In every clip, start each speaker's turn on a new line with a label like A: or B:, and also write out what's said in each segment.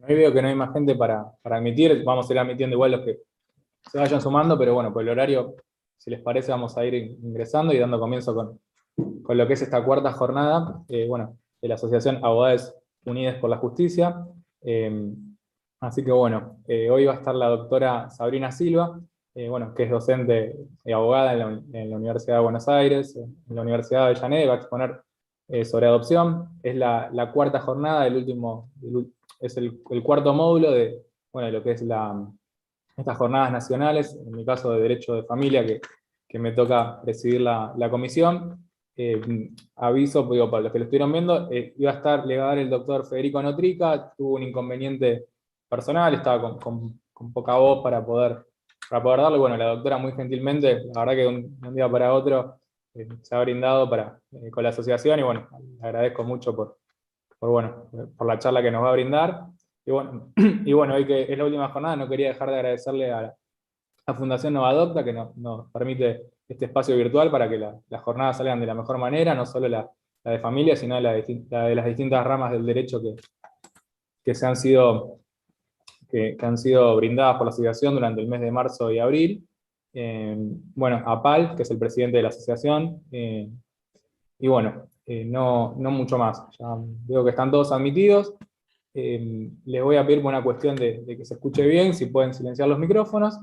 A: Ahí veo que no hay más gente para admitir, vamos a ir admitiendo igual los que se vayan sumando, pero bueno, por el horario, si les parece, vamos a ir ingresando y dando comienzo con lo que es esta cuarta jornada, bueno, de la Asociación Abogados Unidas por la Justicia. Así que bueno, hoy va a estar la doctora Sabrina Silva, bueno, que es docente y abogada en la Universidad de Buenos Aires, en la Universidad de Avellaneda, y va a exponer sobre adopción. Es la cuarta jornada, es el cuarto módulo de, bueno, lo que es estas jornadas nacionales, en mi caso de Derecho de Familia, que me toca presidir la comisión. Aviso, digo, para los que lo estuvieron viendo, le va a dar el doctor Federico Notrica, tuvo un inconveniente personal, estaba con poca voz para poder darle. Bueno, la doctora muy gentilmente, la verdad que de un día para otro, se ha brindado con la asociación, y bueno, le agradezco mucho por la charla que nos va a brindar. Y bueno, y bueno, hoy que es la última jornada, no quería dejar de agradecerle a Fundación Novadopta, que nos permite este espacio virtual para que las jornadas salgan de la mejor manera, no solo la de familia, sino la de las distintas ramas del derecho que han sido brindadas por la asociación durante el mes de marzo y abril. Bueno, a Pal, que es el presidente de la asociación, y bueno, no mucho más. Ya veo que están todos admitidos. Les voy a pedir por una cuestión de que se escuche bien, si pueden silenciar los micrófonos.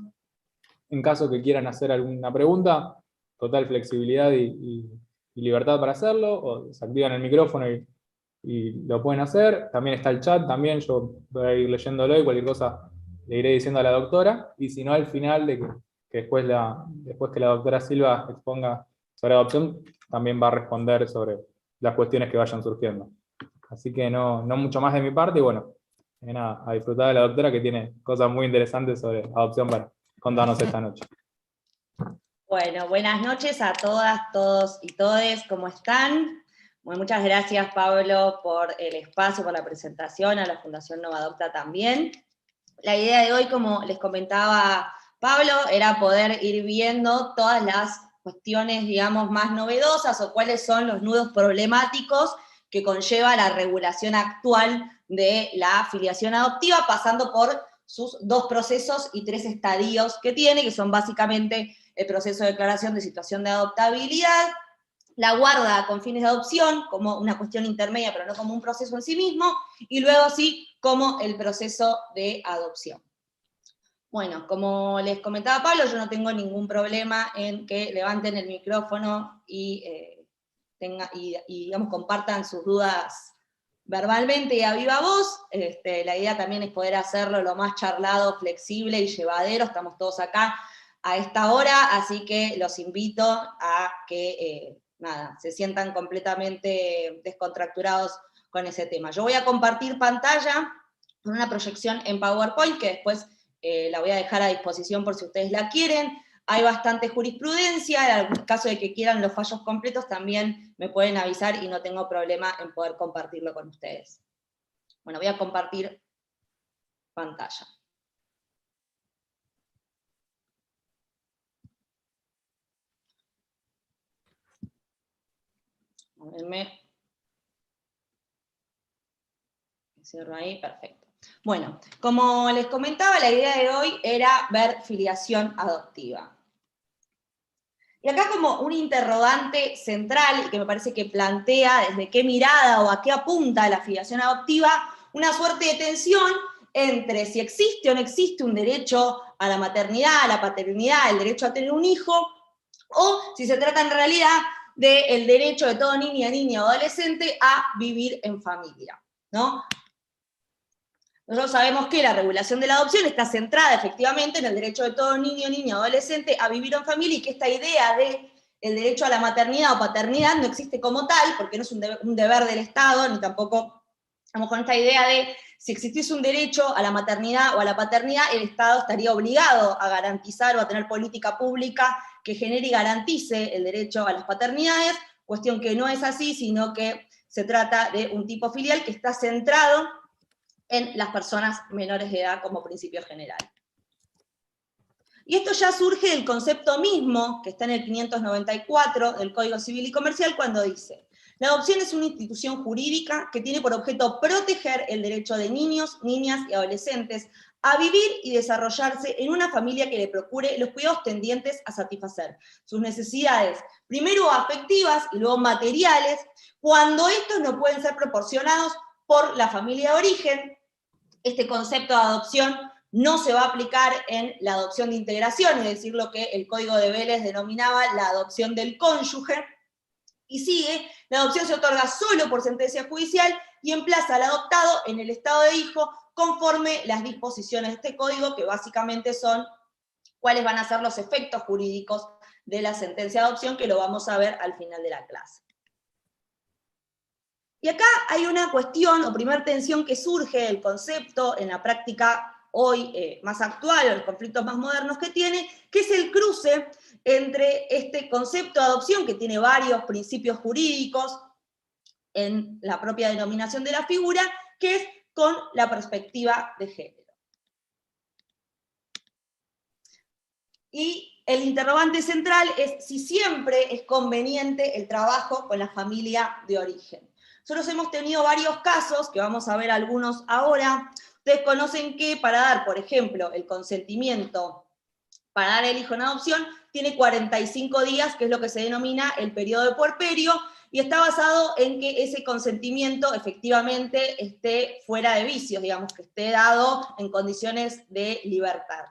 A: En caso que quieran hacer alguna pregunta, total flexibilidad y libertad para hacerlo, o desactivan el micrófono y lo pueden hacer. También está el chat, también yo voy a ir leyéndolo y cualquier cosa le iré diciendo a la doctora, y si no, al final que después que la doctora Silva exponga sobre adopción, también va a responder sobre las cuestiones que vayan surgiendo. Así que no mucho más de mi parte, y bueno, nada, a disfrutar de la doctora, que tiene cosas muy interesantes sobre adopción para contarnos esta noche.
B: Bueno, buenas noches a todas, todos y todes, ¿cómo están? Bueno, muchas gracias, Pablo, por el espacio, por la presentación, a la Fundación Novadopta también. La idea de hoy, como les comentaba Pablo, era poder ir viendo todas las cuestiones, digamos, más novedosas, o cuáles son los nudos problemáticos que conlleva la regulación actual de la filiación adoptiva, pasando por sus 2 procesos y 3 estadios que tiene, que son básicamente el proceso de declaración de situación de adoptabilidad, la guarda con fines de adopción, como una cuestión intermedia, pero no como un proceso en sí mismo, y luego sí, como el proceso de adopción. Bueno, como les comentaba Pablo, yo no tengo ningún problema en que levanten el micrófono y digamos, compartan sus dudas verbalmente y a viva voz. La idea también es poder hacerlo lo más charlado, flexible y llevadero. Estamos todos acá a esta hora, así que los invito a que se sientan completamente descontracturados con ese tema. Yo voy a compartir pantalla con una proyección en PowerPoint, que después la voy a dejar a disposición por si ustedes la quieren. Hay bastante jurisprudencia, en el caso de que quieran los fallos completos también me pueden avisar y no tengo problema en poder compartirlo con ustedes. Bueno, voy a compartir pantalla. A verme. Cierro ahí, perfecto. Bueno, como les comentaba, la idea de hoy era ver filiación adoptiva. Y acá como un interrogante central, y que me parece que plantea desde qué mirada o a qué apunta la filiación adoptiva, una suerte de tensión entre si existe o no existe un derecho a la maternidad, a la paternidad, el derecho a tener un hijo, o si se trata en realidad del derecho de todo niña, niña o adolescente a vivir en familia, ¿no? Nosotros sabemos que la regulación de la adopción está centrada efectivamente en el derecho de todo niño, niña, adolescente a vivir en familia, y que esta idea de el derecho a la maternidad o paternidad no existe como tal, porque no es un deber del Estado, ni tampoco, vamos con esta idea de si existiese un derecho a la maternidad o a la paternidad, el Estado estaría obligado a garantizar o a tener política pública que genere y garantice el derecho a las paternidades, cuestión que no es así, sino que se trata de un tipo filial que está centrado en las personas menores de edad como principio general. Y esto ya surge del concepto mismo, que está en el 594 del Código Civil y Comercial, cuando dice: La adopción es una institución jurídica que tiene por objeto proteger el derecho de niños, niñas y adolescentes a vivir y desarrollarse en una familia que le procure los cuidados tendientes a satisfacer sus necesidades, primero afectivas y luego materiales, cuando estos no pueden ser proporcionados por la familia de origen. Este concepto de adopción no se va a aplicar en la adopción de integración, es decir, lo que el Código de Vélez denominaba la adopción del cónyuge, y sigue, la adopción se otorga solo por sentencia judicial y emplaza al adoptado en el estado de hijo conforme las disposiciones de este código, que básicamente son cuáles van a ser los efectos jurídicos de la sentencia de adopción, que lo vamos a ver al final de la clase. Y acá hay una cuestión o primer tensión que surge del concepto en la práctica hoy más actual, o los conflictos más modernos que tiene, que es el cruce entre este concepto de adopción, que tiene varios principios jurídicos en la propia denominación de la figura, que es con la perspectiva de género. Y el interrogante central es si siempre es conveniente el trabajo con la familia de origen. Nosotros hemos tenido varios casos, que vamos a ver algunos ahora. Ustedes conocen que para dar, por ejemplo, el consentimiento para dar el hijo en adopción, tiene 45 días, que es lo que se denomina el periodo de puerperio, y está basado en que ese consentimiento efectivamente esté fuera de vicios, digamos, que esté dado en condiciones de libertad.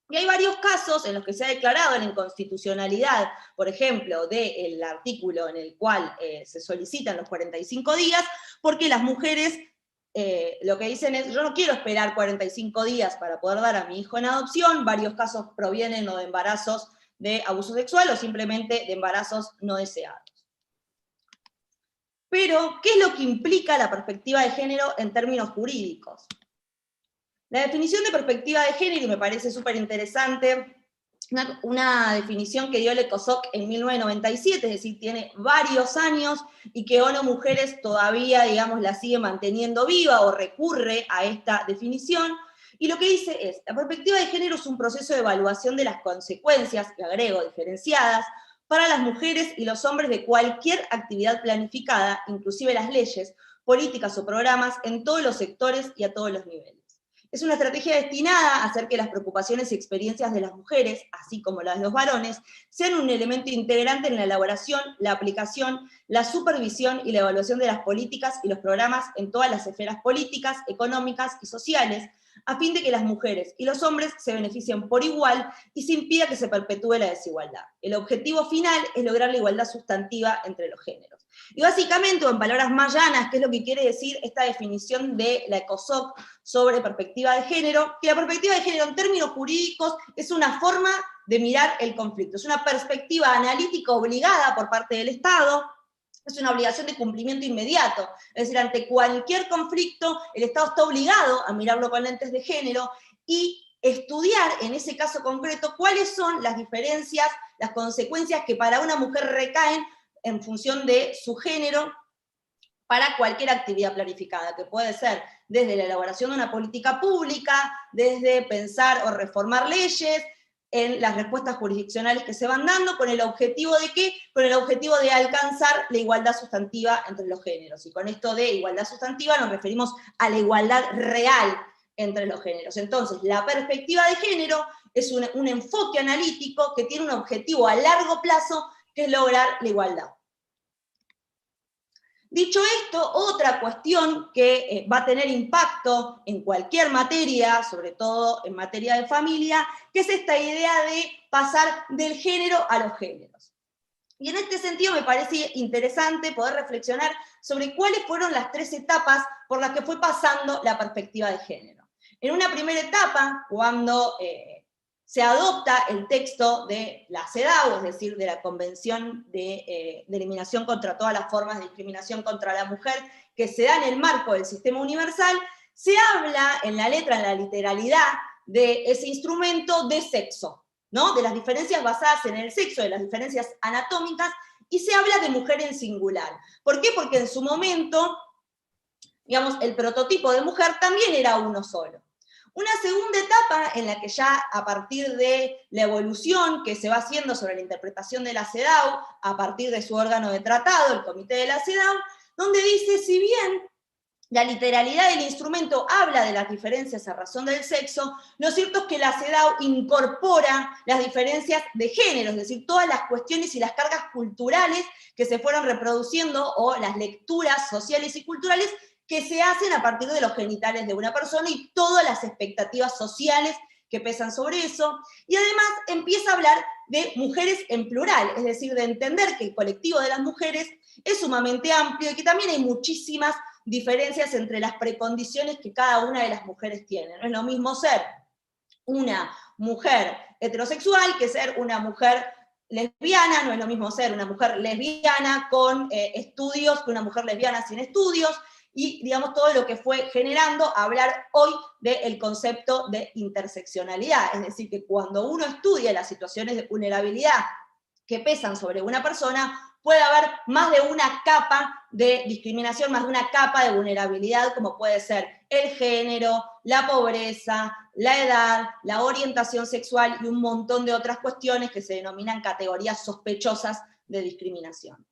B: Y hay varios casos en los que se ha declarado la inconstitucionalidad, por ejemplo, del artículo en el cual se solicitan los 45 días, porque las mujeres lo que dicen es, yo no quiero esperar 45 días para poder dar a mi hijo en adopción. Varios casos provienen o de embarazos de abuso sexual o simplemente de embarazos no deseados. Pero, ¿qué es lo que implica la perspectiva de género en términos jurídicos? La definición de perspectiva de género, y me parece súper interesante, una definición que dio el ECOSOC en 1997, es decir, tiene varios años, y que ONU Mujeres todavía, digamos, la sigue manteniendo viva o recurre a esta definición, y lo que dice es, la perspectiva de género es un proceso de evaluación de las consecuencias, y agrego, diferenciadas, para las mujeres y los hombres de cualquier actividad planificada, inclusive las leyes, políticas o programas, en todos los sectores y a todos los niveles. Es una estrategia destinada a hacer que las preocupaciones y experiencias de las mujeres, así como las de los varones, sean un elemento integrante en la elaboración, la aplicación, la supervisión y la evaluación de las políticas y los programas en todas las esferas políticas, económicas y sociales, a fin de que las mujeres y los hombres se beneficien por igual y se impida que se perpetúe la desigualdad. El objetivo final es lograr la igualdad sustantiva entre los géneros. Y básicamente, o en palabras más llanas, ¿qué es lo que quiere decir esta definición de la ECOSOC sobre perspectiva de género? Que la perspectiva de género en términos jurídicos es una forma de mirar el conflicto, es una perspectiva analítica obligada por parte del Estado, es una obligación de cumplimiento inmediato, es decir, ante cualquier conflicto el Estado está obligado a mirarlo con lentes de género y estudiar en ese caso concreto cuáles son las diferencias, las consecuencias que para una mujer recaen en función de su género para cualquier actividad planificada, que puede ser desde la elaboración de una política pública, desde pensar o reformar leyes, en las respuestas jurisdiccionales que se van dando, con el objetivo de ¿qué? Con el objetivo de alcanzar la igualdad sustantiva entre los géneros. Y con esto de igualdad sustantiva nos referimos a la igualdad real entre los géneros. Entonces, la perspectiva de género es un enfoque analítico que tiene un objetivo a largo plazo, que es lograr la igualdad. Dicho esto, otra cuestión que va a tener impacto en cualquier materia, sobre todo en materia de familia, que es esta idea de pasar del género a los géneros. Y en este sentido me parece interesante poder reflexionar sobre cuáles fueron las 3 etapas por las que fue pasando la perspectiva de género. En una primera etapa, cuando se adopta el texto de la CEDAW, es decir, de la Convención de Eliminación contra todas las formas de discriminación contra la mujer, que se da en el marco del sistema universal, se habla en la letra, en la literalidad de ese instrumento de sexo, ¿no? De las diferencias basadas en el sexo, de las diferencias anatómicas, y se habla de mujer en singular. ¿Por qué? Porque en su momento, digamos, el prototipo de mujer también era uno solo. Una segunda etapa en la que ya a partir de la evolución que se va haciendo sobre la interpretación de la CEDAW, a partir de su órgano de tratado, el comité de la CEDAW, donde dice, si bien la literalidad del instrumento habla de las diferencias a razón del sexo, lo cierto es que la CEDAW incorpora las diferencias de género, es decir, todas las cuestiones y las cargas culturales que se fueron reproduciendo, o las lecturas sociales y culturales que se hacen a partir de los genitales de una persona y todas las expectativas sociales que pesan sobre eso, y además empieza a hablar de mujeres en plural, es decir, de entender que el colectivo de las mujeres es sumamente amplio y que también hay muchísimas diferencias entre las precondiciones que cada una de las mujeres tiene. No es lo mismo ser una mujer heterosexual que ser una mujer lesbiana, no es lo mismo ser una mujer lesbiana con estudios que una mujer lesbiana sin estudios, y digamos todo lo que fue generando hablar hoy del concepto de interseccionalidad, es decir, que cuando uno estudia las situaciones de vulnerabilidad que pesan sobre una persona, puede haber más de una capa de discriminación, más de una capa de vulnerabilidad, como puede ser el género, la pobreza, la edad, la orientación sexual y un montón de otras cuestiones que se denominan categorías sospechosas de discriminación.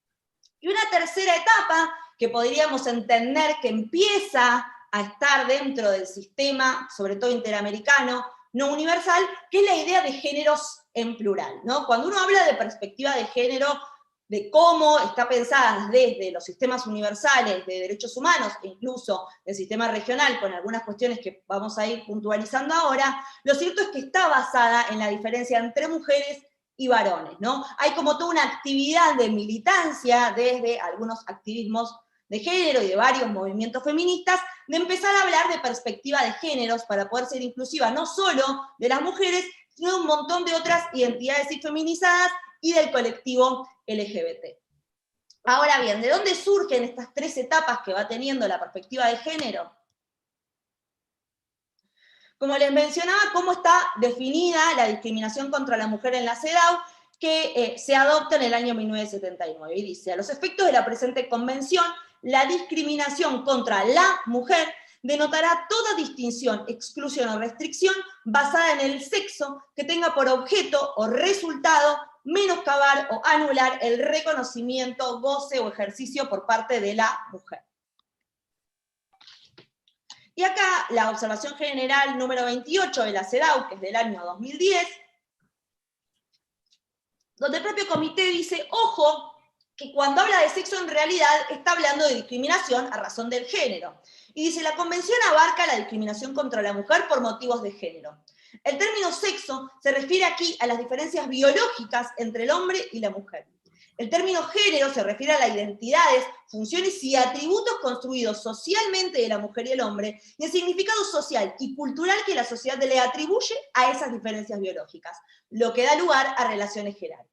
B: Y una tercera etapa que podríamos entender que empieza a estar dentro del sistema, sobre todo interamericano, no universal, que es la idea de géneros en plural, ¿no? Cuando uno habla de perspectiva de género, de cómo está pensada desde los sistemas universales de derechos humanos, e incluso el sistema regional, con algunas cuestiones que vamos a ir puntualizando ahora, lo cierto es que está basada en la diferencia entre mujeres y varones, ¿no? Hay como toda una actividad de militancia desde algunos activismos de género y de varios movimientos feministas, de empezar a hablar de perspectiva de géneros para poder ser inclusiva no solo de las mujeres, sino de un montón de otras identidades y feminizadas y del colectivo LGBT. Ahora bien, ¿de dónde surgen estas tres etapas que va teniendo la perspectiva de género? Como les mencionaba, cómo está definida la discriminación contra la mujer en la CEDAW, que se adopta en el año 1979. Y dice, a los efectos de la presente convención, la discriminación contra la mujer denotará toda distinción, exclusión o restricción basada en el sexo que tenga por objeto o resultado menoscabar o anular el reconocimiento, goce o ejercicio por parte de la mujer. Y acá la observación general número 28 de la CEDAW, que es del año 2010, donde el propio comité dice, ojo, que cuando habla de sexo en realidad está hablando de discriminación a razón del género. Y dice, la convención abarca la discriminación contra la mujer por motivos de género. El término sexo se refiere aquí a las diferencias biológicas entre el hombre y la mujer. El término género se refiere a las identidades, funciones y atributos construidos socialmente de la mujer y el hombre, y el significado social y cultural que la sociedad le atribuye a esas diferencias biológicas, lo que da lugar a relaciones jerárquicas.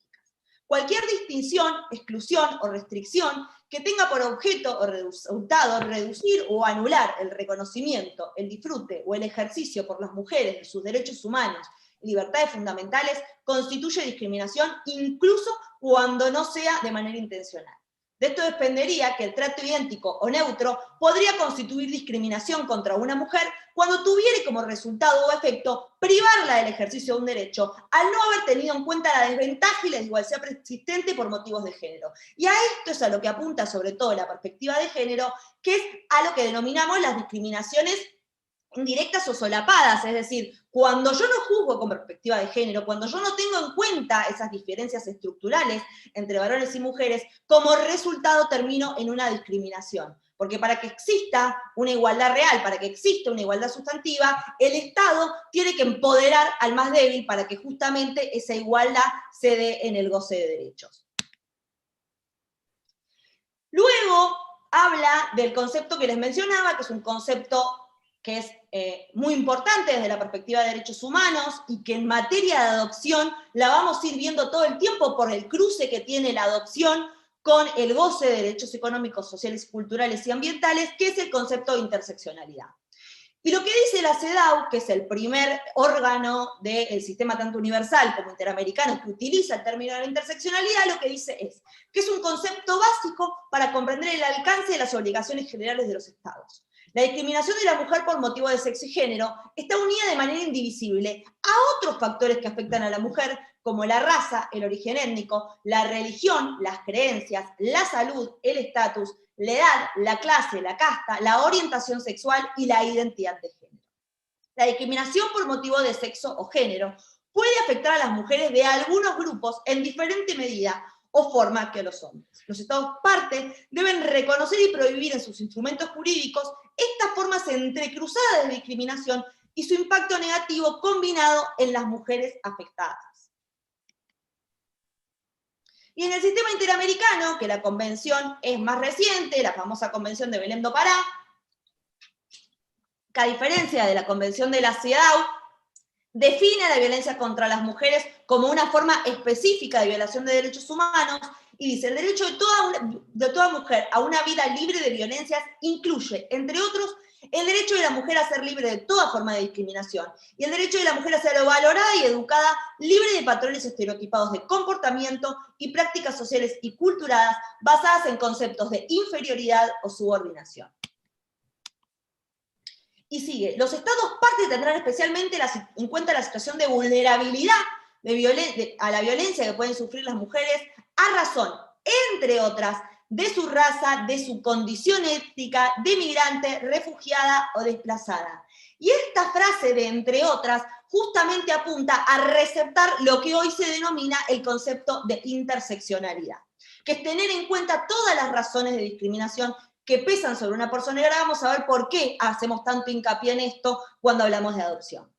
B: Cualquier distinción, exclusión o restricción que tenga por objeto o resultado reducir o anular el reconocimiento, el disfrute o el ejercicio por las mujeres de sus derechos humanos y libertades fundamentales constituye discriminación incluso cuando no sea de manera intencional. De esto dependería que el trato idéntico o neutro podría constituir discriminación contra una mujer cuando tuviere como resultado o efecto privarla del ejercicio de un derecho al no haber tenido en cuenta la desventaja y la desigualdad persistente por motivos de género. Y a esto es a lo que apunta sobre todo la perspectiva de género, que es a lo que denominamos las discriminaciones indirectas o solapadas, es decir, cuando yo no juzgo con perspectiva de género, cuando yo no tengo en cuenta esas diferencias estructurales entre varones y mujeres, como resultado termino en una discriminación. Porque para que exista una igualdad real, para que exista una igualdad sustantiva, el Estado tiene que empoderar al más débil para que justamente esa igualdad se dé en el goce de derechos. Luego habla del concepto que les mencionaba, que es un concepto que es muy importante desde la perspectiva de derechos humanos y que en materia de adopción la vamos a ir viendo todo el tiempo por el cruce que tiene la adopción con el goce de derechos económicos, sociales, culturales y ambientales, que es el concepto de interseccionalidad. Y lo que dice la CEDAW, que es el primer órgano del sistema tanto universal como interamericano que utiliza el término de la interseccionalidad, lo que dice es que es un concepto básico para comprender el alcance de las obligaciones generales de los estados. La discriminación de la mujer por motivo de sexo y género está unida de manera indivisible a otros factores que afectan a la mujer, como la raza, el origen étnico, la religión, las creencias, la salud, el estatus, la edad, la clase, la casta, la orientación sexual y la identidad de género. La discriminación por motivo de sexo o género puede afectar a las mujeres de algunos grupos en diferente medida o forma que a los hombres. Los Estados partes deben reconocer y prohibir en sus instrumentos jurídicos estas formas entrecruzadas de discriminación y su impacto negativo combinado en las mujeres afectadas. Y en el sistema interamericano, que la convención es más reciente, la famosa convención de Belém do Pará, que a diferencia de la convención de la CEDAW, define la violencia contra las mujeres como una forma específica de violación de derechos humanos y dice, el derecho de toda mujer a una vida libre de violencias incluye, entre otros, el derecho de la mujer a ser libre de toda forma de discriminación y el derecho de la mujer a ser valorada y educada, libre de patrones estereotipados de comportamiento y prácticas sociales y culturales basadas en conceptos de inferioridad o subordinación. Y sigue, los estados partes tendrán especialmente en cuenta la situación de vulnerabilidad a la violencia que pueden sufrir las mujeres a razón, entre otras, de su raza, de su condición étnica, de migrante, refugiada o desplazada. Y esta frase de entre otras justamente apunta a receptar lo que hoy se denomina el concepto de interseccionalidad, que es tener en cuenta todas las razones de discriminación que pesan sobre una persona. Y ahora vamos a ver por qué hacemos tanto hincapié en esto cuando hablamos de adopción.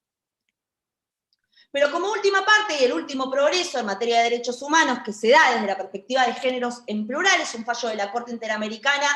B: Pero como última parte y el último progreso en materia de derechos humanos que se da desde la perspectiva de géneros en plural, es un fallo de la Corte Interamericana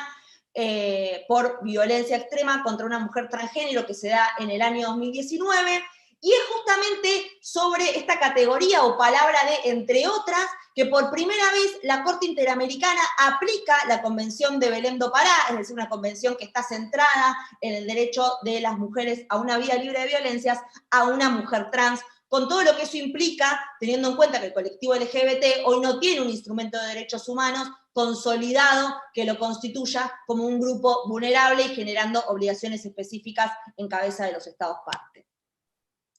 B: por violencia extrema contra una mujer transgénero que se da en el año 2019, y es justamente sobre esta categoría o palabra de entre otras que por primera vez la Corte Interamericana aplica la Convención de Belém do Pará, es decir, una convención que está centrada en el derecho de las mujeres a una vida libre de violencias, a una mujer trans, con todo lo que eso implica, teniendo en cuenta que el colectivo LGBT hoy no tiene un instrumento de derechos humanos consolidado que lo constituya como un grupo vulnerable y generando obligaciones específicas en cabeza de los estados partes.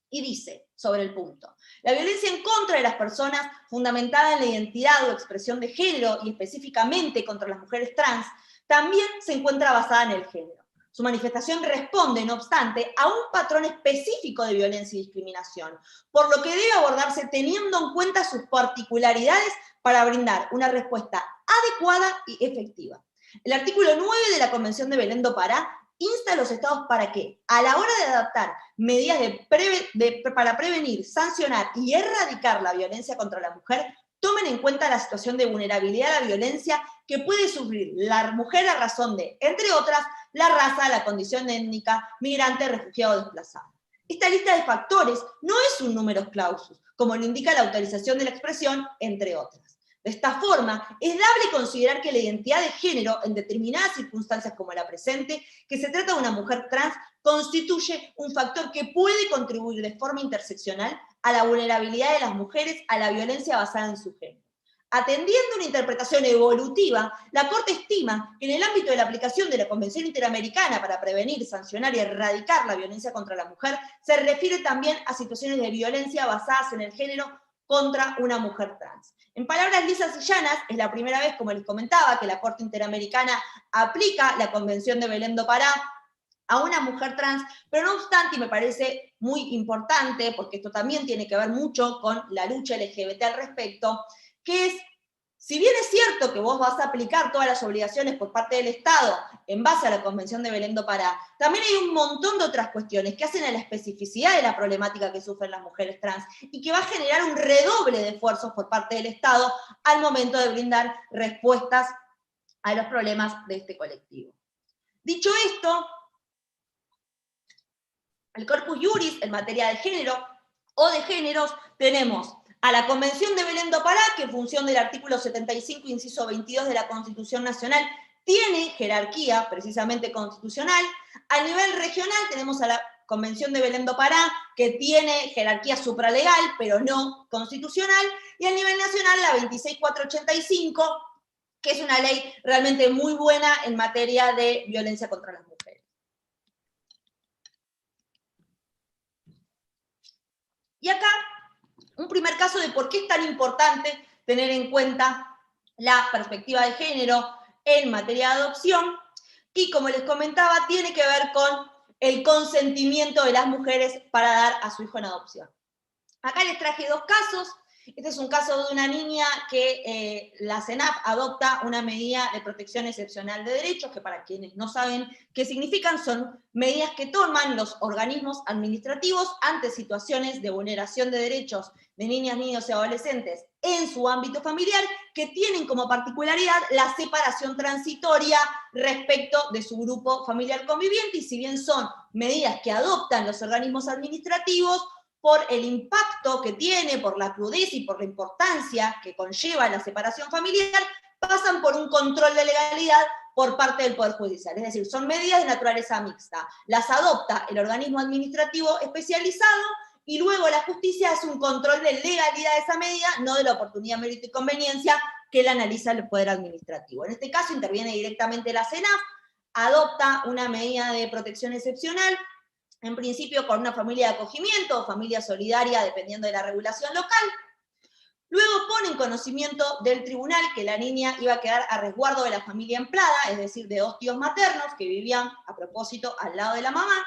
B: Y dice, sobre el punto, la violencia en contra de las personas fundamentada en la identidad o expresión de género y específicamente contra las mujeres trans, también se encuentra basada en el género. Su manifestación responde, no obstante, a un patrón específico de violencia y discriminación, por lo que debe abordarse teniendo en cuenta sus particularidades para brindar una respuesta adecuada y efectiva. El artículo 9 de la Convención de Belém do Pará insta a los estados para que, a la hora de adoptar medidas para prevenir, sancionar y erradicar la violencia contra la mujer, tomen en cuenta la situación de vulnerabilidad a la violencia que puede sufrir la mujer a razón de, entre otras, la raza, la condición étnica, migrante, refugiado o desplazado. Esta lista de factores no es un numerus clausus, como lo indica la autorización de la expresión, entre otras. De esta forma, es dable considerar que la identidad de género, en determinadas circunstancias como la presente, que se trata de una mujer trans, constituye un factor que puede contribuir de forma interseccional a la vulnerabilidad de las mujeres a la violencia basada en su género. Atendiendo una interpretación evolutiva, la Corte estima que en el ámbito de la aplicación de la Convención Interamericana para prevenir, sancionar y erradicar la violencia contra la mujer, se refiere también a situaciones de violencia basadas en el género contra una mujer trans. En palabras lisas y llanas, es la primera vez, como les comentaba, que la Corte Interamericana aplica la Convención de Belém do Pará a una mujer trans, pero no obstante, y me parece muy importante, porque esto también tiene que ver mucho con la lucha LGBT al respecto, que es, si bien es cierto que vos vas a aplicar todas las obligaciones por parte del Estado en base a la Convención de Belém do Pará, también hay un montón de otras cuestiones que hacen a la especificidad de la problemática que sufren las mujeres trans y que va a generar un redoble de esfuerzos por parte del Estado al momento de brindar respuestas a los problemas de este colectivo. Dicho esto, el corpus juris en materia de género o de géneros tenemos a la Convención de Belém do Pará, que en función del artículo 75, inciso 22 de la Constitución Nacional, tiene jerarquía precisamente constitucional. A nivel regional tenemos a la Convención de Belém do Pará, que tiene jerarquía supralegal, pero no constitucional, y a nivel nacional la 26485, que es una ley realmente muy buena en materia de violencia contra las mujeres. Y acá, un primer caso de por qué es tan importante tener en cuenta la perspectiva de género en materia de adopción, y como les comentaba, tiene que ver con el consentimiento de las mujeres para dar a su hijo en adopción. Acá les traje dos casos. Este es un caso de una niña que la CENAF adopta una medida de protección excepcional de derechos, que para quienes no saben qué significan, son medidas que toman los organismos administrativos ante situaciones de vulneración de derechos de niñas, niños y adolescentes en su ámbito familiar, que tienen como particularidad la separación transitoria respecto de su grupo familiar conviviente, y si bien son medidas que adoptan los organismos administrativos, por el impacto que tiene, por la crudeza y por la importancia que conlleva la separación familiar, pasan por un control de legalidad por parte del Poder Judicial. Es decir, son medidas de naturaleza mixta. Las adopta el organismo administrativo especializado y luego la justicia hace un control de legalidad de esa medida, no de la oportunidad, mérito y conveniencia que la analiza el Poder Administrativo. En este caso interviene directamente la CENAF, adopta una medida de protección excepcional, en principio con una familia de acogimiento o familia solidaria, dependiendo de la regulación local. Luego pone en conocimiento del tribunal que la niña iba a quedar a resguardo de la familia empleada, es decir, de dos tíos maternos que vivían, a propósito, al lado de la mamá.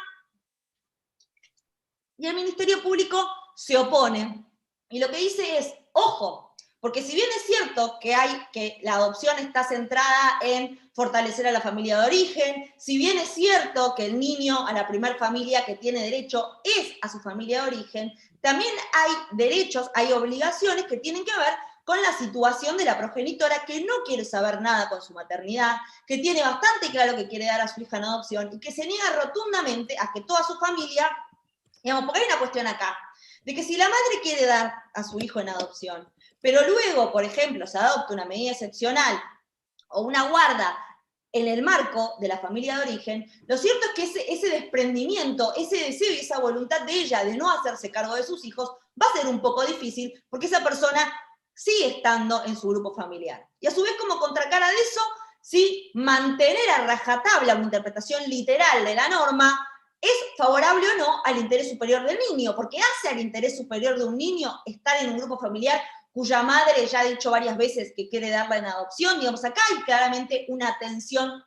B: Y el Ministerio Público se opone. Y lo que dice es, ojo, porque si bien es cierto que la adopción está centrada en fortalecer a la familia de origen, si bien es cierto que el niño a la primer familia que tiene derecho es a su familia de origen, también hay derechos, hay obligaciones que tienen que ver con la situación de la progenitora que no quiere saber nada con su maternidad, que tiene bastante claro que quiere dar a su hija en adopción y que se niega rotundamente a que toda su familia, digamos, porque hay una cuestión acá, de que si la madre quiere dar a su hijo en adopción, pero luego, por ejemplo, se adopta una medida excepcional o una guarda en el marco de la familia de origen, lo cierto es que ese desprendimiento, ese deseo y esa voluntad de ella de no hacerse cargo de sus hijos va a ser un poco difícil porque esa persona sigue estando en su grupo familiar. Y a su vez, como contracara de eso, si mantener a rajatabla una interpretación literal de la norma es favorable o no al interés superior del niño, porque hace al interés superior de un niño estar en un grupo familiar cuya madre ya ha dicho varias veces que quiere darla en adopción. Digamos, acá hay claramente una tensión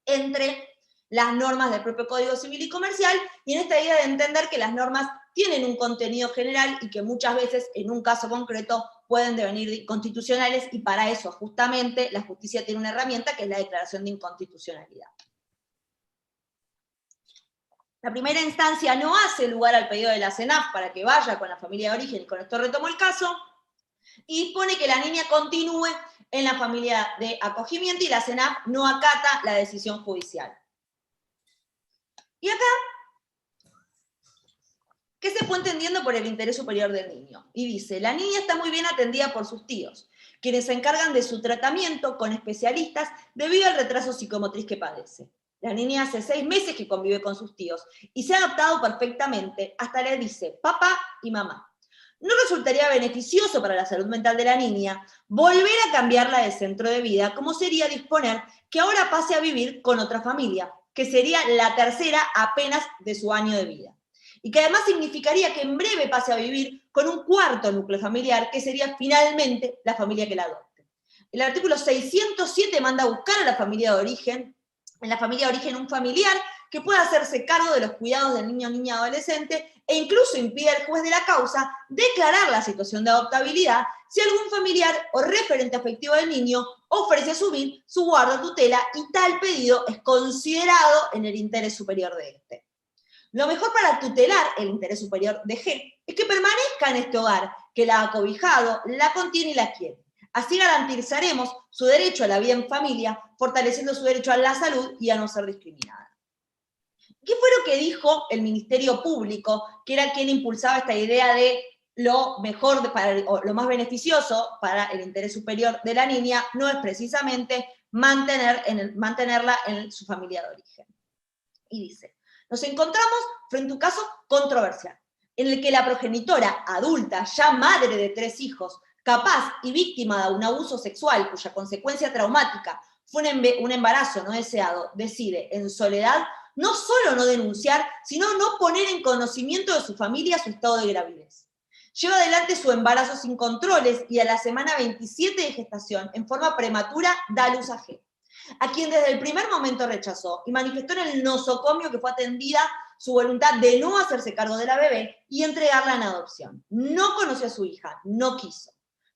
B: entre las normas del propio Código Civil y Comercial y en esta idea de entender que las normas tienen un contenido general y que muchas veces, en un caso concreto, pueden devenir inconstitucionales, y para eso justamente la justicia tiene una herramienta que es la declaración de inconstitucionalidad. La primera instancia no hace lugar al pedido de la CENAF para que vaya con la familia de origen, y con esto retomo el caso, y dispone que la niña continúe en la familia de acogimiento y la CENAF no acata la decisión judicial. Y acá, ¿qué se fue entendiendo por el interés superior del niño? Y dice, la niña está muy bien atendida por sus tíos, quienes se encargan de su tratamiento con especialistas debido al retraso psicomotriz que padece. La niña hace 6 meses que convive con sus tíos y se ha adaptado perfectamente, hasta le dice papá y mamá. ¿No resultaría beneficioso para la salud mental de la niña volver a cambiarla de centro de vida, como sería disponer que ahora pase a vivir con otra familia, que sería la tercera apenas de su año de vida? Y que además significaría que en breve pase a vivir con un cuarto núcleo familiar, que sería finalmente la familia que la adopte. El artículo 607 manda a buscar a la familia de origen, en la familia de origen un familiar que pueda hacerse cargo de los cuidados del niño, niña, adolescente, e incluso impide al juez de la causa declarar la situación de adoptabilidad si algún familiar o referente afectivo del niño ofrece asumir su guarda tutela y tal pedido es considerado en el interés superior de este. Lo mejor para tutelar el interés superior de G es que permanezca en este hogar, que la ha acobijado, la contiene y la quiere. Así garantizaremos su derecho a la vida en familia, fortaleciendo su derecho a la salud y a no ser discriminada. ¿Qué fue lo que dijo el Ministerio Público, que era quien impulsaba esta idea de lo mejor, o lo más beneficioso para el interés superior de la niña no es precisamente mantenerla en su familia de origen? Y dice, nos encontramos frente a un caso controversial, en el que la progenitora adulta, ya madre de 3 hijos, capaz y víctima de un abuso sexual cuya consecuencia traumática fue un embarazo no deseado, decide en soledad no solo no denunciar, sino no poner en conocimiento de su familia su estado de gravidez. Lleva adelante su embarazo sin controles y a la semana 27 de gestación, en forma prematura, da a luz a G, a quien desde el primer momento rechazó y manifestó en el nosocomio que fue atendida su voluntad de no hacerse cargo de la bebé y entregarla en adopción. No conoció a su hija, no quiso.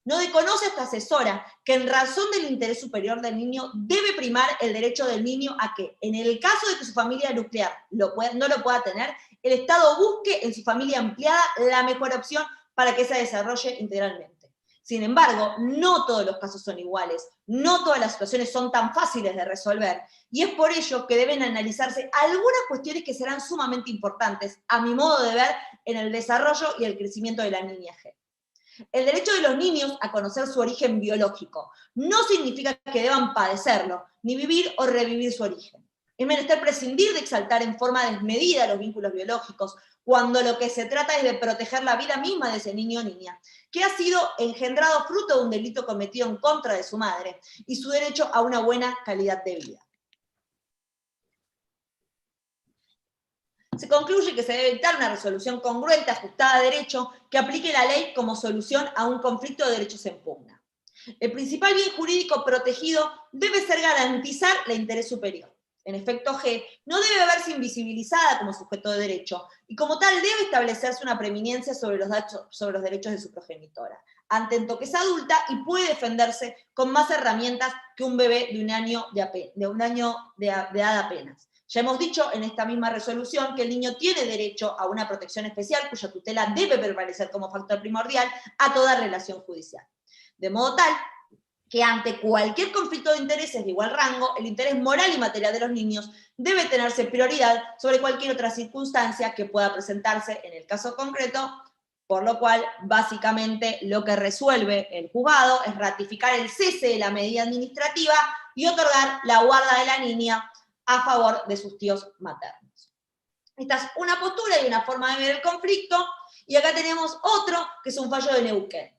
B: No desconoce a esta asesora que en razón del interés superior del niño debe primar el derecho del niño a que, en el caso de que su familia nuclear no lo pueda tener, el Estado busque en su familia ampliada la mejor opción para que se desarrolle integralmente. Sin embargo, no todos los casos son iguales, no todas las situaciones son tan fáciles de resolver, y es por ello que deben analizarse algunas cuestiones que serán sumamente importantes, a mi modo de ver, en el desarrollo y el crecimiento de la niña G. El derecho de los niños a conocer su origen biológico no significa que deban padecerlo, ni vivir o revivir su origen. Es menester prescindir de exaltar en forma desmedida los vínculos biológicos, cuando lo que se trata es de proteger la vida misma de ese niño o niña, que ha sido engendrado fruto de un delito cometido en contra de su madre, y su derecho a una buena calidad de vida. Se concluye que se debe dictar una resolución congruente, ajustada a derecho, que aplique la ley como solución a un conflicto de derechos en pugna. El principal bien jurídico protegido debe ser garantizar el interés superior. En efecto, G no debe verse invisibilizada como sujeto de derecho, y como tal debe establecerse una preeminencia sobre los derechos de su progenitora, ante tanto que es adulta y puede defenderse con más herramientas que un bebé de un año de edad apenas. Ya hemos dicho en esta misma resolución que el niño tiene derecho a una protección especial cuya tutela debe prevalecer como factor primordial a toda relación judicial. De modo tal que ante cualquier conflicto de intereses de igual rango, el interés moral y material de los niños debe tenerse prioridad sobre cualquier otra circunstancia que pueda presentarse en el caso concreto, por lo cual, básicamente, lo que resuelve el juzgado es ratificar el cese de la medida administrativa y otorgar la guarda de la niña a favor de sus tíos maternos. Esta es una postura y una forma de ver el conflicto, y acá tenemos otro, que es un fallo de Neuquén.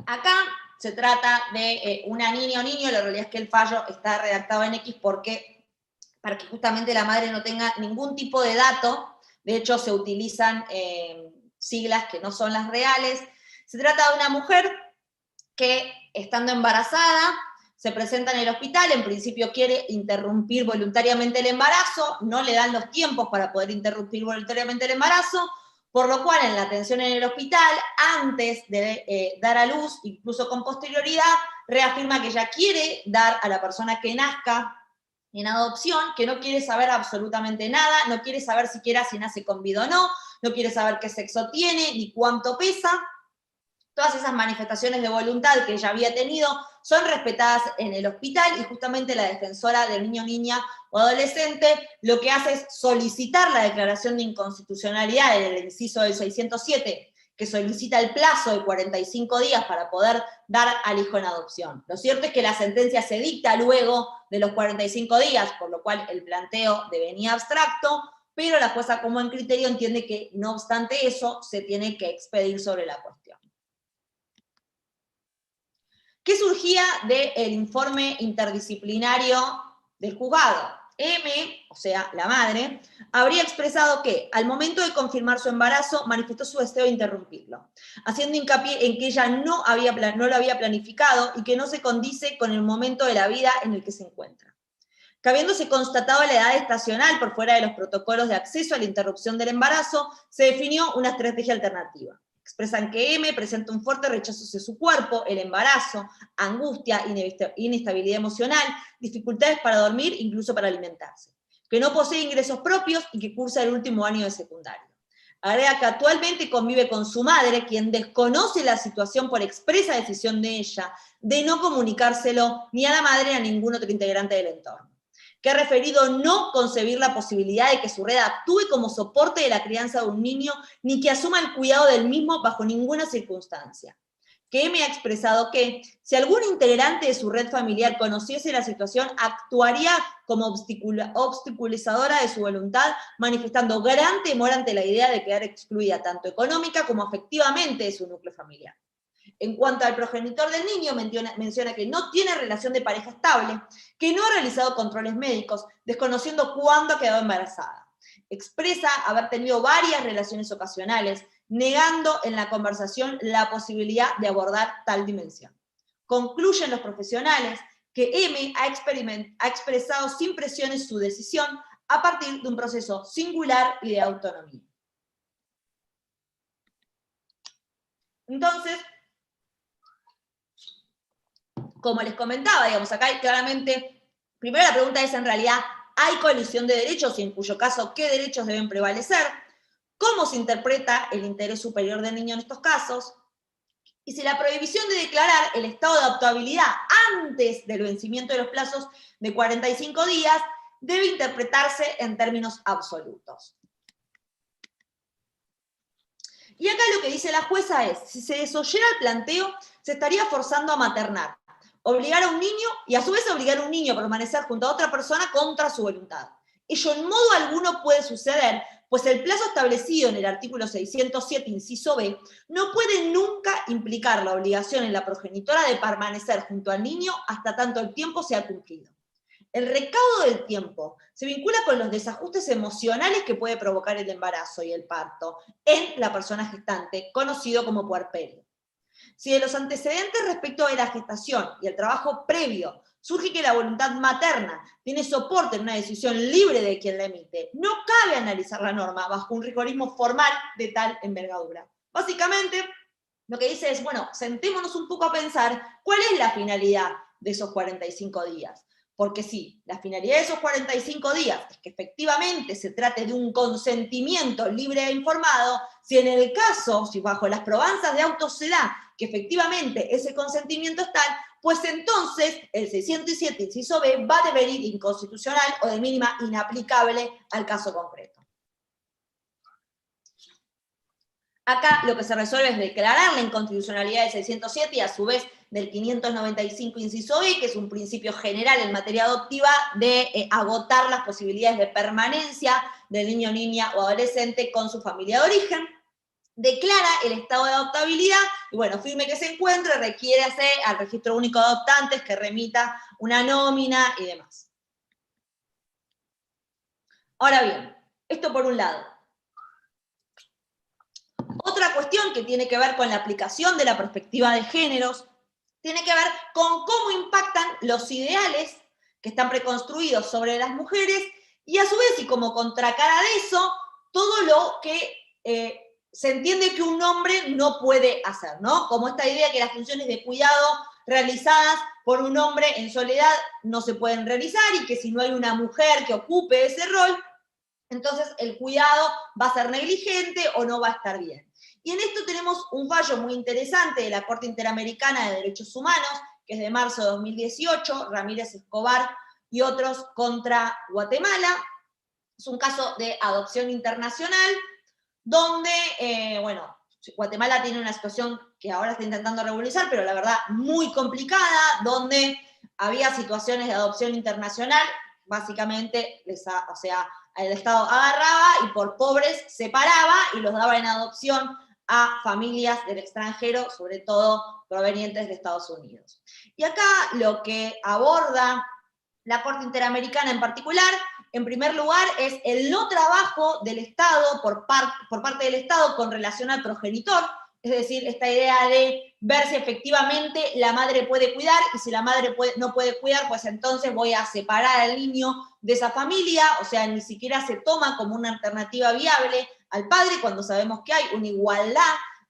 B: Acá se trata de una niña o niño, la realidad es que el fallo está redactado en X para que justamente la madre no tenga ningún tipo de dato, de hecho se utilizan siglas que no son las reales. Se trata de una mujer que, estando embarazada, se presenta en el hospital, en principio quiere interrumpir voluntariamente el embarazo, no le dan los tiempos para poder interrumpir voluntariamente el embarazo, por lo cual en la atención en el hospital, antes de dar a luz, incluso con posterioridad, reafirma que ella quiere dar a la persona que nazca en adopción, que no quiere saber absolutamente nada, no quiere saber siquiera si nace con vida o no quiere saber qué sexo tiene, ni cuánto pesa. Todas esas manifestaciones de voluntad que ella había tenido son respetadas en el hospital, y justamente la defensora del niño, niña o adolescente lo que hace es solicitar la declaración de inconstitucionalidad en el inciso del 607, que solicita el plazo de 45 días para poder dar al hijo en adopción. Lo cierto es que la sentencia se dicta luego de los 45 días, por lo cual el planteo devenía abstracto, pero la jueza, como en criterio, entiende que no obstante eso se tiene que expedir sobre la cuestión. ¿Qué surgía del informe interdisciplinario del juzgado? M, o sea, la madre, habría expresado que, al momento de confirmar su embarazo, manifestó su deseo de interrumpirlo, haciendo hincapié en que ella no lo había planificado y que no se condice con el momento de la vida en el que se encuentra. Que habiéndose constatado la edad estacional por fuera de los protocolos de acceso a la interrupción del embarazo, se definió una estrategia alternativa. Expresan que M presenta un fuerte rechazo hacia su cuerpo, el embarazo, angustia, inestabilidad emocional, dificultades para dormir, incluso para alimentarse. Que no posee ingresos propios y que cursa el último año de secundario. Agrega que actualmente convive con su madre, quien desconoce la situación por expresa decisión de ella de no comunicárselo ni a la madre ni a ningún otro integrante del entorno. Que ha referido no concebir la posibilidad de que su red actúe como soporte de la crianza de un niño, ni que asuma el cuidado del mismo bajo ninguna circunstancia. Que M ha expresado que, si algún integrante de su red familiar conociese la situación, actuaría como obstaculizadora de su voluntad, manifestando gran temor ante la idea de quedar excluida tanto económica como afectivamente de su núcleo familiar. En cuanto al progenitor del niño, menciona que no tiene relación de pareja estable, que no ha realizado controles médicos, desconociendo cuándo ha quedado embarazada. expresa haber tenido varias relaciones ocasionales, negando en la conversación la posibilidad de abordar tal dimensión. Concluyen los profesionales que M ha expresado sin presiones su decisión a partir de un proceso singular y de autonomía. Entonces, como les comentaba, digamos, acá hay claramente, primero la pregunta es en realidad, ¿hay colisión de derechos y en cuyo caso qué derechos deben prevalecer? ¿Cómo se interpreta el interés superior del niño en estos casos? Y si la prohibición de declarar el estado de adoptabilidad antes del vencimiento de los plazos de 45 días debe interpretarse en términos absolutos. Y acá lo que dice la jueza es, si se desoyera el planteo, se estaría forzando a maternar, obligar a un niño y a su vez obligar a un niño a permanecer junto a otra persona contra su voluntad. Ello en modo alguno puede suceder, pues el plazo establecido en el artículo 607, inciso B, no puede nunca implicar la obligación en la progenitora de permanecer junto al niño hasta tanto el tiempo sea cumplido. El recaudo del tiempo se vincula con los desajustes emocionales que puede provocar el embarazo y el parto en la persona gestante, conocido como puerperio. Si de los antecedentes respecto de la gestación y el trabajo previo surge que la voluntad materna tiene soporte en una decisión libre de quien la emite, no cabe analizar la norma bajo un rigorismo formal de tal envergadura. Básicamente, lo que dice es, bueno, sentémonos un poco a pensar cuál es la finalidad de esos 45 días. Porque sí, la finalidad de esos 45 días es que efectivamente se trate de un consentimiento libre e informado, si en el caso, si bajo las probanzas de autos se da que efectivamente ese consentimiento es tal, pues entonces el 607, inciso B, va a devenir inconstitucional o de mínima inaplicable al caso concreto. Acá lo que se resuelve es declarar la inconstitucionalidad del 607 y a su vez del 595, inciso B, que es un principio general en materia adoptiva de agotar las posibilidades de permanencia del niño, niña o adolescente con su familia de origen. Declara el estado de adoptabilidad y bueno, firme que se encuentre, requiere hacer al registro único de adoptantes que remita una nómina y demás. Ahora bien, esto por un lado. Otra cuestión que tiene que ver con la aplicación de la perspectiva de géneros tiene que ver con cómo impactan los ideales que están preconstruidos sobre las mujeres y a su vez, y como contracara de eso, todo lo que se entiende que un hombre no puede hacer, ¿no? Como esta idea que las funciones de cuidado realizadas por un hombre en soledad no se pueden realizar y que si no hay una mujer que ocupe ese rol, entonces el cuidado va a ser negligente o no va a estar bien. Y en esto tenemos un fallo muy interesante de la Corte Interamericana de Derechos Humanos, que es de marzo de 2018, Ramírez Escobar y otros contra Guatemala. Es un caso de adopción internacional, donde, bueno, Guatemala tiene una situación que ahora está intentando regularizar, pero la verdad muy complicada, donde había situaciones de adopción internacional, básicamente, o sea, el Estado agarraba y por pobres separaba y los daba en adopción a familias del extranjero, sobre todo provenientes de Estados Unidos. Y acá lo que aborda la Corte Interamericana en particular, en primer lugar, es el no trabajo del Estado por parte del Estado con relación al progenitor, es decir, esta idea de ver si efectivamente la madre puede cuidar y si la madre no puede cuidar, pues entonces voy a separar al niño de esa familia, o sea, ni siquiera se toma como una alternativa viable al padre cuando sabemos que hay una igualdad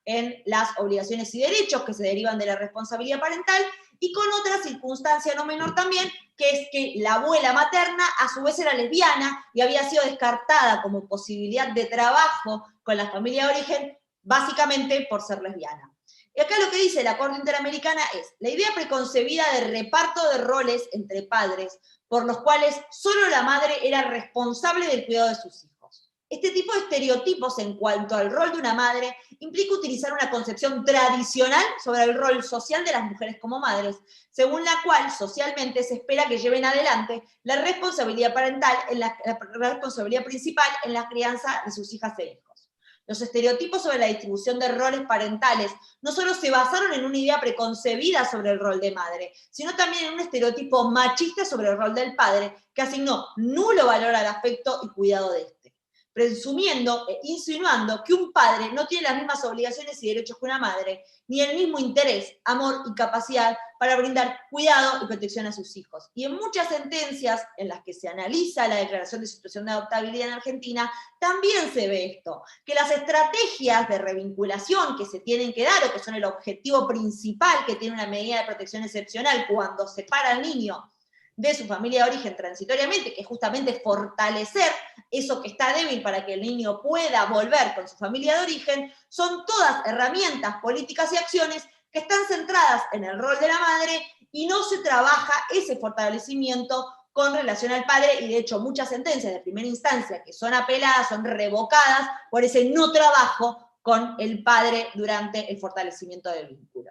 B: en las obligaciones y derechos que se derivan de la responsabilidad parental, y con otra circunstancia no menor también, que es que la abuela materna a su vez era lesbiana y había sido descartada como posibilidad de trabajo con la familia de origen, básicamente por ser lesbiana. Y acá lo que dice la Corte Interamericana es, la idea preconcebida de reparto de roles entre padres, por los cuales solo la madre era responsable del cuidado de sus hijos. Este tipo de estereotipos en cuanto al rol de una madre implica utilizar una concepción tradicional sobre el rol social de las mujeres como madres, según la cual socialmente se espera que lleven adelante la responsabilidad parental, la responsabilidad principal en la crianza de sus hijas e hijos. Los estereotipos sobre la distribución de roles parentales no solo se basaron en una idea preconcebida sobre el rol de madre, sino también en un estereotipo machista sobre el rol del padre, que asignó nulo valor al afecto y cuidado de este. presumiendo e insinuando que un padre no tiene las mismas obligaciones y derechos que una madre, ni el mismo interés, amor y capacidad para brindar cuidado y protección a sus hijos. Y en muchas sentencias en las que se analiza la declaración de situación de adoptabilidad en Argentina, también se ve esto, que las estrategias de revinculación que se tienen que dar, o que son el objetivo principal que tiene una medida de protección excepcional cuando separa al niño de su familia de origen transitoriamente, que es justamente fortalecer eso que está débil para que el niño pueda volver con su familia de origen, son todas herramientas, políticas y acciones que están centradas en el rol de la madre y no se trabaja ese fortalecimiento con relación al padre, y de hecho muchas sentencias de primera instancia que son apeladas, son revocadas por ese no trabajo con el padre durante el fortalecimiento del vínculo.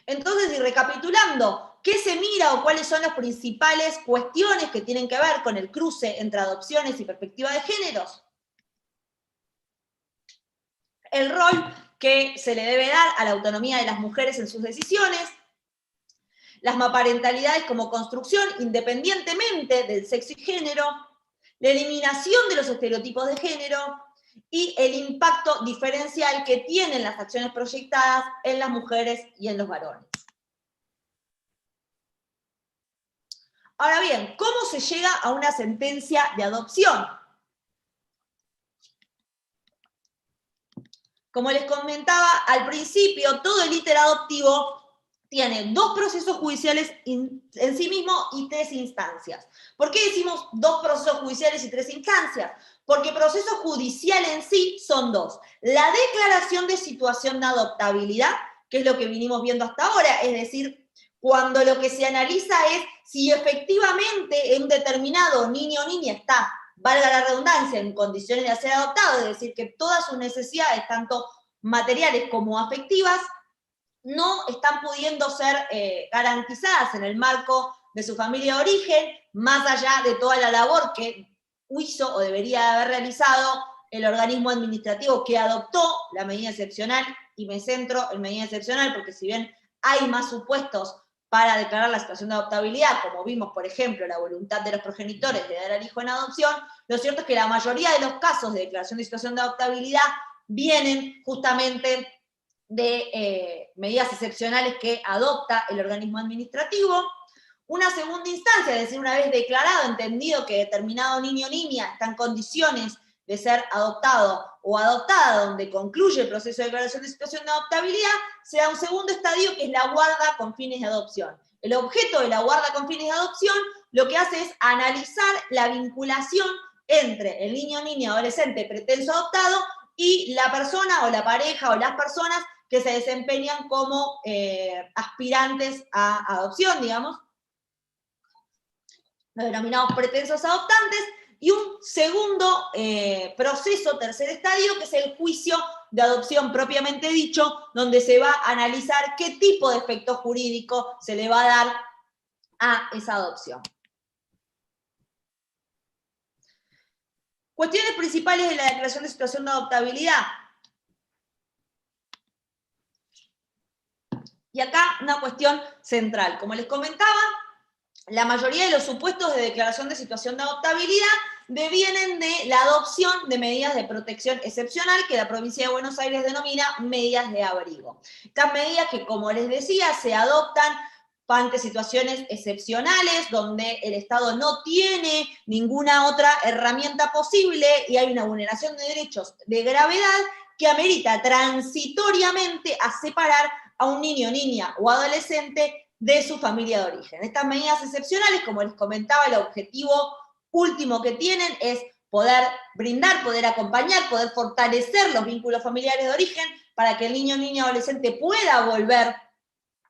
B: Entonces, y recapitulando, ¿qué se mira o cuáles son las principales cuestiones que tienen que ver con el cruce entre adopciones y perspectiva de géneros? El rol que se le debe dar a la autonomía de las mujeres en sus decisiones, las maparentalidades como construcción independientemente del sexo y género, la eliminación de los estereotipos de género y el impacto diferencial que tienen las acciones proyectadas en las mujeres y en los varones. Ahora bien, ¿cómo se llega a una sentencia de adopción? Como les comentaba al principio, todo el íter adoptivo tiene 2 procesos judiciales en sí mismo y 3 instancias. ¿Por qué decimos 2 procesos judiciales y 3 instancias? Porque proceso judicial en sí son 2. La declaración de situación de adoptabilidad, que es lo que vinimos viendo hasta ahora, es decir, cuando lo que se analiza es si efectivamente un determinado niño o niña está, valga la redundancia, en condiciones de ser adoptado, es decir, que todas sus necesidades, tanto materiales como afectivas, no están pudiendo ser garantizadas en el marco de su familia de origen, más allá de toda la labor que hizo o debería haber realizado el organismo administrativo que adoptó la medida excepcional, y me centro en medida excepcional porque si bien hay más supuestos para declarar la situación de adoptabilidad, como vimos, por ejemplo, la voluntad de los progenitores de dar al hijo en adopción, lo cierto es que la mayoría de los casos de declaración de situación de adoptabilidad vienen justamente de medidas excepcionales que adopta el organismo administrativo. Una segunda instancia, es decir, una vez declarado, entendido que determinado niño o niña está en condiciones de ser adoptado o adoptada, donde concluye el proceso de declaración de situación de adoptabilidad, se da un segundo estadio que es la guarda con fines de adopción. El objeto de la guarda con fines de adopción lo que hace es analizar la vinculación entre el niño o niña adolescente pretenso adoptado y la persona o la pareja o las personas que se desempeñan como aspirantes a adopción, digamos, los denominados pretensos adoptantes, y un segundo proceso, tercer estadio, que es el juicio de adopción propiamente dicho, donde se va a analizar qué tipo de efecto jurídico se le va a dar a esa adopción. Cuestiones principales de la declaración de situación de adoptabilidad. Y acá una cuestión central. Como les comentaba, la mayoría de los supuestos de declaración de situación de adoptabilidad devienen de la adopción de medidas de protección excepcional que la provincia de Buenos Aires denomina medidas de abrigo. Estas medidas que, como les decía, se adoptan ante situaciones excepcionales donde el Estado no tiene ninguna otra herramienta posible y hay una vulneración de derechos de gravedad que amerita transitoriamente a separar a un niño, niña o adolescente de su familia de origen. Estas medidas excepcionales, como les comentaba, el objetivo último que tienen es poder brindar, poder acompañar, poder fortalecer los vínculos familiares de origen para que el niño, niña, adolescente pueda volver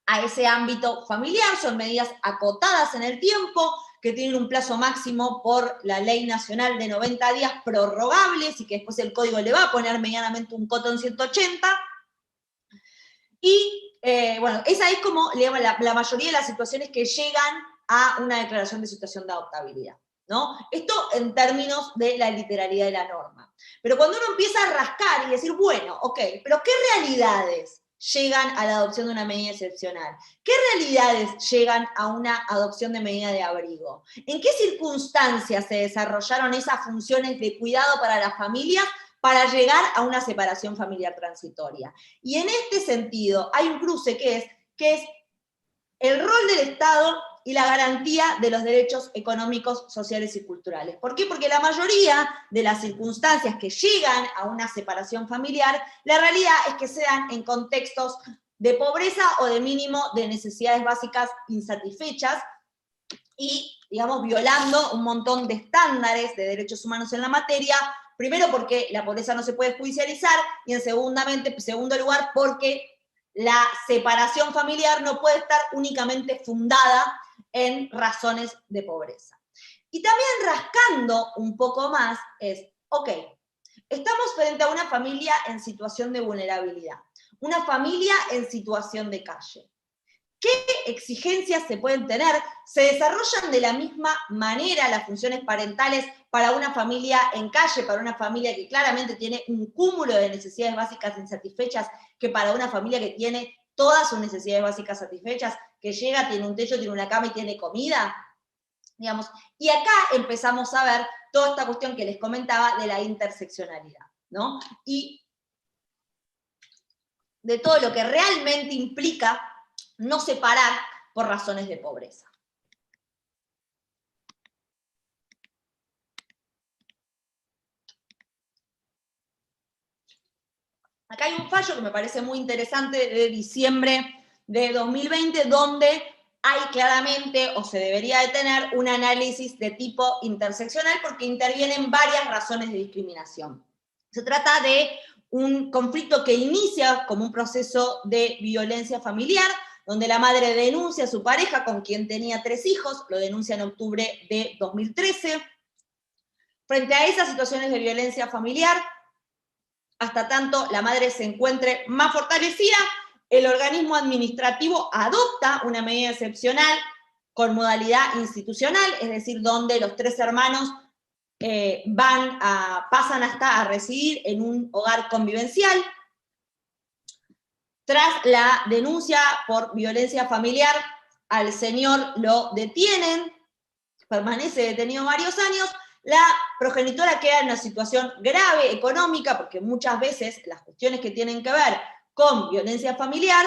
B: a ese ámbito familiar. Son medidas acotadas en el tiempo, que tienen un plazo máximo por la ley nacional de 90 días prorrogables y que después el código le va a poner medianamente un coto en 180. Y bueno, esa es como la mayoría de las situaciones que llegan a una declaración de situación de adoptabilidad, ¿no? Esto en términos de la literalidad de la norma. Pero cuando uno empieza a rascar y decir, bueno, ok, pero ¿qué realidades llegan a la adopción de una medida excepcional? ¿Qué realidades llegan a una adopción de medida de abrigo? ¿En qué circunstancias se desarrollaron esas funciones de cuidado para la familia para llegar a una separación familiar transitoria? Y en este sentido hay un cruce que es el rol del Estado y la garantía de los derechos económicos, sociales y culturales. ¿Por qué? Porque la mayoría de las circunstancias que llegan a una separación familiar, la realidad es que se dan en contextos de pobreza o de mínimo de necesidades básicas insatisfechas y, digamos, violando un montón de estándares de derechos humanos en la materia, primero porque la pobreza no se puede judicializar y en segundo lugar porque la separación familiar no puede estar únicamente fundada en razones de pobreza. Y también rascando un poco más es, ok, estamos frente a una familia en situación de vulnerabilidad, una familia en situación de calle. ¿Qué exigencias se pueden tener? ¿Se desarrollan de la misma manera las funciones parentales para una familia en calle, para una familia que claramente tiene un cúmulo de necesidades básicas insatisfechas, que para una familia que tiene todas sus necesidades básicas satisfechas, que llega, tiene un techo, tiene una cama y tiene comida? Digamos, y acá empezamos a ver toda esta cuestión que les comentaba de la interseccionalidad, ¿no? Y de todo lo que realmente implica no separar por razones de pobreza. Acá hay un fallo que me parece muy interesante de diciembre de 2020, donde hay claramente, o se debería de tener, un análisis de tipo interseccional porque intervienen varias razones de discriminación. Se trata de un conflicto que inicia como un proceso de violencia familiar, donde la madre denuncia a su pareja con quien tenía 3 hijos, lo denuncia en octubre de 2013. Frente a esas situaciones de violencia familiar, hasta tanto la madre se encuentre más fortalecida, el organismo administrativo adopta una medida excepcional con modalidad institucional, es decir, donde los 3 hermanos pasan hasta a residir en un hogar convivencial. Tras la denuncia por violencia familiar, al señor lo detienen, permanece detenido varios años, la progenitora queda en una situación grave económica, porque muchas veces las cuestiones que tienen que ver con violencia familiar,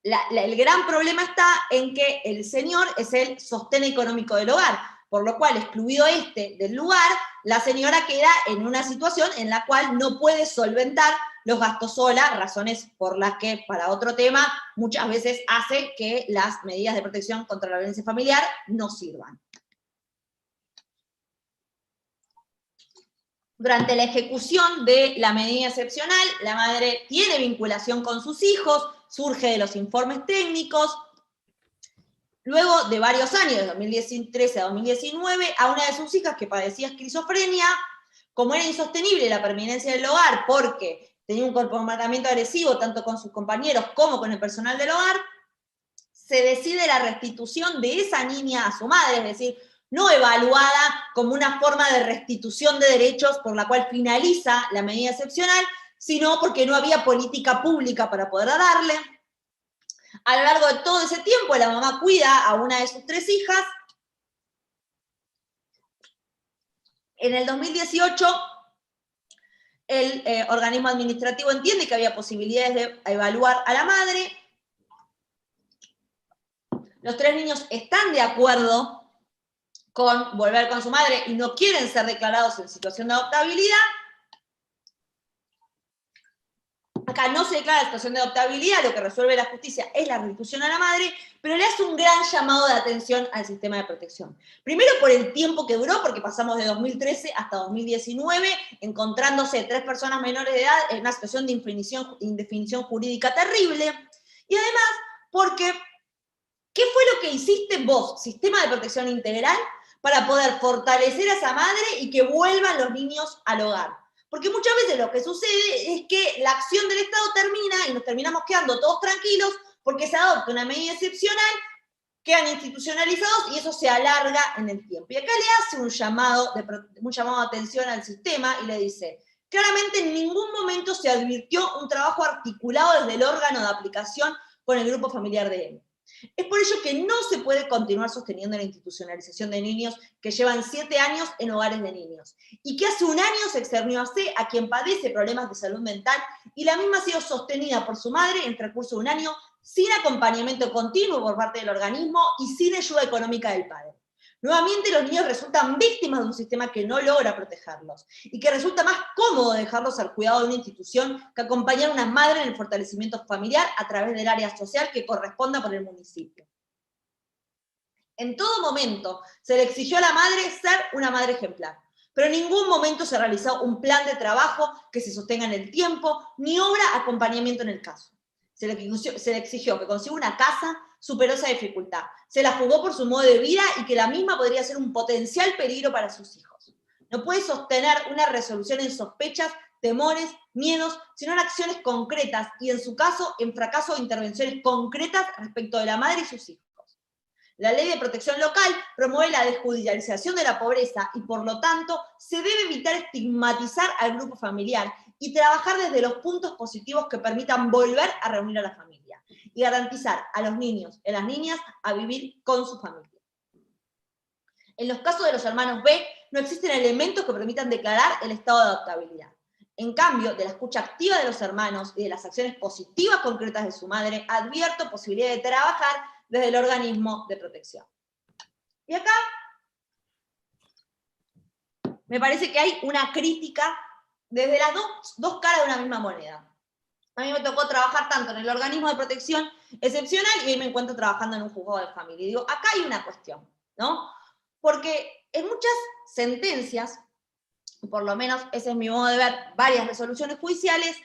B: el gran problema está en que el señor es el sostén económico del hogar, por lo cual, excluido del lugar, la señora queda en una situación en la cual no puede solventar los gastos sola, razones por las que, para otro tema, muchas veces hace que las medidas de protección contra la violencia familiar no sirvan. Durante la ejecución de la medida excepcional, la madre tiene vinculación con sus hijos, surge de los informes técnicos. Luego de varios años, de 2013 a 2019, a una de sus hijas que padecía esquizofrenia, como era insostenible la permanencia del hogar porque tenía un comportamiento agresivo tanto con sus compañeros como con el personal del hogar, se decide la restitución de esa niña a su madre, es decir, no evaluada como una forma de restitución de derechos por la cual finaliza la medida excepcional, sino porque no había política pública para poder darle. A lo largo de todo ese tiempo, la mamá cuida a una de sus 3 hijas. En el 2018, el organismo administrativo entiende que había posibilidades de evaluar a la madre. Los 3 niños están de acuerdo con volver con su madre y no quieren ser declarados en situación de adoptabilidad. Acá no se declara la situación de adoptabilidad, lo que resuelve la justicia es la restitución a la madre, pero le hace un gran llamado de atención al sistema de protección. Primero por el tiempo que duró, porque pasamos de 2013 hasta 2019, encontrándose 3 personas menores de edad en una situación de indefinición jurídica terrible, y además porque, ¿qué fue lo que hiciste vos, sistema de protección integral, para poder fortalecer a esa madre y que vuelvan los niños al hogar? Porque muchas veces lo que sucede es que la acción del Estado termina y nos terminamos quedando todos tranquilos porque se adopta una medida excepcional, quedan institucionalizados y eso se alarga en el tiempo. Y acá le hace un llamado de atención al sistema y le dice, Claramente en ningún momento se advirtió un trabajo articulado desde el órgano de aplicación con el grupo familiar de él. Es por ello que no se puede continuar sosteniendo la institucionalización de niños que llevan 7 años en hogares de niños, y que hace un año se exterminó a quien padece problemas de salud mental, y la misma ha sido sostenida por su madre en el transcurso de un año, sin acompañamiento continuo por parte del organismo y sin ayuda económica del padre. Nuevamente los niños resultan víctimas de un sistema que no logra protegerlos, y que resulta más cómodo dejarlos al cuidado de una institución que acompañar a una madre en el fortalecimiento familiar a través del área social que corresponda por el municipio. En todo momento se le exigió a la madre ser una madre ejemplar, pero en ningún momento se realizó un plan de trabajo que se sostenga en el tiempo, ni obra acompañamiento en el caso. Se le exigió que consiga una casa, superó esa dificultad. Se la jugó por su modo de vida y que la misma podría ser un potencial peligro para sus hijos. No puede sostener una resolución en sospechas, temores, miedos, sino en acciones concretas y, en su caso, en fracaso de intervenciones concretas respecto de la madre y sus hijos. La Ley de Protección Local promueve la desjudicialización de la pobreza y, por lo tanto, se debe evitar estigmatizar al grupo familiar y trabajar desde los puntos positivos que permitan volver a reunir a la familia y garantizar a los niños y a las niñas a vivir con su familia. En los casos de los hermanos B, no existen elementos que permitan declarar el estado de adoptabilidad. En cambio, de la escucha activa de los hermanos y de las acciones positivas concretas de su madre, advierto posibilidad de trabajar desde el organismo de protección. Y acá me parece que hay una crítica desde las dos caras de una misma moneda. A mí me tocó trabajar tanto en el organismo de protección excepcional y hoy me encuentro trabajando en un juzgado de familia. Y digo, acá hay una cuestión, ¿no? Porque en muchas sentencias, por lo menos ese es mi modo de ver, varias resoluciones judiciales,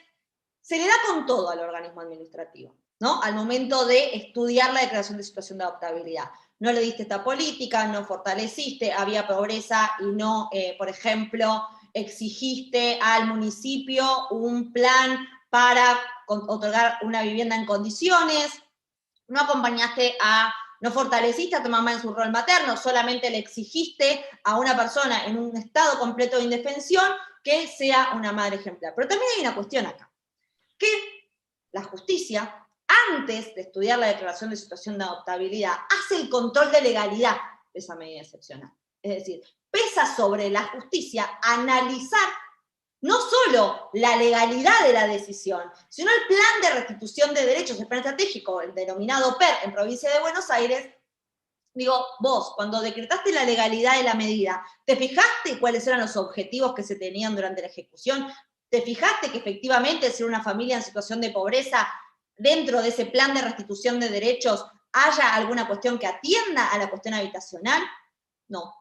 B: se le da con todo al organismo administrativo, ¿no? Al momento de estudiar la declaración de situación de adoptabilidad. No le diste esta política, no fortaleciste, había pobreza y no, por ejemplo, exigiste al municipio un plan para otorgar una vivienda en condiciones, no acompañaste no fortaleciste a tu mamá en su rol materno, solamente le exigiste a una persona en un estado completo de indefensión que sea una madre ejemplar. Pero también hay una cuestión acá, que la justicia, antes de estudiar la declaración de situación de adoptabilidad, hace el control de legalidad de esa medida excepcional. Es decir, pesa sobre la justicia analizar no solo la legalidad de la decisión, sino el plan de restitución de derechos, el plan estratégico, el denominado PER en provincia de Buenos Aires. Digo, vos, cuando decretaste la legalidad de la medida, ¿te fijaste cuáles eran los objetivos que se tenían durante la ejecución? ¿Te fijaste que efectivamente ser una familia en situación de pobreza, dentro de ese plan de restitución de derechos, haya alguna cuestión que atienda a la cuestión habitacional? No.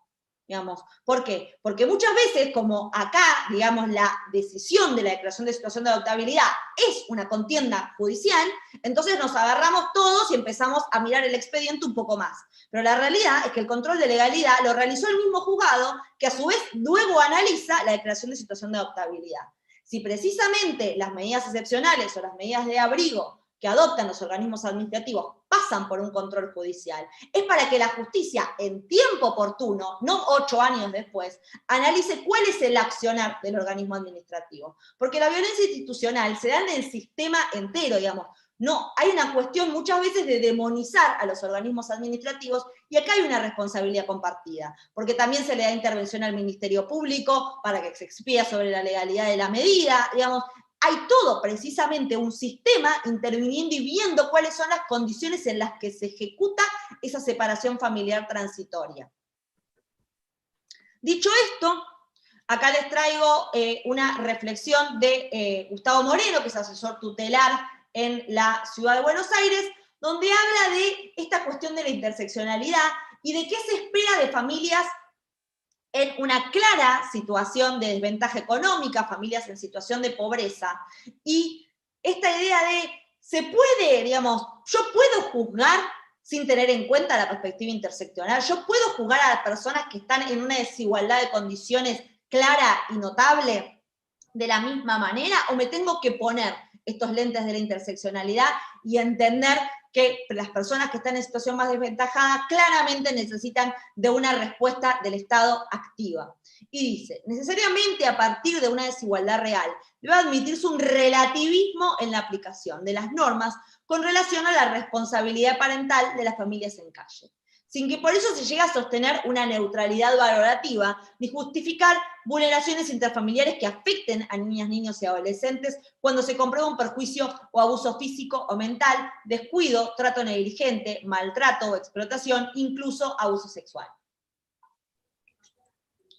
B: Digamos, ¿por qué? Porque muchas veces, como acá, digamos, la decisión de la declaración de situación de adoptabilidad es una contienda judicial, entonces nos agarramos todos y empezamos a mirar el expediente un poco más. Pero la realidad es que el control de legalidad lo realizó el mismo juzgado, que a su vez luego analiza la declaración de situación de adoptabilidad. Si precisamente las medidas excepcionales o las medidas de abrigo que adoptan los organismos administrativos pasan por un control judicial, es para que la justicia, en tiempo oportuno, no 8 años después, analice cuál es el accionar del organismo administrativo. Porque la violencia institucional se da en el sistema entero, digamos. No, hay una cuestión muchas veces de demonizar a los organismos administrativos, y acá hay una responsabilidad compartida, porque también se le da intervención al Ministerio Público para que se expida sobre la legalidad de la medida, digamos. Hay todo precisamente un sistema interviniendo y viendo cuáles son las condiciones en las que se ejecuta esa separación familiar transitoria. Dicho esto, acá les traigo una reflexión de Gustavo Moreno, que es asesor tutelar en la Ciudad de Buenos Aires, donde habla de esta cuestión de la interseccionalidad y de qué se espera de familias en una clara situación de desventaja económica, familias en situación de pobreza, y esta idea de, se puede, digamos, yo puedo juzgar sin tener en cuenta la perspectiva interseccional, yo puedo juzgar a las personas que están en una desigualdad de condiciones clara y notable de la misma manera, o me tengo que poner estos lentes de la interseccionalidad y entender que las personas que están en situación más desventajada claramente necesitan de una respuesta del Estado activa. Y dice, necesariamente a partir de una desigualdad real, debe admitirse un relativismo en la aplicación de las normas con relación a la responsabilidad parental de las familias en calle, sin que por eso se llegue a sostener una neutralidad valorativa, ni justificar vulneraciones interfamiliares que afecten a niñas, niños y adolescentes cuando se comprueba un perjuicio o abuso físico o mental, descuido, trato negligente, maltrato o explotación, incluso abuso sexual.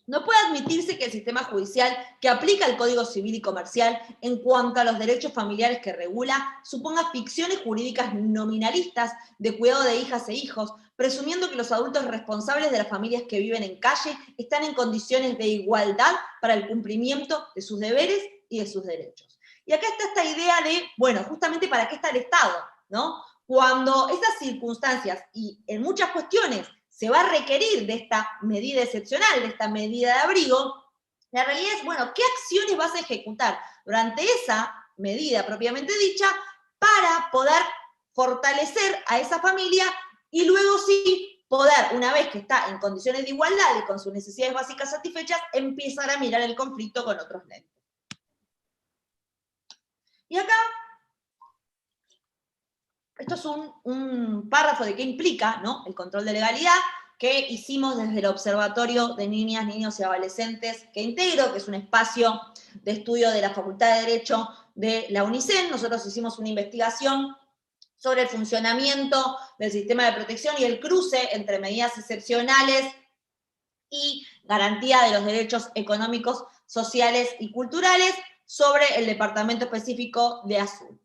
B: No puede admitirse que el sistema judicial que aplica el Código Civil y Comercial en cuanto a los derechos familiares que regula suponga ficciones jurídicas nominalistas de cuidado de hijas e hijos, presumiendo que los adultos responsables de las familias que viven en calle están en condiciones de igualdad para el cumplimiento de sus deberes y de sus derechos. Y acá está esta idea de, bueno, justamente para qué está el Estado, ¿no? Cuando esas circunstancias, y en muchas cuestiones, se va a requerir de esta medida excepcional, de esta medida de abrigo, la realidad es, bueno, ¿qué acciones vas a ejecutar durante esa medida propiamente dicha para poder fortalecer a esa familia y luego sí poder, una vez que está en condiciones de igualdad y con sus necesidades básicas satisfechas, empezar a mirar el conflicto con otros lentes? Y acá, esto es un párrafo de qué implica, ¿no?, el control de legalidad, que hicimos desde el Observatorio de Niñas, Niños y Adolescentes que integro, que es un espacio de estudio de la Facultad de Derecho de la UNICEN. Nosotros hicimos una investigación sobre el funcionamiento del sistema de protección y el cruce entre medidas excepcionales y garantía de los derechos económicos, sociales y culturales sobre el departamento específico de Azul.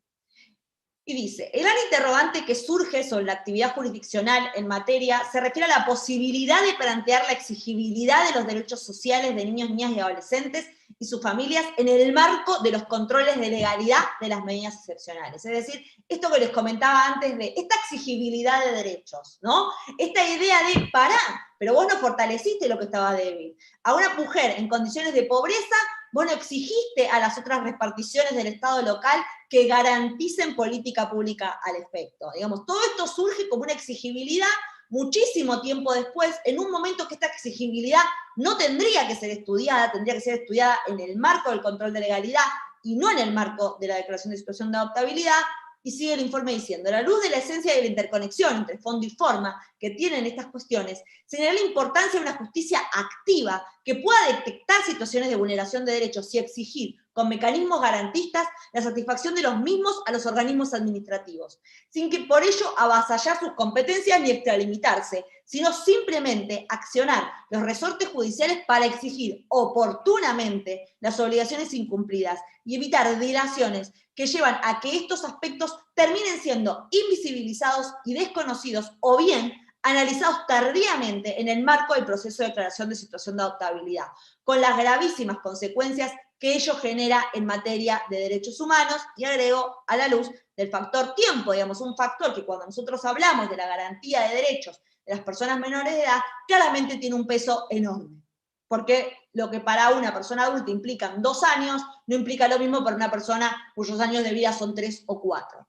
B: Y dice, el gran interrogante que surge sobre la actividad jurisdiccional en materia se refiere a la posibilidad de plantear la exigibilidad de los derechos sociales de niños, niñas y adolescentes y sus familias en el marco de los controles de legalidad de las medidas excepcionales. Es decir, esto que les comentaba antes de esta exigibilidad de derechos, ¿no? Esta idea de, pará, pero vos no fortaleciste lo que estaba débil. A una mujer en condiciones de pobreza, vos no exigiste a las otras reparticiones del Estado local que garanticen política pública al efecto. Digamos, todo esto surge como una exigibilidad muchísimo tiempo después, en un momento que esta exigibilidad no tendría que ser estudiada, tendría que ser estudiada en el marco del control de legalidad y no en el marco de la declaración de situación de adoptabilidad. Y sigue el informe diciendo, a la luz de la esencia de la interconexión entre fondo y forma que tienen estas cuestiones, señala la importancia de una justicia activa que pueda detectar situaciones de vulneración de derechos y exigir, con mecanismos garantistas, la satisfacción de los mismos a los organismos administrativos, sin que por ello avasallar sus competencias ni extralimitarse, sino simplemente accionar los resortes judiciales para exigir oportunamente las obligaciones incumplidas y evitar dilaciones que llevan a que estos aspectos terminen siendo invisibilizados y desconocidos o bien analizados tardíamente en el marco del proceso de declaración de situación de adoptabilidad, con las gravísimas consecuencias que ello genera en materia de derechos humanos, y agrego a la luz del factor tiempo, digamos, un factor que cuando nosotros hablamos de la garantía de derechos de las personas menores de edad, claramente tiene un peso enorme. Porque lo que para una persona adulta implican 2 años, no implica lo mismo para una persona cuyos años de vida son 3 o 4.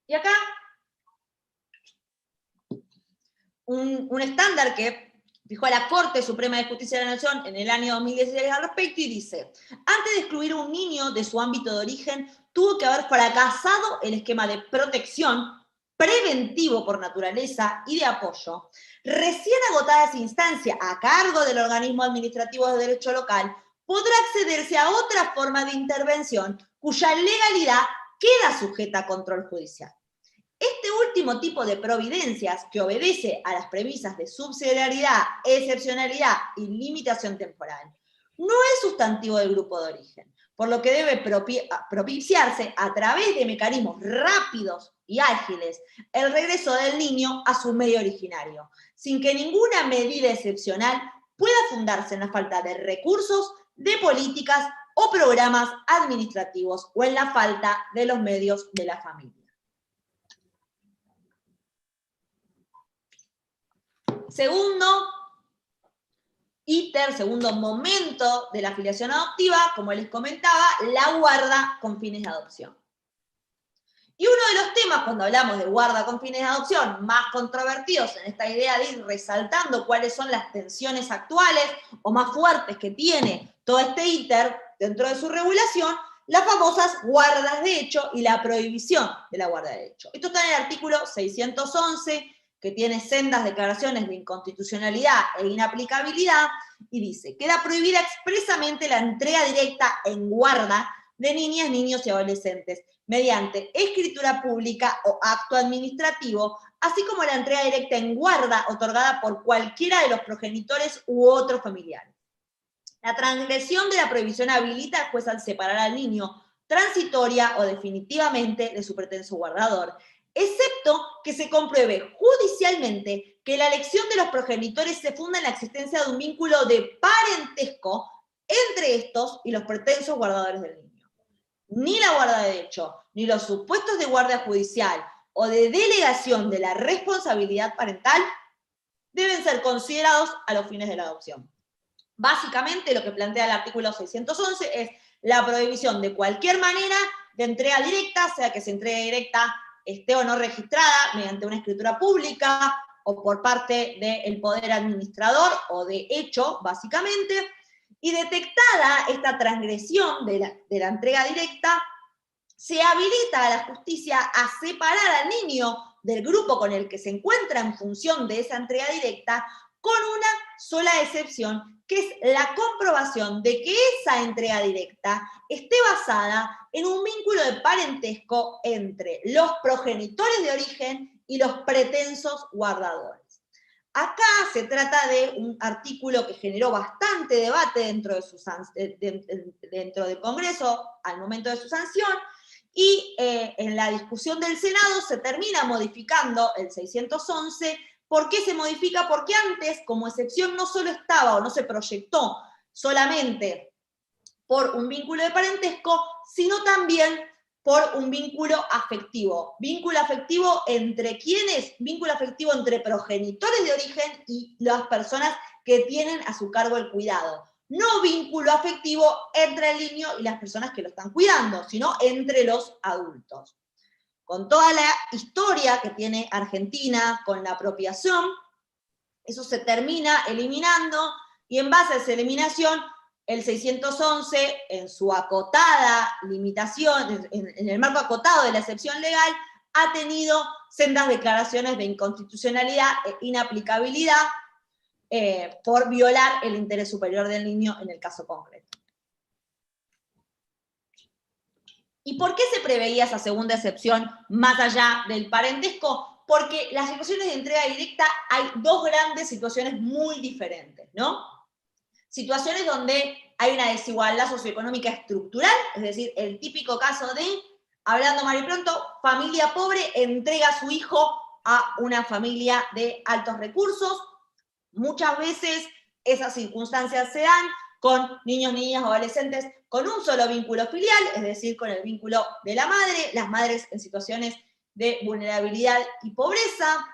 B: Y acá, un estándar que fijó la Corte Suprema de Justicia de la Nación en el año 2016 al respecto y dice, antes de excluir a un niño de su ámbito de origen, tuvo que haber fracasado el esquema de protección preventivo por naturaleza y de apoyo. Recién agotada esa instancia a cargo del organismo administrativo de derecho local, podrá accederse a otra forma de intervención cuya legalidad queda sujeta a control judicial. Este último tipo de providencias, que obedece a las premisas de subsidiariedad, excepcionalidad y limitación temporal, no es sustantivo del grupo de origen, por lo que debe propiciarse a través de mecanismos rápidos y ágiles el regreso del niño a su medio originario, sin que ninguna medida excepcional pueda fundarse en la falta de recursos, de políticas o programas administrativos o en la falta de los medios de la familia. Segundo, íter, segundo momento de la filiación adoptiva, como les comentaba, la guarda con fines de adopción. Y uno de los temas, cuando hablamos de guarda con fines de adopción, más controvertidos en esta idea de ir resaltando cuáles son las tensiones actuales o más fuertes que tiene todo este íter dentro de su regulación, las famosas guardas de hecho y la prohibición de la guarda de hecho. Esto está en el artículo 611, que tiene sendas declaraciones de inconstitucionalidad e inaplicabilidad, y dice: queda prohibida expresamente la entrega directa en guarda de niñas, niños y adolescentes, mediante escritura pública o acto administrativo, así como la entrega directa en guarda otorgada por cualquiera de los progenitores u otros familiares. La transgresión de la prohibición habilita al juez al separar al niño transitoria o definitivamente de su pretenso guardador, excepto que se compruebe judicialmente que la elección de los progenitores se funda en la existencia de un vínculo de parentesco entre estos y los pretensos guardadores del niño. Ni la guarda de hecho, ni los supuestos de guardia judicial o de delegación de la responsabilidad parental deben ser considerados a los fines de la adopción. Básicamente, lo que plantea el artículo 611 es la prohibición de cualquier manera de entrega directa, sea que se entregue directa esté o no registrada mediante una escritura pública o por parte del poder administrador o de hecho, básicamente, y detectada esta transgresión de la entrega directa, se habilita a la justicia a separar al niño del grupo con el que se encuentra en función de esa entrega directa, con una sola excepción, que es la comprobación de que esa entrega directa esté basada en un vínculo de parentesco entre los progenitores de origen y los pretensos guardadores. Acá se trata de un artículo que generó bastante debate dentro del Congreso al momento de su sanción, y en la discusión del Senado se termina modificando el 611. ¿Por qué se modifica? Porque antes, como excepción, no solo estaba o no se proyectó solamente por un vínculo de parentesco, sino también por un vínculo afectivo. ¿Vínculo afectivo entre quiénes? Vínculo afectivo entre progenitores de origen y las personas que tienen a su cargo el cuidado. No vínculo afectivo entre el niño y las personas que lo están cuidando, sino entre los adultos. Con toda la historia que tiene Argentina con la apropiación, eso se termina eliminando, y en base a esa eliminación, el 611, en su acotada limitación, en el marco acotado de la excepción legal, ha tenido sendas declaraciones de inconstitucionalidad e inaplicabilidad por violar el interés superior del niño en el caso concreto. ¿Y por qué se preveía esa segunda excepción más allá del parentesco? Porque las situaciones de entrega directa hay dos grandes situaciones muy diferentes, ¿no? Situaciones donde hay una desigualdad socioeconómica estructural, es decir, el típico caso de, hablando mal y pronto, familia pobre entrega a su hijo a una familia de altos recursos. Muchas veces esas circunstancias se dan con niños, niñas, adolescentes con un solo vínculo filial, es decir, con el vínculo de la madre, las madres en situaciones de vulnerabilidad y pobreza,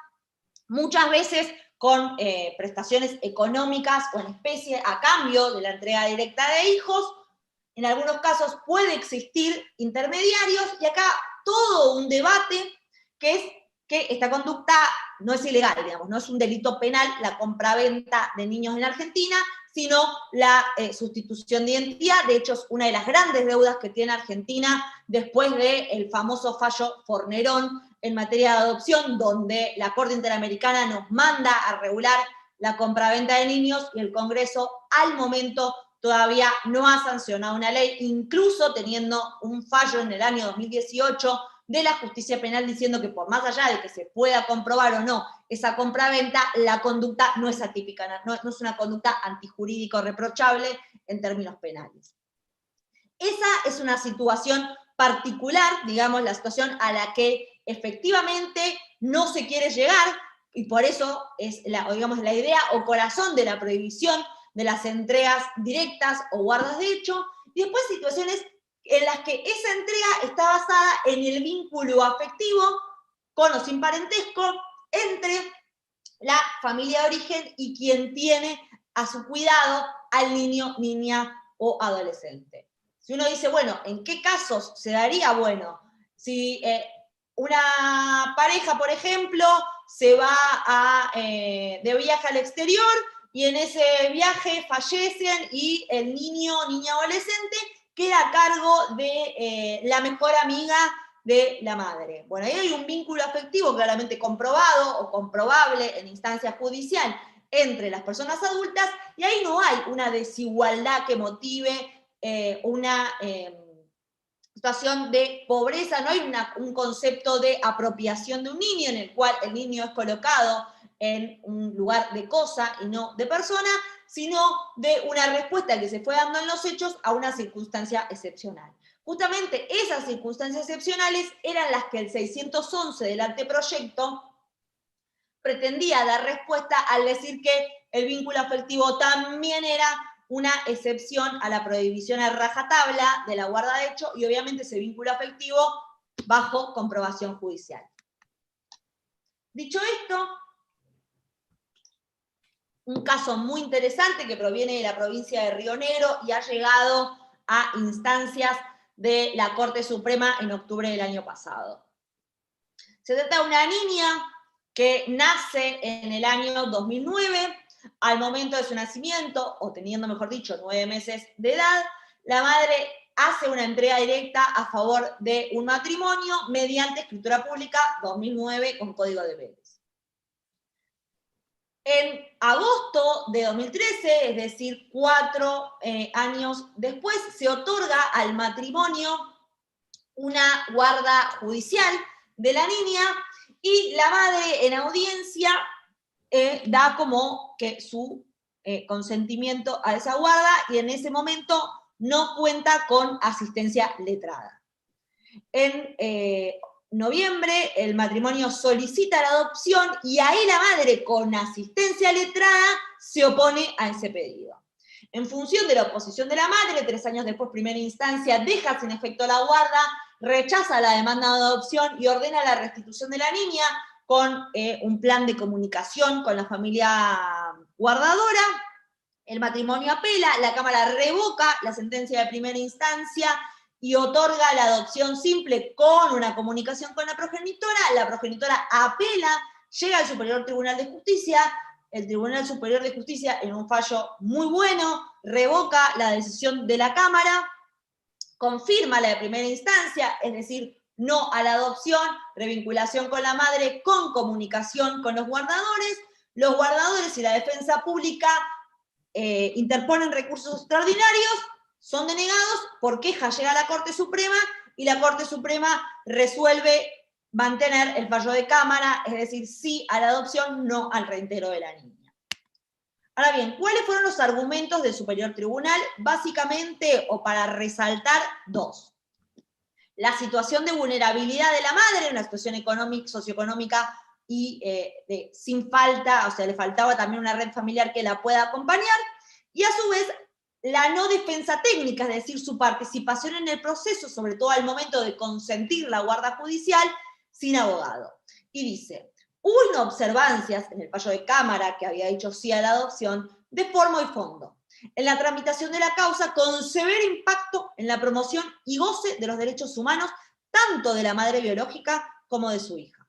B: muchas veces con prestaciones económicas o en especie a cambio de la entrega directa de hijos. En algunos casos puede existir intermediarios, y acá todo un debate que es que esta conducta no es ilegal, digamos, no es un delito penal la compraventa de niños en Argentina, sino la sustitución de identidad. De hecho, es una de las grandes deudas que tiene Argentina después del famoso fallo Fornerón en materia de adopción, donde la Corte Interamericana nos manda a regular la compraventa de niños, y el Congreso al momento todavía no ha sancionado una ley, incluso teniendo un fallo en el año 2018 de la justicia penal diciendo que por más allá de que se pueda comprobar o no esa compraventa, la conducta no es atípica, no es una conducta antijurídico reprochable en términos penales. Esa es una situación particular, digamos, la situación a la que efectivamente no se quiere llegar, y por eso es la idea o corazón de la prohibición de las entregas directas o guardas de hecho, y después situaciones en las que esa entrega está basada en el vínculo afectivo, con o sin parentesco, entre la familia de origen y quien tiene a su cuidado al niño, niña o adolescente. Si uno dice, bueno, ¿en qué casos se daría? Bueno, si una pareja, por ejemplo, se va de viaje al exterior y en ese viaje fallecen y el niño, niña o adolescente queda a cargo de la mejor amiga de la madre. Bueno, ahí hay un vínculo afectivo claramente comprobado o comprobable en instancia judicial entre las personas adultas, y ahí no hay una desigualdad que motive una situación de pobreza, no hay un concepto de apropiación de un niño en el cual el niño es colocado en un lugar de cosa y no de persona, sino de una respuesta que se fue dando en los hechos a una circunstancia excepcional. Justamente esas circunstancias excepcionales eran las que el 611 del anteproyecto pretendía dar respuesta al decir que el vínculo afectivo también era una excepción a la prohibición a rajatabla de la guarda de hecho y obviamente ese vínculo afectivo bajo comprobación judicial. Dicho esto, un caso muy interesante que proviene de la provincia de Río Negro y ha llegado a instancias de la Corte Suprema en octubre del año pasado. Se trata de una niña que nace en el año 2009, al momento de su nacimiento, o teniendo, mejor dicho, 9 meses de edad, la madre hace una entrega directa a favor de un matrimonio mediante escritura pública 2009 con código de Vélez. En agosto de 2013, es decir, 4 años después, se otorga al matrimonio una guarda judicial de la niña y la madre en audiencia da como que su consentimiento a esa guarda y en ese momento no cuenta con asistencia letrada. En noviembre el matrimonio solicita la adopción y ahí la madre con asistencia letrada se opone a ese pedido. En función de la oposición de la madre, 3 años después, primera instancia, deja sin efecto la guarda, rechaza la demanda de adopción y ordena la restitución de la niña con un plan de comunicación con la familia guardadora. El matrimonio apela, la Cámara revoca la sentencia de primera instancia y otorga la adopción simple con una comunicación con la progenitora apela, llega al Superior Tribunal de Justicia, el Tribunal Superior de Justicia, en un fallo muy bueno, revoca la decisión de la Cámara, confirma la de primera instancia, es decir, no a la adopción, revinculación con la madre, con comunicación con los guardadores y la defensa pública interponen recursos extraordinarios, son denegados, por queja llega a la Corte Suprema y la Corte Suprema resuelve mantener el fallo de Cámara, es decir, sí a la adopción, no al reintegro de la niña. Ahora bien, ¿cuáles fueron los argumentos del Superior Tribunal? Básicamente, o para resaltar, 2. La situación de vulnerabilidad de la madre, una situación socioeconómica y sin falta, o sea, le faltaba también una red familiar que la pueda acompañar, y a su vez la no defensa técnica, es decir, su participación en el proceso, sobre todo al momento de consentir la guarda judicial, sin abogado. Y dice, hubo inobservancias en el fallo de Cámara, que había dicho sí a la adopción, de forma y fondo, en la tramitación de la causa con severo impacto en la promoción y goce de los derechos humanos, tanto de la madre biológica como de su hija.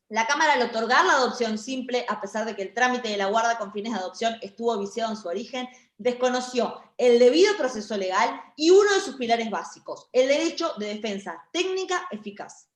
B: La Cámara, al otorgar la adopción simple, a pesar de que el trámite de la guarda con fines de adopción estuvo viciado en su origen, desconoció el debido proceso legal y uno de sus pilares básicos, el derecho de defensa técnica eficaz.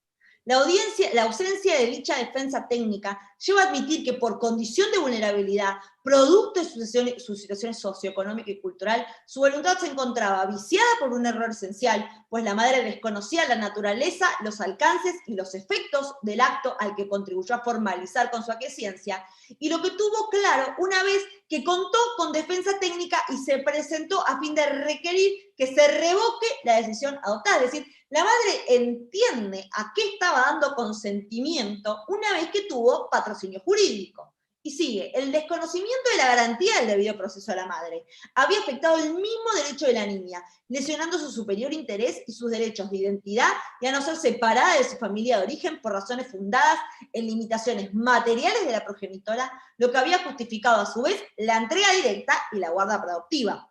B: La ausencia de dicha defensa técnica lleva a admitir que por condición de vulnerabilidad, producto de su situación socioeconómica y cultural, su voluntad se encontraba viciada por un error esencial, pues la madre desconocía la naturaleza, los alcances y los efectos del acto al que contribuyó a formalizar con su aquiescencia, y lo que tuvo claro una vez que contó con defensa técnica y se presentó a fin de requerir que se revoque la decisión adoptada. Es decir, la madre entiende a qué estaba dando consentimiento una vez que tuvo patrocinio jurídico. Y sigue, el desconocimiento de la garantía del debido proceso a la madre había afectado el mismo derecho de la niña, lesionando su superior interés y sus derechos de identidad y a no ser separada de su familia de origen por razones fundadas en limitaciones materiales de la progenitora, lo que había justificado a su vez la entrega directa y la guarda preadoptiva.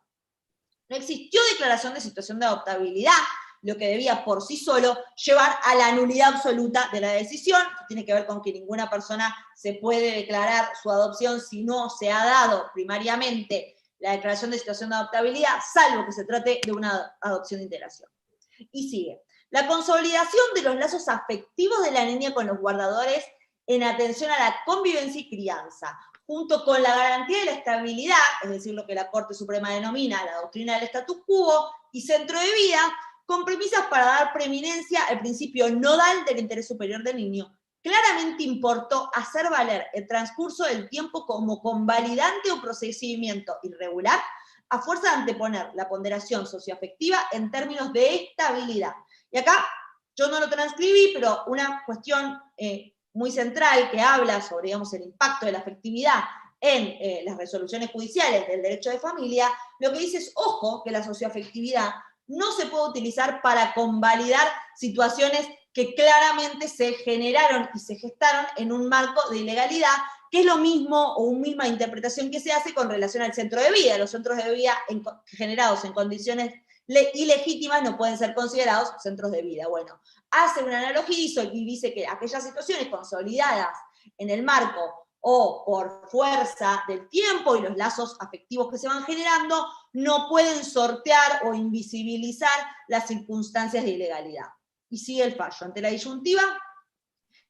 B: No existió declaración de situación de adoptabilidad, lo que debía por sí solo llevar a la nulidad absoluta de la decisión, que tiene que ver con que ninguna persona se puede declarar su adopción si no se ha dado primariamente la declaración de situación de adoptabilidad, salvo que se trate de una adopción de integración. Y sigue. La consolidación de los lazos afectivos de la niña con los guardadores en atención a la convivencia y crianza, junto con la garantía de la estabilidad, es decir, lo que la Corte Suprema denomina la doctrina del status quo y centro de vida, con premisas para dar preeminencia al principio nodal del interés superior del niño, claramente importó hacer valer el transcurso del tiempo como convalidante o procedimiento irregular, a fuerza de anteponer la ponderación socioafectiva en términos de estabilidad. Y acá, yo no lo transcribí, pero una cuestión muy central que habla sobre, digamos, el impacto de la afectividad en las resoluciones judiciales del derecho de familia, lo que dice es, ojo, que la socioafectividad no se puede utilizar para convalidar situaciones que claramente se generaron y se gestaron en un marco de ilegalidad, que es lo mismo o una misma interpretación que se hace con relación al centro de vida. Los centros de vida generados en condiciones ilegítimas no pueden ser considerados centros de vida. Bueno, hace una analogía y dice que aquellas situaciones consolidadas en el marco o por fuerza del tiempo y los lazos afectivos que se van generando, no pueden sortear o invisibilizar las circunstancias de ilegalidad. Y sigue el fallo. Ante la disyuntiva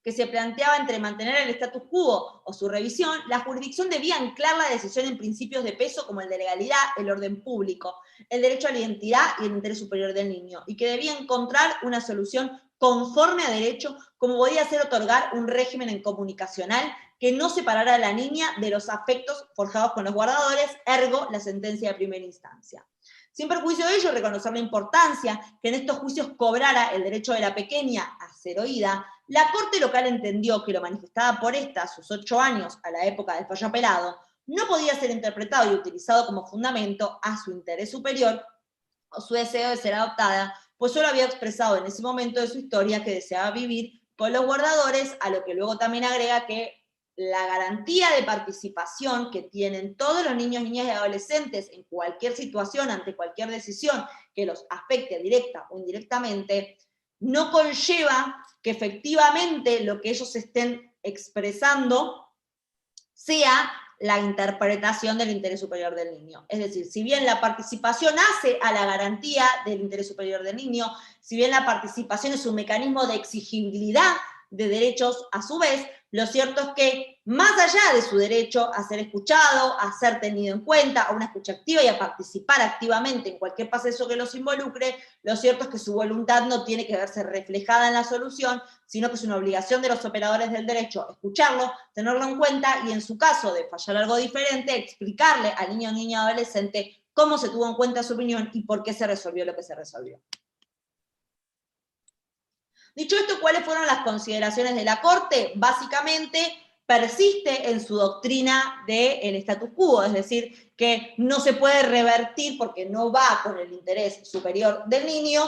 B: que se planteaba entre mantener el status quo o su revisión, la jurisdicción debía anclar la decisión en principios de peso como el de legalidad, el orden público, el derecho a la identidad y el interés superior del niño, y que debía encontrar una solución conforme a derecho, como podía ser otorgar un régimen incomunicacional que no separara a la niña de los afectos forjados con los guardadores, ergo la sentencia de primera instancia. Sin perjuicio de ello, reconocer la importancia que en estos juicios cobrara el derecho de la pequeña a ser oída, la Corte local entendió que lo manifestada por esta, a sus 8 años, a la época del fallo apelado, no podía ser interpretado y utilizado como fundamento a su interés superior o su deseo de ser adoptada, pues solo había expresado en ese momento de su historia que deseaba vivir con los guardadores, a lo que luego también agrega que la garantía de participación que tienen todos los niños, niñas y adolescentes en cualquier situación, ante cualquier decisión que los afecte directa o indirectamente, no conlleva que efectivamente lo que ellos estén expresando sea la interpretación del interés superior del niño. Es decir, si bien la participación hace a la garantía del interés superior del niño, si bien la participación es un mecanismo de exigibilidad de derechos a su vez, lo cierto es que más allá de su derecho a ser escuchado, a ser tenido en cuenta, a una escucha activa y a participar activamente en cualquier proceso que los involucre, lo cierto es que su voluntad no tiene que verse reflejada en la solución, sino que es una obligación de los operadores del derecho escucharlo, tenerlo en cuenta y en su caso de fallar algo diferente, explicarle al niño o niña adolescente cómo se tuvo en cuenta su opinión y por qué se resolvió lo que se resolvió. Dicho esto, ¿cuáles fueron las consideraciones de la Corte? Básicamente, persiste en su doctrina del status quo, es decir, que no se puede revertir porque no va con el interés superior del niño,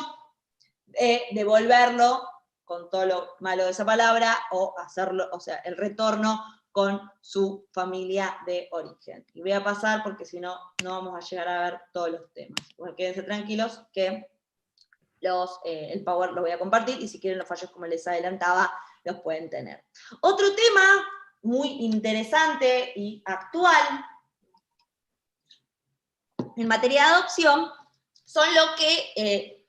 B: devolverlo con todo lo malo de esa palabra, o hacerlo, o sea, el retorno con su familia de origen. Y voy a pasar porque si no, no vamos a llegar a ver todos los temas. Bueno, quédense tranquilos que el Power lo voy a compartir, y si quieren los fallos, como les adelantaba, los pueden tener. Otro tema muy interesante y actual en materia de adopción son lo que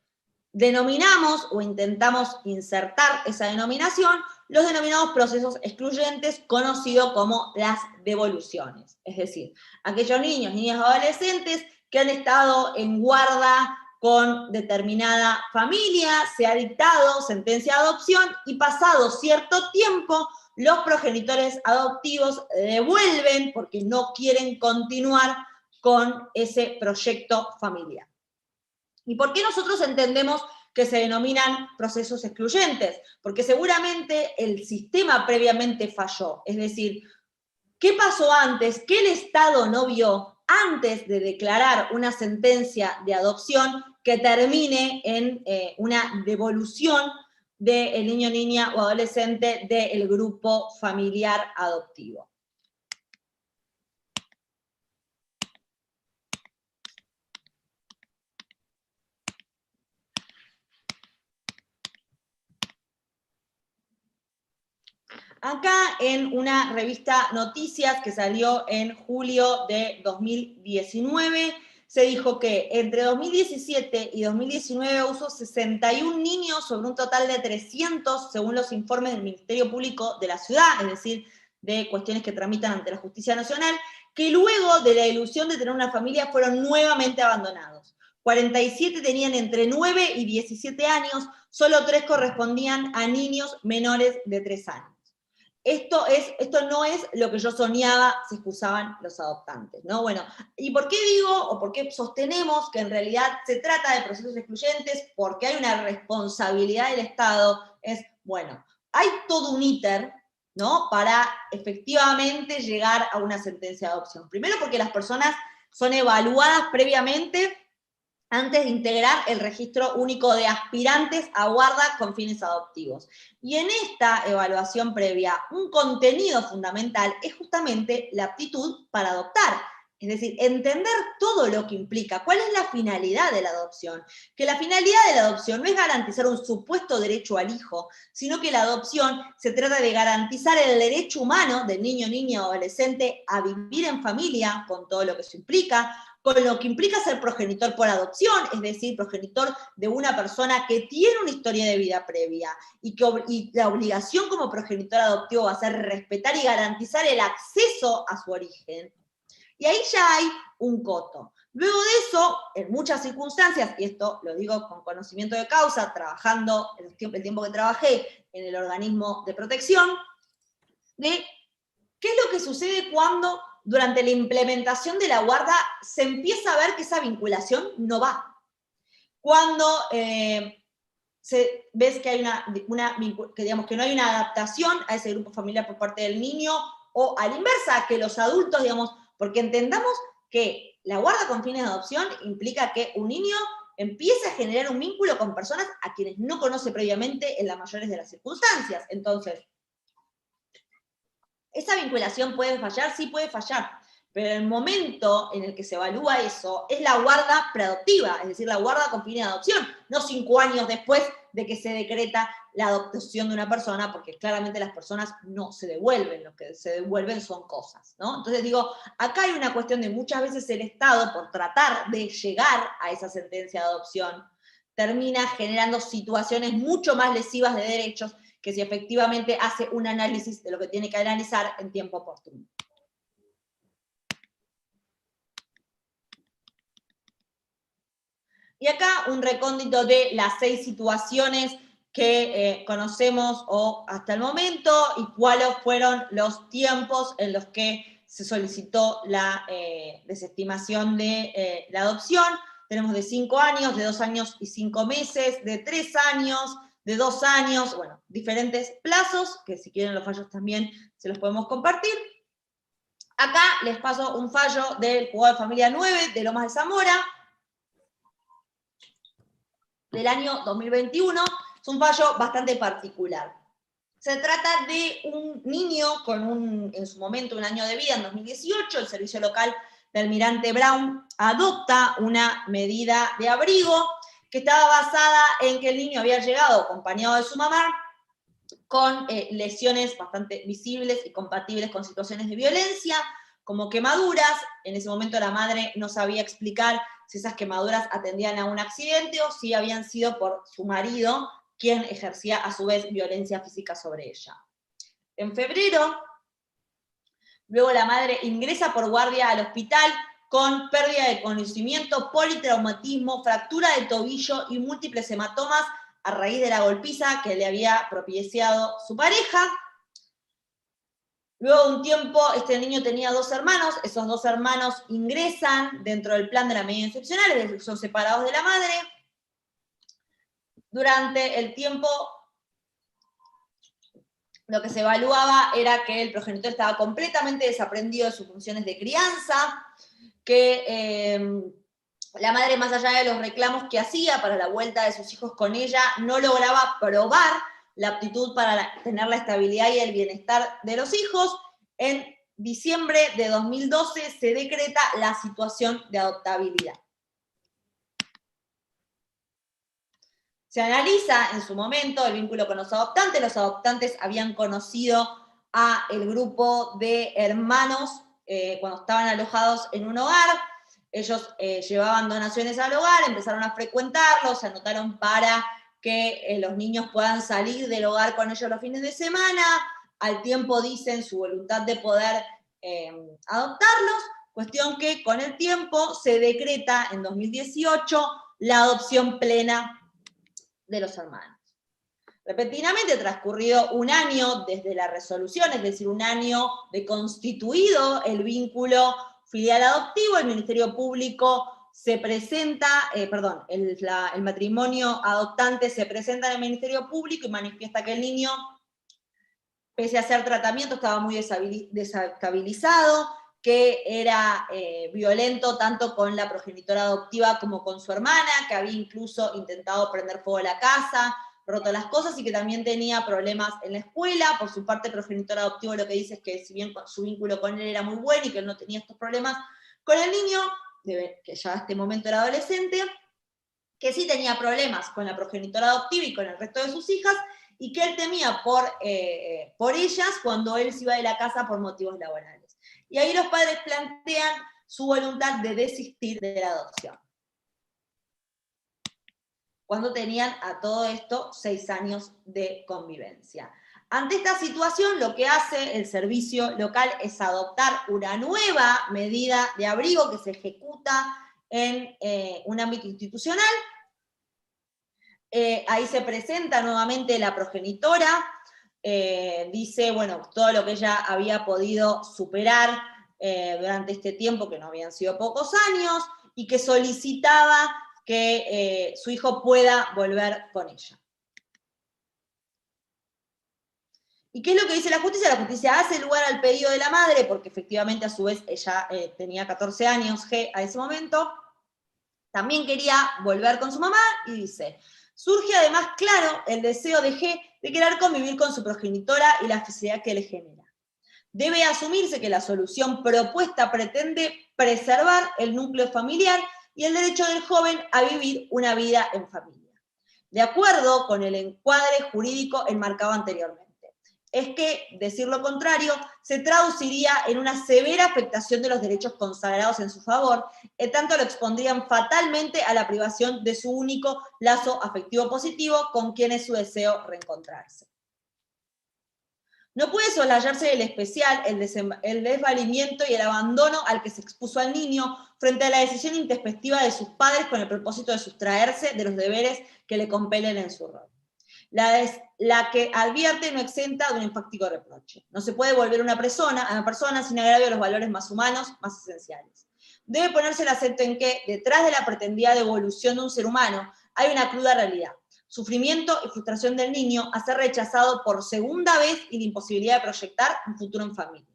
B: denominamos o intentamos insertar esa denominación, los denominados procesos excluyentes, conocidos como las devoluciones. Es decir, aquellos niños, niñas o adolescentes que han estado en guarda con determinada familia, se ha dictado sentencia de adopción y pasado cierto tiempo, los progenitores adoptivos devuelven porque no quieren continuar con ese proyecto familiar. ¿Y por qué nosotros entendemos que se denominan procesos excluyentes? Porque seguramente el sistema previamente falló, es decir, ¿Qué pasó antes? ¿Qué el Estado no vio antes de declarar una sentencia de adopción que termine en una devolución del niño, niña o adolescente del grupo familiar adoptivo? Acá en una revista Noticias que salió en julio de 2019, se dijo que entre 2017 y 2019 hubo 61 niños sobre un total de 300, según los informes del Ministerio Público de la Ciudad, es decir, de cuestiones que tramitan ante la Justicia Nacional, que luego de la ilusión de tener una familia fueron nuevamente abandonados. 47 tenían entre 9 y 17 años, solo 3 correspondían a niños menores de 3 años. Esto no es lo que yo soñaba, se excusaban los adoptantes, ¿no? Bueno, ¿y por qué digo, o por qué sostenemos que en realidad se trata de procesos excluyentes? Porque hay una responsabilidad del Estado, bueno, hay todo un íter, ¿no? Para efectivamente llegar a una sentencia de adopción. Primero porque las personas son evaluadas previamente antes de integrar el registro único de aspirantes a guarda con fines adoptivos. Y en esta evaluación previa, un contenido fundamental es justamente la aptitud para adoptar. Es decir, entender todo lo que implica, cuál es la finalidad de la adopción. Que la finalidad de la adopción no es garantizar un supuesto derecho al hijo, sino que la adopción se trata de garantizar el derecho humano del niño, niña o adolescente a vivir en familia, con todo lo que eso implica, con lo que implica ser progenitor por adopción, es decir, progenitor de una persona que tiene una historia de vida previa, y la obligación como progenitor adoptivo va a ser respetar y garantizar el acceso a su origen. Y ahí ya hay un coto. Luego de eso, en muchas circunstancias, y esto lo digo con conocimiento de causa, trabajando el tiempo que trabajé en el organismo de protección, de qué es lo que sucede cuando durante la implementación de la guarda se empieza a ver que esa vinculación no va. Cuando ves que hay que no hay una adaptación a ese grupo familiar por parte del niño, o a la inversa, que los adultos, porque entendamos que la guarda con fines de adopción implica que un niño empiece a generar un vínculo con personas a quienes no conoce previamente en las mayores de las circunstancias. Entonces, ¿esa vinculación puede fallar? Sí, puede fallar. Pero el momento en el que se evalúa eso es la guarda preadoptiva, es decir, la guarda con fines de adopción, no 5 años después de que se decreta la adopción de una persona, porque claramente las personas no se devuelven, lo que se devuelven son cosas, ¿no? Entonces digo, acá hay una cuestión de muchas veces el Estado, por tratar de llegar a esa sentencia de adopción, termina generando situaciones mucho más lesivas de derechos que si efectivamente hace un análisis de lo que tiene que analizar en tiempo oportuno. Y acá un recóndito de las 6 situaciones que conocemos hasta el momento y cuáles fueron los tiempos en los que se solicitó la desestimación de la adopción. Tenemos de 5 años, de 2 años y 5 meses, de 3 años, de 2 años, bueno, diferentes plazos, que si quieren los fallos también se los podemos compartir. Acá les paso un fallo del juzgado de familia 9 de Lomas de Zamora, del año 2021, es un fallo bastante particular. Se trata de un niño con en su momento un año de vida, en 2018, el Servicio Local de Almirante Brown adopta una medida de abrigo que estaba basada en que el niño había llegado acompañado de su mamá con lesiones bastante visibles y compatibles con situaciones de violencia, como quemaduras. En ese momento la madre no sabía explicar si esas quemaduras atendían a un accidente o si habían sido por su marido, quien ejercía a su vez violencia física sobre ella. En febrero, luego la madre ingresa por guardia al hospital con pérdida de conocimiento, politraumatismo, fractura del tobillo y múltiples hematomas a raíz de la golpiza que le había propiciado su pareja. Luego de un tiempo, este niño tenía 2 hermanos, esos 2 hermanos ingresan dentro del plan de la medida excepcional, es decir, son separados de la madre. Durante el tiempo lo que se evaluaba era que el progenitor estaba completamente desaprendido de sus funciones de crianza, que la madre, más allá de los reclamos que hacía para la vuelta de sus hijos con ella, no lograba probar la aptitud para tener la estabilidad y el bienestar de los hijos. En diciembre de 2012 se decreta la situación de adoptabilidad. Se analiza en su momento el vínculo con los adoptantes habían conocido a el grupo de hermanos cuando estaban alojados en un hogar, ellos llevaban donaciones al hogar, empezaron a frecuentarlos, se anotaron para que los niños puedan salir del hogar con ellos los fines de semana, al tiempo dicen su voluntad de poder adoptarlos, cuestión que con el tiempo se decreta en 2018 la adopción plena de los hermanos. Repentinamente, transcurrido un año desde la resolución, es decir, un año de constituido el vínculo filial adoptivo, el Ministerio Público se presenta, el matrimonio adoptante se presenta en el Ministerio Público y manifiesta que el niño, pese a hacer tratamiento, estaba muy desestabilizado, que era violento tanto con la progenitora adoptiva como con su hermana, que había incluso intentado prender fuego a la casa, roto las cosas y que también tenía problemas en la escuela. Por su parte, el progenitor adoptivo lo que dice es que si bien su vínculo con él era muy bueno y que él no tenía estos problemas con el niño, que ya a este momento era adolescente, que sí tenía problemas con la progenitora adoptiva y con el resto de sus hijas, y que él temía por ellas cuando él se iba de la casa por motivos laborales. Y ahí los padres plantean su voluntad de desistir de la adopción, cuando tenían a todo esto 6 años de convivencia. Ante esta situación, lo que hace el servicio local es adoptar una nueva medida de abrigo que se ejecuta en un ámbito institucional. Ahí se presenta nuevamente la progenitora, dice, bueno, todo lo que ella había podido superar durante este tiempo, que no habían sido pocos años, y que solicitaba que su hijo pueda volver con ella. ¿Y qué es lo que dice la justicia? La justicia hace lugar al pedido de la madre, porque efectivamente a su vez ella tenía 14 años a ese momento, también quería volver con su mamá, y dice, surge además claro el deseo de G de querer convivir con su progenitora y la felicidad que le genera. Debe asumirse que la solución propuesta pretende preservar el núcleo familiar y el derecho del joven a vivir una vida en familia, de acuerdo con el encuadre jurídico enmarcado anteriormente. Es que, decir lo contrario, se traduciría en una severa afectación de los derechos consagrados en su favor, en tanto lo expondrían fatalmente a la privación de su único lazo afectivo positivo con quien es su deseo reencontrarse. No puede soslayarse el especial, el desvalimiento y el abandono al que se expuso al niño frente a la decisión intempestiva de sus padres con el propósito de sustraerse de los deberes que le compelen en su rol. La que advierte no exenta de un enfático reproche. No se puede volver a una persona sin agravio a los valores más humanos, más esenciales. Debe ponerse el acento en que, detrás de la pretendida devolución de un ser humano, hay una cruda realidad. Sufrimiento y frustración del niño a ser rechazado por segunda vez y la imposibilidad de proyectar un futuro en familia.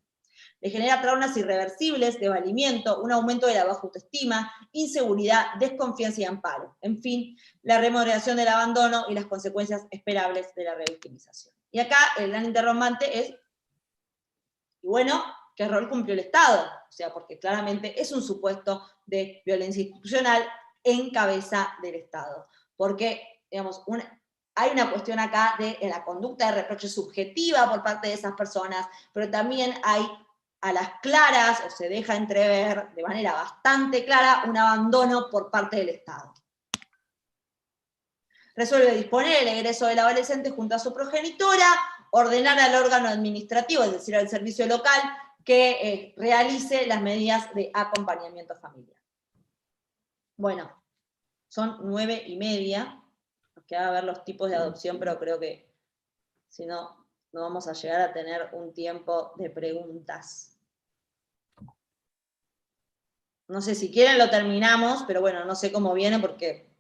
B: Le genera traumas irreversibles, desvalimiento, un aumento de la baja autoestima, inseguridad, desconfianza y amparo. En fin, la remuneración del abandono y las consecuencias esperables de la revictimización. Y acá el gran interrogante es, y bueno, ¿qué rol cumplió el Estado? O sea, porque claramente es un supuesto de violencia institucional en cabeza del Estado. Porque, digamos, hay una cuestión acá de la conducta de reproche subjetiva por parte de esas personas, pero también hay a las claras, o se deja entrever de manera bastante clara, un abandono por parte del Estado. Resuelve disponer el egreso del adolescente junto a su progenitora, ordenar al órgano administrativo, es decir, al servicio local, que realice las medidas de acompañamiento familiar. Bueno, son 9:30, nos queda ver los tipos de adopción, pero creo que si no, no vamos a llegar a tener un tiempo de preguntas. No sé si quieren lo terminamos, pero bueno, no sé cómo viene porque,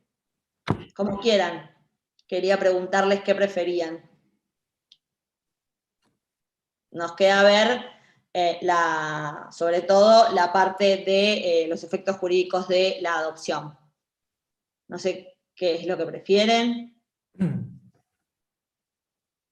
B: como quieran, quería preguntarles qué preferían. nos queda ver sobre todo la parte de los efectos jurídicos de la adopción. No sé qué es lo que prefieren.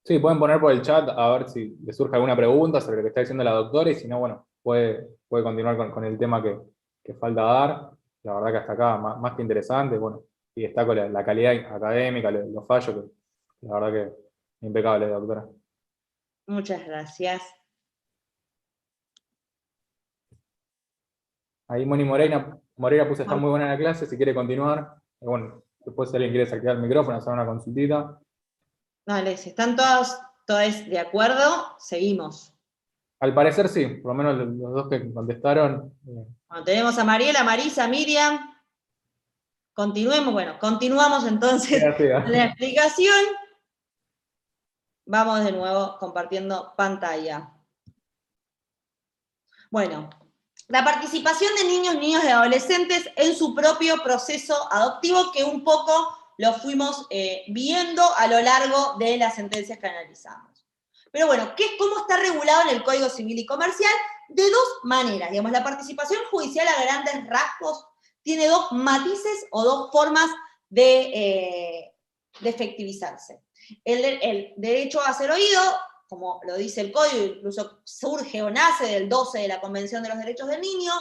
A: Sí, pueden poner por el chat a ver si les surge alguna pregunta sobre lo que está diciendo la doctora, y si no, bueno, puede continuar con el tema que falta dar. La verdad que hasta acá, más que interesante, bueno, y destaco la calidad académica, los fallos, que la verdad que impecable, doctora.
B: Muchas gracias.
A: Ahí Moni Moreira puso, está muy buena la clase, si quiere continuar. Bueno, después si alguien quiere desactivar el micrófono, hacer una consultita.
B: Vale, si están todos de acuerdo, seguimos.
A: Al parecer sí, por lo menos los dos que contestaron.
B: Bueno, tenemos a Mariela, Marisa, Miriam. Continuemos, bueno, continuamos entonces con la explicación. Vamos de nuevo compartiendo pantalla. Bueno, la participación de niños, niñas y adolescentes en su propio proceso adoptivo, que un poco lo fuimos viendo a lo largo de las sentencias que analizamos. Pero bueno, ¿cómo está regulado en el Código Civil y Comercial? De dos maneras. Digamos, la participación judicial a grandes rasgos tiene dos matices o dos formas de efectivizarse. El derecho a ser oído, como lo dice el Código, incluso surge o nace del 12 de la Convención de los Derechos del Niño,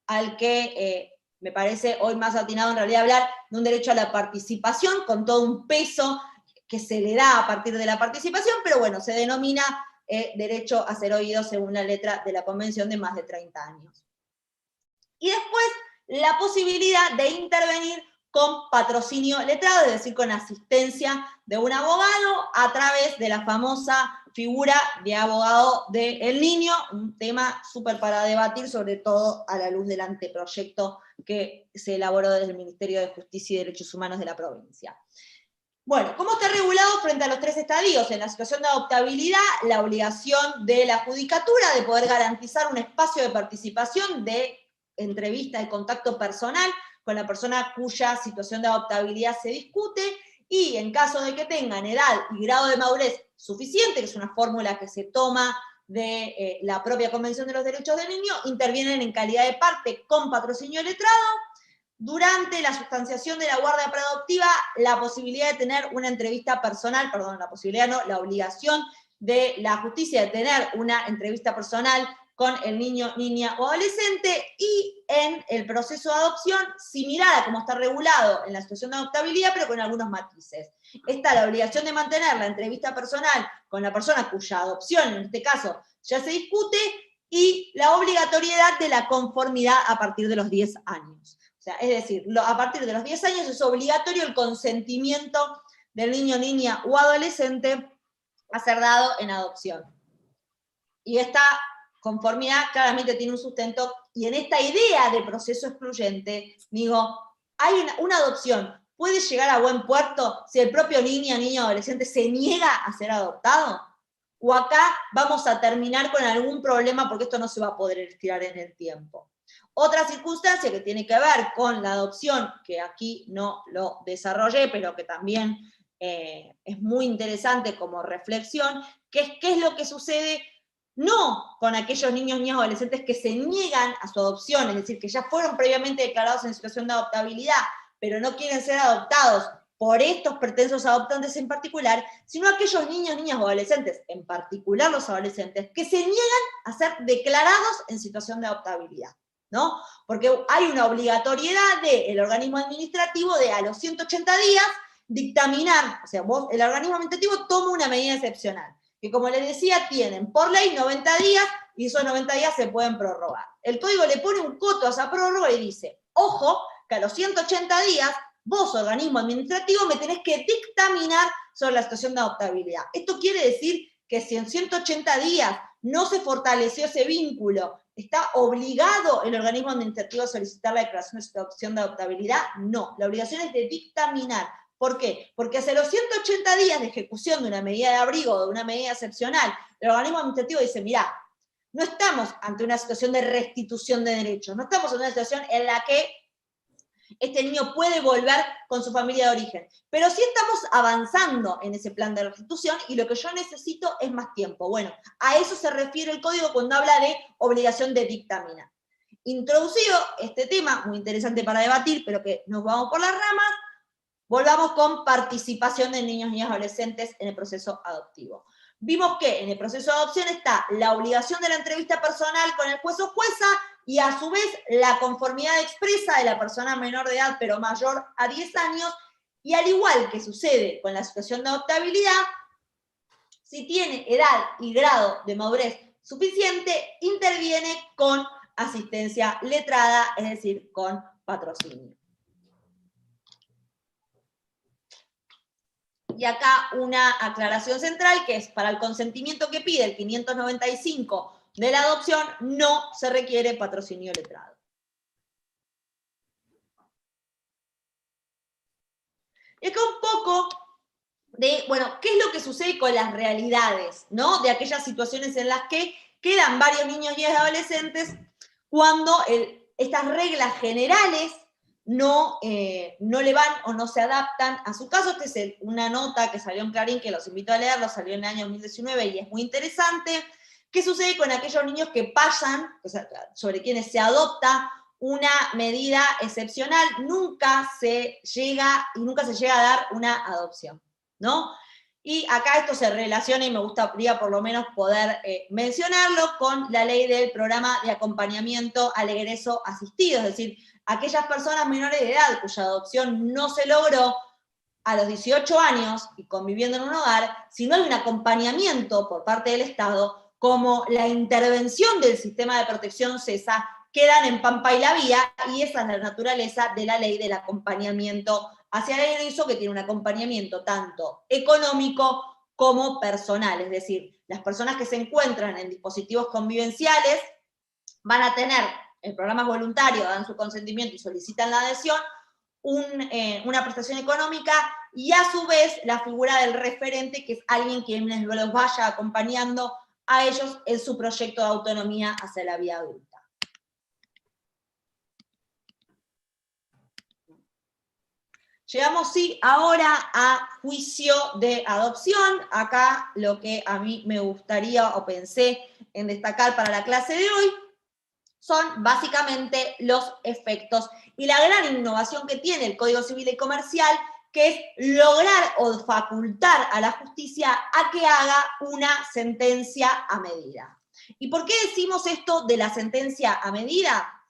B: al que me parece hoy más atinado en realidad hablar de un derecho a la participación, con todo un peso que se le da a partir de la participación, pero bueno, se denomina derecho a ser oído según la letra de la Convención de más de 30 años. Y después, la posibilidad de intervenir con patrocinio letrado, es decir, con asistencia de un abogado a través de la famosa figura de abogado del niño, un tema súper para debatir, sobre todo a la luz del anteproyecto que se elaboró desde el Ministerio de Justicia y Derechos Humanos de la provincia. Bueno, ¿cómo está regulado frente a los tres estadios? En la situación de adoptabilidad, la obligación de la judicatura de poder garantizar un espacio de participación, de entrevista, de contacto personal con la persona cuya situación de adoptabilidad se discute, y en caso de que tengan edad y grado de madurez suficiente, que es una fórmula que se toma de la propia Convención de los Derechos del Niño, intervienen en calidad de parte con patrocinio letrado. Durante la sustanciación de la guardia preadoptiva, la posibilidad de tener una entrevista personal, perdón, la posibilidad no, la obligación de la justicia de tener una entrevista personal con el niño, niña o adolescente, y en el proceso de adopción, similar a como está regulado en la situación de adoptabilidad, pero con algunos matices. Está la obligación de mantener la entrevista personal con la persona cuya adopción, en este caso, ya se discute, y la obligatoriedad de la conformidad a partir de los 10 años. O sea, es decir, a partir de los 10 años es obligatorio el consentimiento del niño, niña o adolescente a ser dado en adopción. Y esta conformidad claramente tiene un sustento, y en esta idea de proceso excluyente, digo, hay una adopción, ¿puede llegar a buen puerto si el propio niño, niña o adolescente se niega a ser adoptado? ¿O acá vamos a terminar con algún problema porque esto no se va a poder estirar en el tiempo? Otra circunstancia que tiene que ver con la adopción, que aquí no lo desarrollé, pero que también es muy interesante como reflexión, que es qué es lo que sucede no con aquellos niños, niñas o adolescentes que se niegan a su adopción, es decir, que ya fueron previamente declarados en situación de adoptabilidad, pero no quieren ser adoptados por estos pretensos adoptantes en particular, sino aquellos niños, niñas o adolescentes, en particular los adolescentes, que se niegan a ser declarados en situación de adoptabilidad, ¿no? Porque hay una obligatoriedad del organismo administrativo de a los 180 días dictaminar, o sea, el organismo administrativo toma una medida excepcional, que como les decía, tienen por ley 90 días, y esos 90 días se pueden prorrogar. El código le pone un coto a esa prórroga y dice, ojo, que a los 180 días, vos, organismo administrativo, me tenés que dictaminar sobre la situación de adoptabilidad. Esto quiere decir que si en 180 días no se fortaleció ese vínculo, ¿está obligado el organismo administrativo a solicitar la declaración de situación de adoptabilidad? No, la obligación es de dictaminar. ¿Por qué? Porque hacia los 180 días de ejecución de una medida de abrigo o de una medida excepcional, el organismo administrativo dice, mirá, no estamos ante una situación de restitución de derechos, no estamos en una situación en la que Este niño puede volver con su familia de origen. Pero sí estamos avanzando en ese plan de restitución y lo que yo necesito es más tiempo. Bueno, a eso se refiere el código cuando habla de obligación de dictaminar. Introducido este tema, muy interesante para debatir, pero que nos vamos por las ramas, volvamos con participación de niños, niñas y adolescentes en el proceso adoptivo. Vimos que en el proceso de adopción está la obligación de la entrevista personal con el juez o jueza y a su vez la conformidad expresa de la persona menor de edad pero mayor a 10 años y al igual que sucede con la situación de adoptabilidad, si tiene edad y grado de madurez suficiente, interviene con asistencia letrada, es decir, con patrocinio. Y acá una aclaración central, que es para el consentimiento que pide el 595 de la adopción, no se requiere patrocinio letrado. Y acá un poco de, bueno, ¿qué es lo que sucede con las realidades, ¿no? De aquellas situaciones en las que quedan varios niños y adolescentes cuando estas reglas generales no le van o no se adaptan a su caso. Esta es una nota que salió en Clarín, que los invito a leerlo, salió en el año 2019 y es muy interesante. ¿Qué sucede con aquellos niños que pasan, o sea, sobre quienes se adopta una medida excepcional? Nunca se llega a dar una adopción, ¿no? Y acá esto se relaciona, y me gustaría por lo menos poder mencionarlo, con la ley del programa de acompañamiento al egreso asistido, es decir, aquellas personas menores de edad cuya adopción no se logró a los 18 años y conviviendo en un hogar, si no hay un acompañamiento por parte del Estado, como la intervención del sistema de protección CESA, quedan en pampa y la vía, y esa es la naturaleza de la ley del acompañamiento hacia el egreso, que tiene un acompañamiento tanto económico como personal, es decir, las personas que se encuentran en dispositivos convivenciales van a tener, el programa es voluntario, dan su consentimiento y solicitan la adhesión, una prestación económica y a su vez la figura del referente, que es alguien que los vaya acompañando a ellos en su proyecto de autonomía hacia la vida adulta. Llegamos, sí, ahora a juicio de adopción. Acá lo que a mí me gustaría o pensé en destacar para la clase de hoy son básicamente los efectos y la gran innovación que tiene el Código Civil y Comercial, que es lograr o facultar a la justicia a que haga una sentencia a medida. ¿Y por qué decimos esto de la sentencia a medida?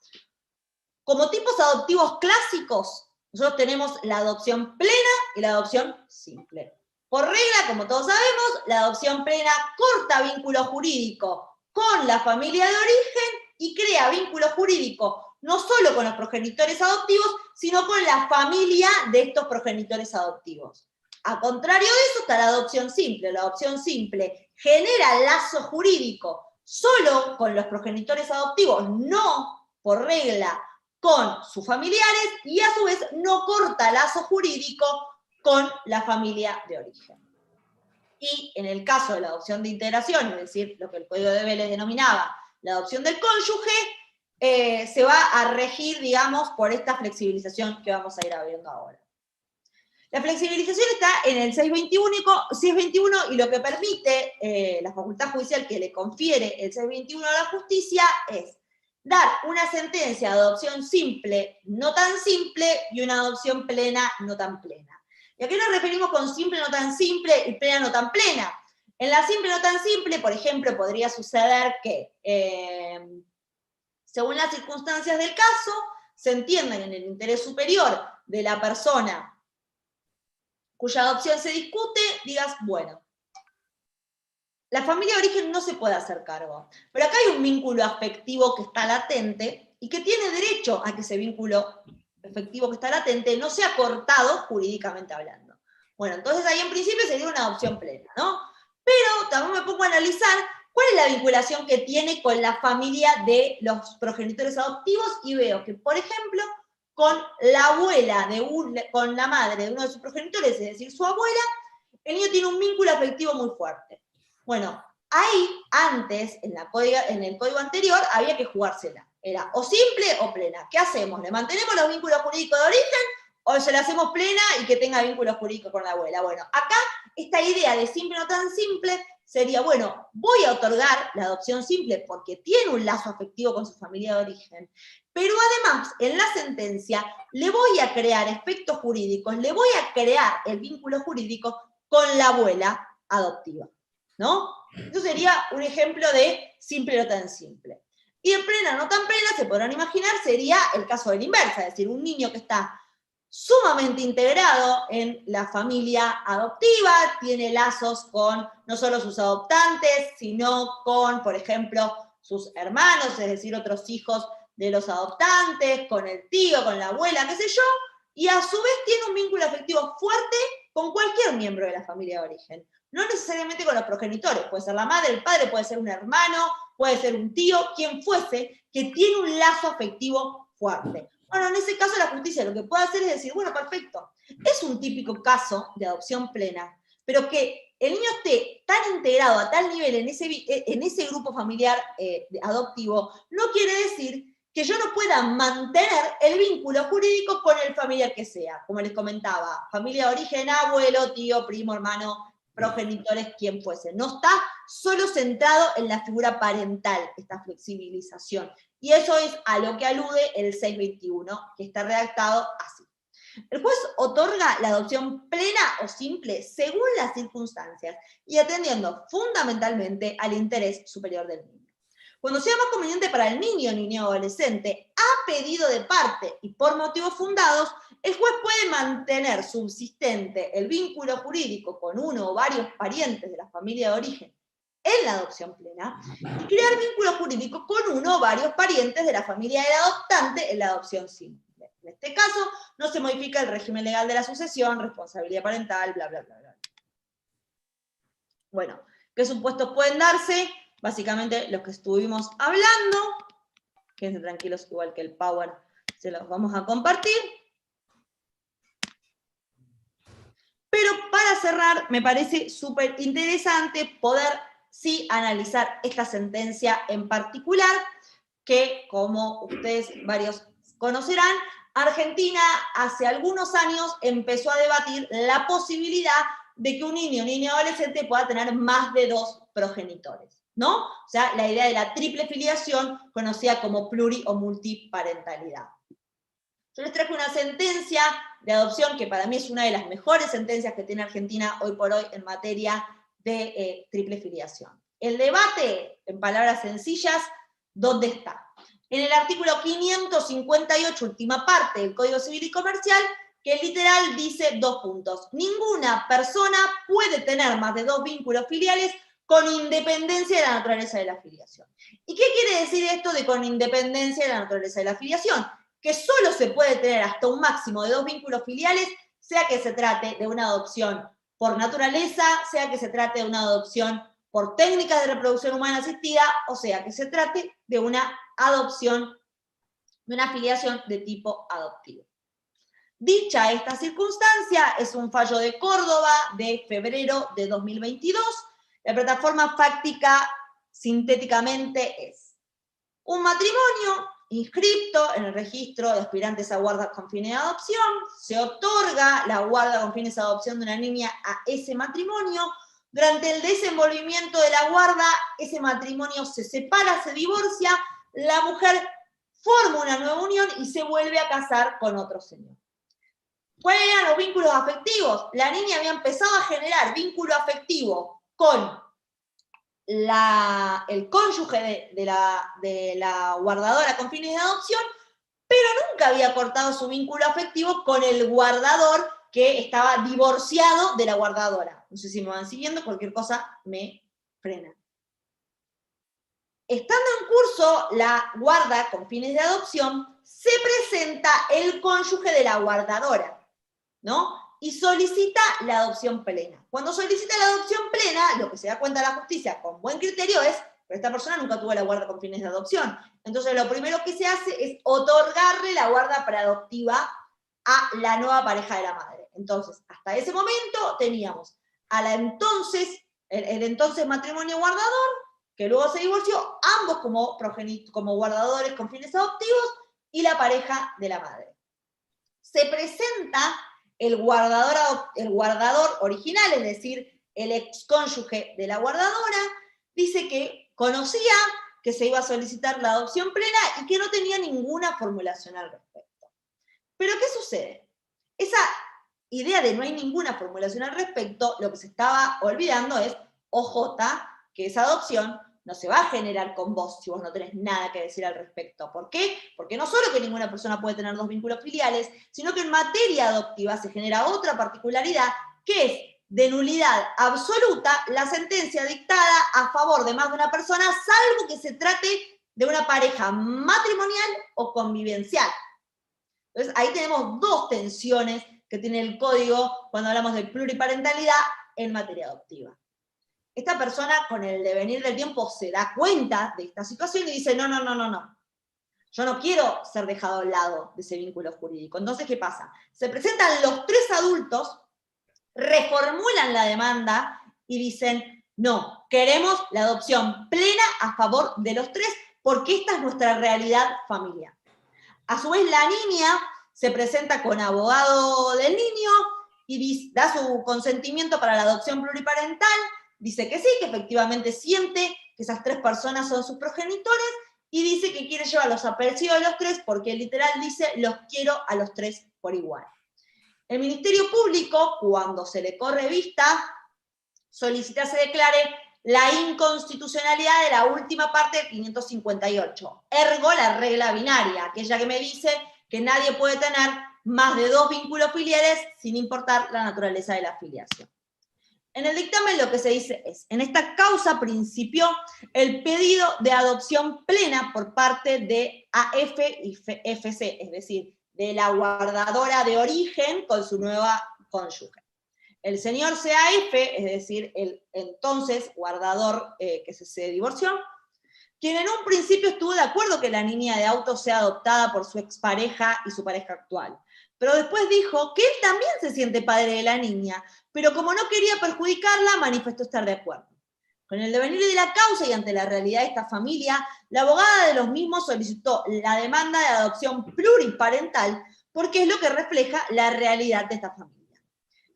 B: Como tipos adoptivos clásicos, nosotros tenemos la adopción plena y la adopción simple. Por regla, como todos sabemos, la adopción plena corta vínculo jurídico con la familia de origen y crea vínculo jurídico no solo con los progenitores adoptivos, sino con la familia de estos progenitores adoptivos. A contrario de eso está la adopción simple. La adopción simple genera lazo jurídico solo con los progenitores adoptivos, no por regla con sus familiares, y a su vez no corta lazo jurídico con la familia de origen. Y en el caso de la adopción de integración, es decir, lo que el Código de Vélez denominaba la adopción del cónyuge, se va a regir, digamos, por esta flexibilización que vamos a ir viendo ahora. La flexibilización está en el 621 y lo que permite la facultad judicial que le confiere el 621 a la justicia es dar una sentencia de adopción simple, no tan simple, y una adopción plena, no tan plena. ¿Y a qué nos referimos con simple, no tan simple y plena, no tan plena? En la simple, no tan simple, por ejemplo, podría suceder que, según las circunstancias del caso, se entiendan en el interés superior de la persona cuya adopción se discute, digas, bueno, la familia de origen no se puede hacer cargo, pero acá hay un vínculo afectivo que está latente y que tiene derecho a que ese vínculo afectivo que está latente no sea cortado jurídicamente hablando. Bueno, entonces ahí en principio sería una adopción plena, ¿no? Pero también me pongo a analizar cuál es la vinculación que tiene con la familia de los progenitores adoptivos y veo que, por ejemplo, con la abuela, con la madre de uno de sus progenitores, es decir, su abuela, el niño tiene un vínculo afectivo muy fuerte. Bueno, ahí, antes, en el código anterior, había que jugársela. Era o simple o plena. ¿Qué hacemos? ¿Le mantenemos los vínculos jurídicos de origen o se la hacemos plena y que tenga vínculos jurídicos con la abuela? Bueno, acá esta idea de simple o no tan simple sería, bueno, voy a otorgar la adopción simple porque tiene un lazo afectivo con su familia de origen, pero además en la sentencia le voy a crear efectos jurídicos, le voy a crear el vínculo jurídico con la abuela adoptiva, ¿no? Eso sería un ejemplo de simple o no tan simple. Y en plena, no tan plena, se podrán imaginar, sería el caso de la inversa, es decir, un niño que está sumamente integrado en la familia adoptiva, tiene lazos con no solo sus adoptantes, sino con, por ejemplo, sus hermanos, es decir, otros hijos de los adoptantes, con el tío, con la abuela, qué sé yo, y a su vez tiene un vínculo afectivo fuerte con cualquier miembro de la familia de origen. No necesariamente con los progenitores, puede ser la madre, el padre, puede ser un hermano, puede ser un tío, quien fuese, que tiene un lazo afectivo fuerte. Bueno, en ese caso la justicia lo que puede hacer es decir, bueno, perfecto, es un típico caso de adopción plena, pero que el niño esté tan integrado a tal nivel en ese grupo familiar adoptivo, no quiere decir que yo no pueda mantener el vínculo jurídico con el familiar que sea. Como les comentaba, familia de origen, abuelo, tío, primo, hermano, progenitores, quien fuese. No está solo centrado en la figura parental, esta flexibilización. Y eso es a lo que alude el 621, que está redactado así. El juez otorga la adopción plena o simple según las circunstancias y atendiendo fundamentalmente al interés superior del niño. Cuando sea más conveniente para el niño, niña o adolescente, a pedido de parte y por motivos fundados, el juez puede mantener subsistente el vínculo jurídico con uno o varios parientes de la familia de origen en la adopción plena y crear vínculo jurídico con uno o varios parientes de la familia del adoptante en la adopción simple. En este caso, no se modifica el régimen legal de la sucesión, responsabilidad parental, bla, bla, bla, bla. Bueno, ¿qué supuestos pueden darse? Básicamente los que estuvimos hablando. Quédense tranquilos, igual que el Power, se los vamos a compartir. Pero para cerrar, me parece súper interesante poder sí analizar esta sentencia en particular, que como ustedes varios conocerán, Argentina hace algunos años empezó a debatir la posibilidad de que un niño o niña adolescente pueda tener más de 2 progenitores, ¿no? O sea, la idea de la triple filiación, conocida como pluri o multiparentalidad. Yo les traje una sentencia de adopción que para mí es una de las mejores sentencias que tiene Argentina hoy por hoy en materia de triple filiación. El debate, en palabras sencillas, ¿dónde está? En el artículo 558, última parte del Código Civil y Comercial, que literal dice 2 puntos. Ninguna persona puede tener más de 2 vínculos filiales con independencia de la naturaleza de la filiación. ¿Y qué quiere decir esto de con independencia de la naturaleza de la filiación? Que solo se puede tener hasta un máximo de 2 vínculos filiales, sea que se trate de una adopción por naturaleza, sea que se trate de una adopción por técnicas de reproducción humana asistida, o sea que se trate de una adopción, de una filiación de tipo adoptivo. Dicha esta circunstancia, es un fallo de Córdoba de febrero de 2022. La plataforma fáctica sintéticamente es un matrimonio inscripto en el registro de aspirantes a guarda con fines de adopción, se otorga la guarda con fines de adopción de una niña a ese matrimonio. Durante el desenvolvimiento de la guarda, ese matrimonio se separa, se divorcia, la mujer forma una nueva unión y se vuelve a casar con otro señor. ¿Cuáles eran los vínculos afectivos? La niña había empezado a generar vínculo afectivo con el cónyuge de la guardadora con fines de adopción, pero nunca había cortado su vínculo afectivo con el guardador que estaba divorciado de la guardadora. No sé si me van siguiendo, cualquier cosa me frena. Estando en curso la guarda con fines de adopción, se presenta el cónyuge de la guardadora, ¿no? Y solicita la adopción plena. Cuando solicita la adopción plena, lo que se da cuenta la justicia con buen criterio es, pero esta persona nunca tuvo la guarda con fines de adopción. Entonces lo primero que se hace es otorgarle la guarda preadoptiva a la nueva pareja de la madre. Entonces, hasta ese momento teníamos a la entonces, el entonces matrimonio guardador que luego se divorció, ambos como guardadores con fines adoptivos, y la pareja de la madre. Se presenta el guardador original, es decir, el excónyuge de la guardadora, dice que conocía que se iba a solicitar la adopción plena y que no tenía ninguna formulación al respecto. Pero ¿qué sucede? Esa idea de no hay ninguna formulación al respecto, lo que se estaba olvidando es, OJ, que esa adopción no se va a generar con vos si vos no tenés nada que decir al respecto. ¿Por qué? Porque no solo que ninguna persona puede tener dos vínculos filiales, sino que en materia adoptiva se genera otra particularidad, que es de nulidad absoluta la sentencia dictada a favor de más de una persona, salvo que se trate de una pareja matrimonial o convivencial. Entonces, ahí tenemos dos tensiones que tiene el código cuando hablamos de pluriparentalidad en materia adoptiva. Esta persona, con el devenir del tiempo, se da cuenta de esta situación y dice, no. Yo no quiero ser dejado al lado de ese vínculo jurídico. Entonces, ¿qué pasa? Se presentan los tres adultos, reformulan la demanda y dicen, no, queremos la adopción plena a favor de los tres porque esta es nuestra realidad familiar. A su vez, la niña se presenta con abogado del niño y da su consentimiento para la adopción pluriparental, dice que sí, que efectivamente siente que esas tres personas son sus progenitores y dice que quiere llevar los apellidos de los tres porque literal dice, los quiero a los tres por igual. El Ministerio Público, cuando se le corre vista, solicita se declare la inconstitucionalidad de la última parte del 558, ergo la regla binaria, aquella que me dice que nadie puede tener más de dos vínculos filiales sin importar la naturaleza de la filiación. En el dictamen lo que se dice es, en esta causa principió el pedido de adopción plena por parte de AF y FC, es decir, de la guardadora de origen con su nueva cónyuge. El señor CAF, es decir, el entonces guardador que se divorció, quien en un principio estuvo de acuerdo que la niña de auto sea adoptada por su expareja y su pareja actual, pero después dijo que él también se siente padre de la niña, pero como no quería perjudicarla, manifestó estar de acuerdo. Con el devenir de la causa y ante la realidad de esta familia, la abogada de los mismos solicitó la demanda de adopción pluriparental porque es lo que refleja la realidad de esta familia.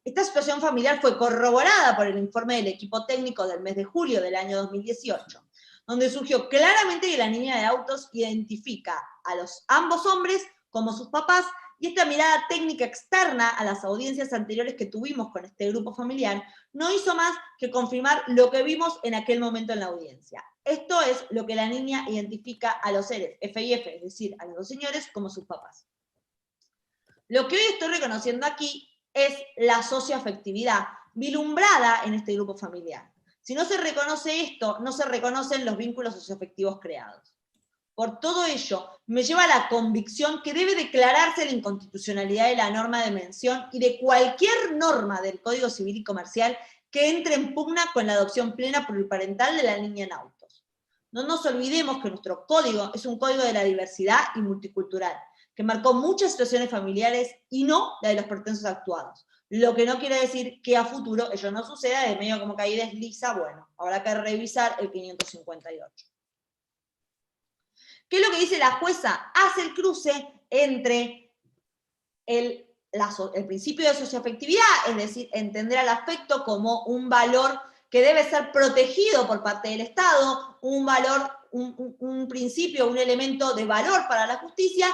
B: Esta situación familiar fue corroborada por el informe del equipo técnico del mes de julio del año 2018, donde surgió claramente que la niña de autos identifica a los ambos hombres como sus papás, y esta mirada técnica externa a las audiencias anteriores que tuvimos con este grupo familiar no hizo más que confirmar lo que vimos en aquel momento en la audiencia. Esto es lo que la niña identifica a los seres F y F, es decir, a los dos señores, como sus papás. Lo que hoy estoy reconociendo aquí es la socioafectividad, vislumbrada en este grupo familiar. Si no se reconoce esto, no se reconocen los vínculos socioafectivos creados. Por todo ello, me lleva a la convicción que debe declararse la inconstitucionalidad de la norma de mención y de cualquier norma del Código Civil y Comercial que entre en pugna con la adopción plena pluriparental de la niña en autos. No nos olvidemos que nuestro código es un código de la diversidad y multicultural, que marcó muchas situaciones familiares y no la de los pretensos actuados. Lo que no quiere decir que a futuro ello no suceda, de medio como que ahí desliza, bueno, habrá que revisar el 558. ¿Qué es lo que dice la jueza? Hace el cruce entre el principio de socioafectividad, es decir, entender al afecto como un valor que debe ser protegido por parte del Estado, un valor, un principio, un elemento de valor para la justicia,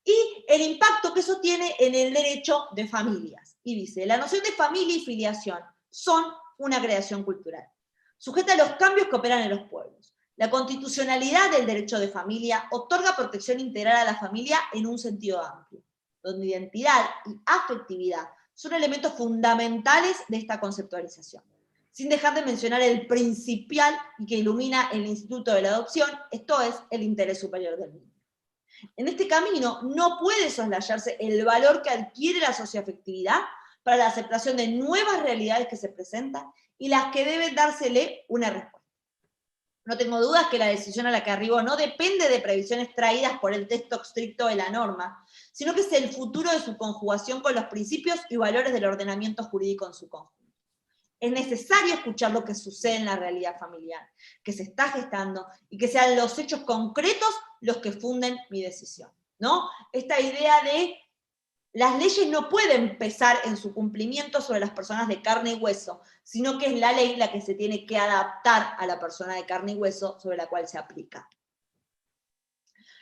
B: y el impacto que eso tiene en el derecho de familias. Y dice, la noción de familia y filiación son una creación cultural, sujeta a los cambios que operan en los pueblos. La constitucionalidad del derecho de familia otorga protección integral a la familia en un sentido amplio, donde identidad y afectividad son elementos fundamentales de esta conceptualización, sin dejar de mencionar el principal y que ilumina el instituto de la adopción, esto es, el interés superior del niño. En este camino no puede soslayarse el valor que adquiere la socioafectividad para la aceptación de nuevas realidades que se presentan y las que deben dársele una respuesta. No tengo dudas que la decisión a la que arribo no depende de previsiones traídas por el texto estricto de la norma, sino que es el futuro de su conjugación con los principios y valores del ordenamiento jurídico en su conjunto. Es necesario escuchar lo que sucede en la realidad familiar, que se está gestando, y que sean los hechos concretos los que funden mi decisión, ¿no? Esta idea de las leyes no pueden pesar en su cumplimiento sobre las personas de carne y hueso, sino que es la ley la que se tiene que adaptar a la persona de carne y hueso sobre la cual se aplica.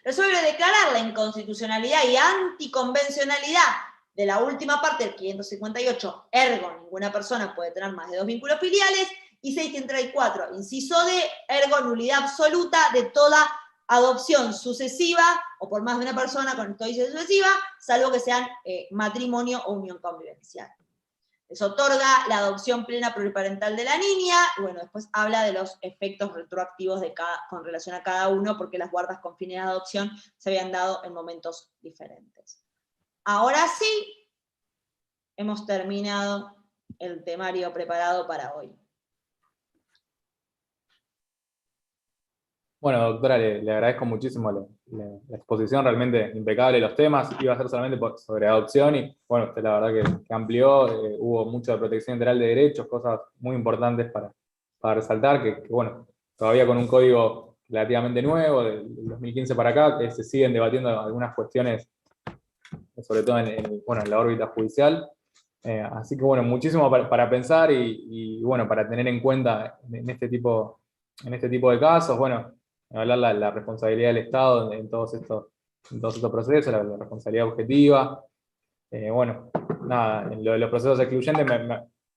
B: Resuelve declarar la inconstitucionalidad y anticonvencionalidad de la última parte del 558, ergo, ninguna persona puede tener más de 2 vínculos filiales, y 634, inciso D, ergo, nulidad absoluta de toda adopción sucesiva, o por más de una persona con esto dice sucesiva, salvo que sean matrimonio o unión convivencial. Les otorga la adopción plena pluriparental de la niña, y bueno, después habla de los efectos retroactivos con relación a cada uno, porque las guardas con fines de adopción se habían dado en momentos diferentes. Ahora sí, hemos terminado el temario preparado para hoy.
A: Bueno, doctora, le agradezco muchísimo la exposición, realmente impecable de los temas. Iba a ser solamente sobre adopción y, bueno, usted la verdad que amplió, hubo mucho de protección integral de derechos, cosas muy importantes para resaltar, que, bueno, todavía con un código relativamente nuevo, del 2015 para acá, se siguen debatiendo algunas cuestiones, sobre todo bueno, en la órbita judicial. Así que, bueno, muchísimo para pensar y, bueno, para tener en cuenta en este tipo de casos. Bueno, hablar la responsabilidad del Estado en todos estos procesos, la responsabilidad objetiva. Bueno, nada, en los procesos excluyentes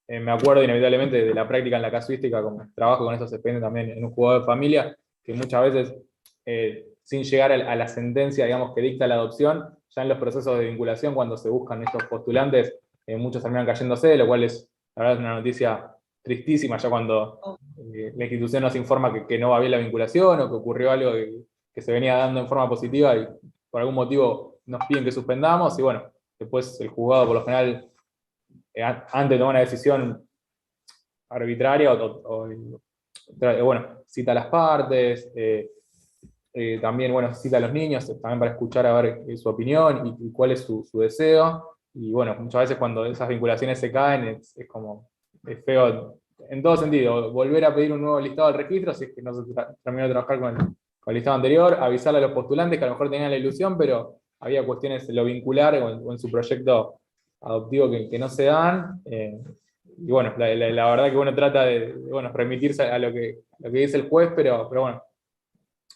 A: me acuerdo inevitablemente de la práctica en la casuística, como trabajo con esos expedientes también en un juzgado de familia, que muchas veces, sin llegar a la sentencia, digamos, que dicta la adopción, ya en los procesos de vinculación, cuando se buscan estos postulantes, muchos terminan cayéndose, lo cual es, la verdad, es una noticia tristísima, ya cuando la institución nos informa que no va bien la vinculación, o que ocurrió algo que se venía dando en forma positiva y por algún motivo nos piden que suspendamos, y bueno, después el juzgado por lo general, antes de tomar una decisión arbitraria, bueno, cita a las partes, también, bueno, cita a los niños, también para escuchar a ver su opinión y cuál es su deseo. Y bueno, muchas veces cuando esas vinculaciones se caen, es feo en todo sentido. Volver a pedir un nuevo listado del registro, si es que no se terminó de trabajar con el listado anterior, avisarle a los postulantes que a lo mejor tenían la ilusión, pero había cuestiones en lo vincular o en su proyecto adoptivo que no se dan. Y bueno, la verdad que uno trata de bueno, remitirse a lo que dice el juez, pero bueno,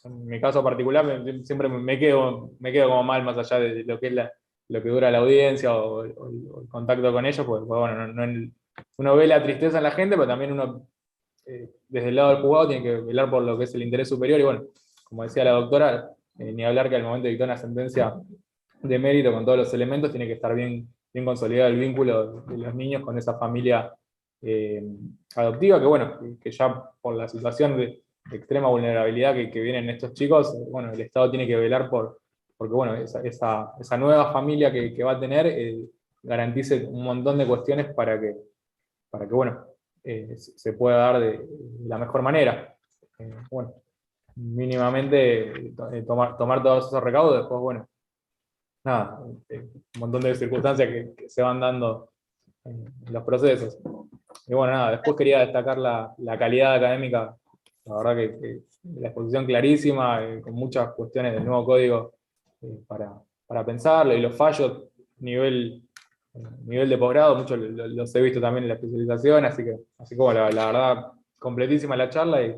A: en mi caso particular siempre me quedo como mal, más allá de lo que es lo que dura la audiencia o el contacto con ellos, pues bueno, uno ve la tristeza en la gente, pero también uno, desde el lado del juzgado, tiene que velar por lo que es el interés superior. Y bueno, como decía la doctora, ni hablar que al momento de dictar una sentencia de mérito con todos los elementos, tiene que estar bien consolidado el vínculo de los niños con esa familia adoptiva, que bueno, que ya por la situación de extrema vulnerabilidad que vienen estos chicos, bueno, el Estado tiene que velar porque bueno, esa nueva familia que va a tener garantice un montón de cuestiones para que bueno, se pueda dar de la mejor manera. Bueno, mínimamente tomar todos esos recaudos, después, bueno, nada, un montón de circunstancias que se van dando en los procesos. Y bueno, nada, después quería destacar la calidad académica, la verdad que la exposición clarísima, con muchas cuestiones del nuevo código para pensarlo, y los fallos nivel de posgrado, muchos los he visto también en la especialización, así como la verdad, completísima la charla. Y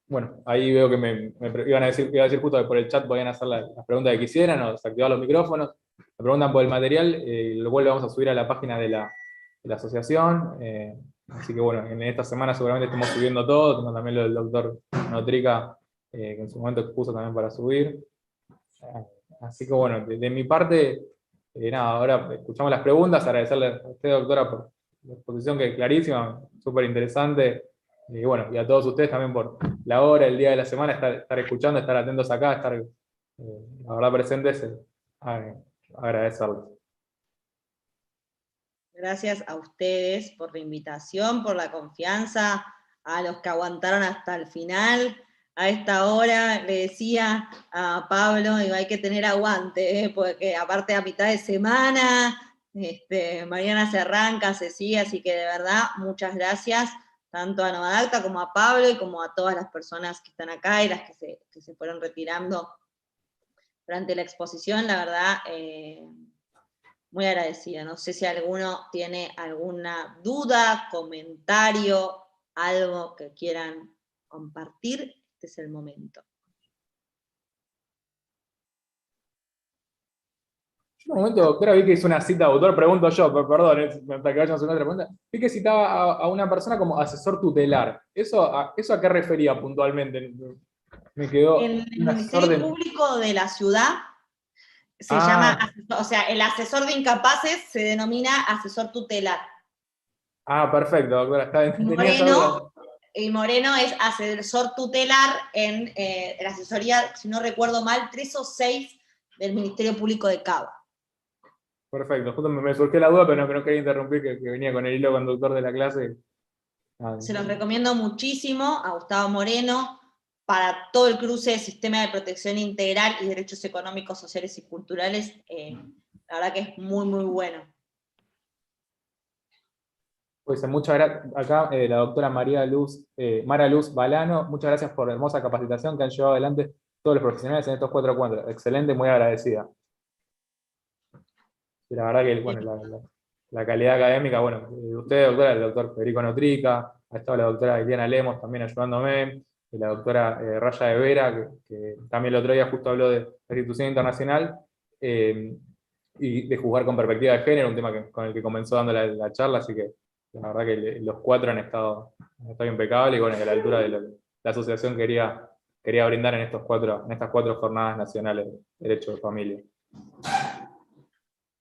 A: bueno, ahí veo que me iba a decir justo que por el chat podían hacer las preguntas que quisieran o desactivar los micrófonos. Me preguntan por el material, lo cual lo vamos a subir a la página de la asociación. Así que bueno, en esta semana seguramente estemos subiendo todo. Tengo también lo del doctor Notrica, que en su momento expuso también para subir. Así que bueno, de mi parte, nada, ahora escuchamos las preguntas. Agradecerle a usted, doctora, por la exposición, que es clarísima, súper interesante. Y bueno, y a todos ustedes también por la hora, el día de la semana, estar escuchando, estar atentos acá, estar la verdad presentes, agradecerles.
B: Gracias a ustedes por la invitación, por la confianza, a los que aguantaron hasta el final. A esta hora le decía a Pablo, digo, hay que tener aguante, porque aparte a mitad de semana, Mariana se arranca, se sigue, así que de verdad, muchas gracias, tanto a Novadacta como a Pablo y como a todas las personas que están acá y las que se fueron retirando durante la exposición, la verdad, muy agradecida. No sé si alguno tiene alguna duda, comentario, algo que quieran compartir, este es el momento.
A: Yo en un momento, doctora, vi que hizo una cita de autor, pregunto yo, perdón, para que vayamos a una otra pregunta. Vi que citaba a una persona como asesor tutelar. ¿Eso a qué refería puntualmente? Me quedó
B: En el
A: un asesor
B: Ministerio
A: de...
B: Público de la ciudad se llama,
A: Ah,
B: o sea, el asesor de incapaces se denomina asesor tutelar.
A: perfecto, doctora, está bien. Tenía esa duda.
B: Moreno, y Moreno es asesor tutelar en la asesoría, si no recuerdo mal, 3 o 6 del Ministerio Público de Cava.
A: Perfecto, justo me surgió la duda, pero no quería interrumpir, que venía con el hilo conductor de la clase.
B: Se los recomiendo muchísimo a Gustavo Moreno para todo el cruce de sistema de protección integral y derechos económicos, sociales y culturales. La verdad que es muy, muy bueno.
A: Pues muchas gracias. Acá la doctora Mara Luz Balano, muchas gracias por la hermosa capacitación que han llevado adelante todos los profesionales en estos 4 encuentros. Excelente, muy agradecida. Y la verdad que, bueno, la calidad académica, bueno, usted, doctora, el doctor Federico Notrica, ha estado la doctora Eliana Lemos también ayudándome, y la doctora Raya de Vera, que también el otro día justo habló de la institución internacional, y de juzgar con perspectiva de género, un tema con el que comenzó dando la charla, así que la verdad que los 4 han estado impecables, y bueno, que a la altura de la asociación quería brindar en estas 4 jornadas nacionales de Derecho de Familia.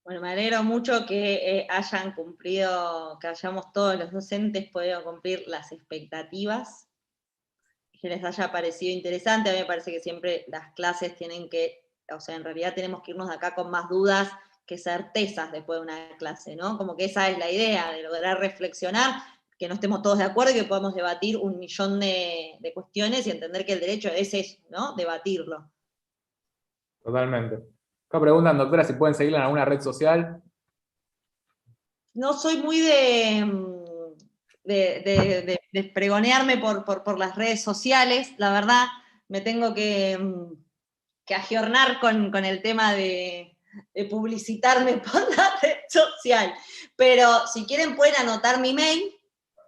B: Bueno, me alegro mucho que hayan cumplido, que hayamos todos los docentes podido cumplir las expectativas, que les haya parecido interesante. A mí me parece que siempre las clases tienen que, o sea, en realidad tenemos que irnos de acá con más dudas que certezas después de una clase, ¿no? Como que esa es la idea, de lograr reflexionar, que no estemos todos de acuerdo y que podamos debatir un millón de cuestiones y entender que el derecho es eso, ¿no? Debatirlo.
A: Totalmente. Acá preguntan, doctora, si pueden seguirla en alguna red social.
B: No soy muy de pregonearme por las redes sociales, la verdad, me tengo que agiornar con el tema de publicitarme por la red social. Pero si quieren pueden anotar mi mail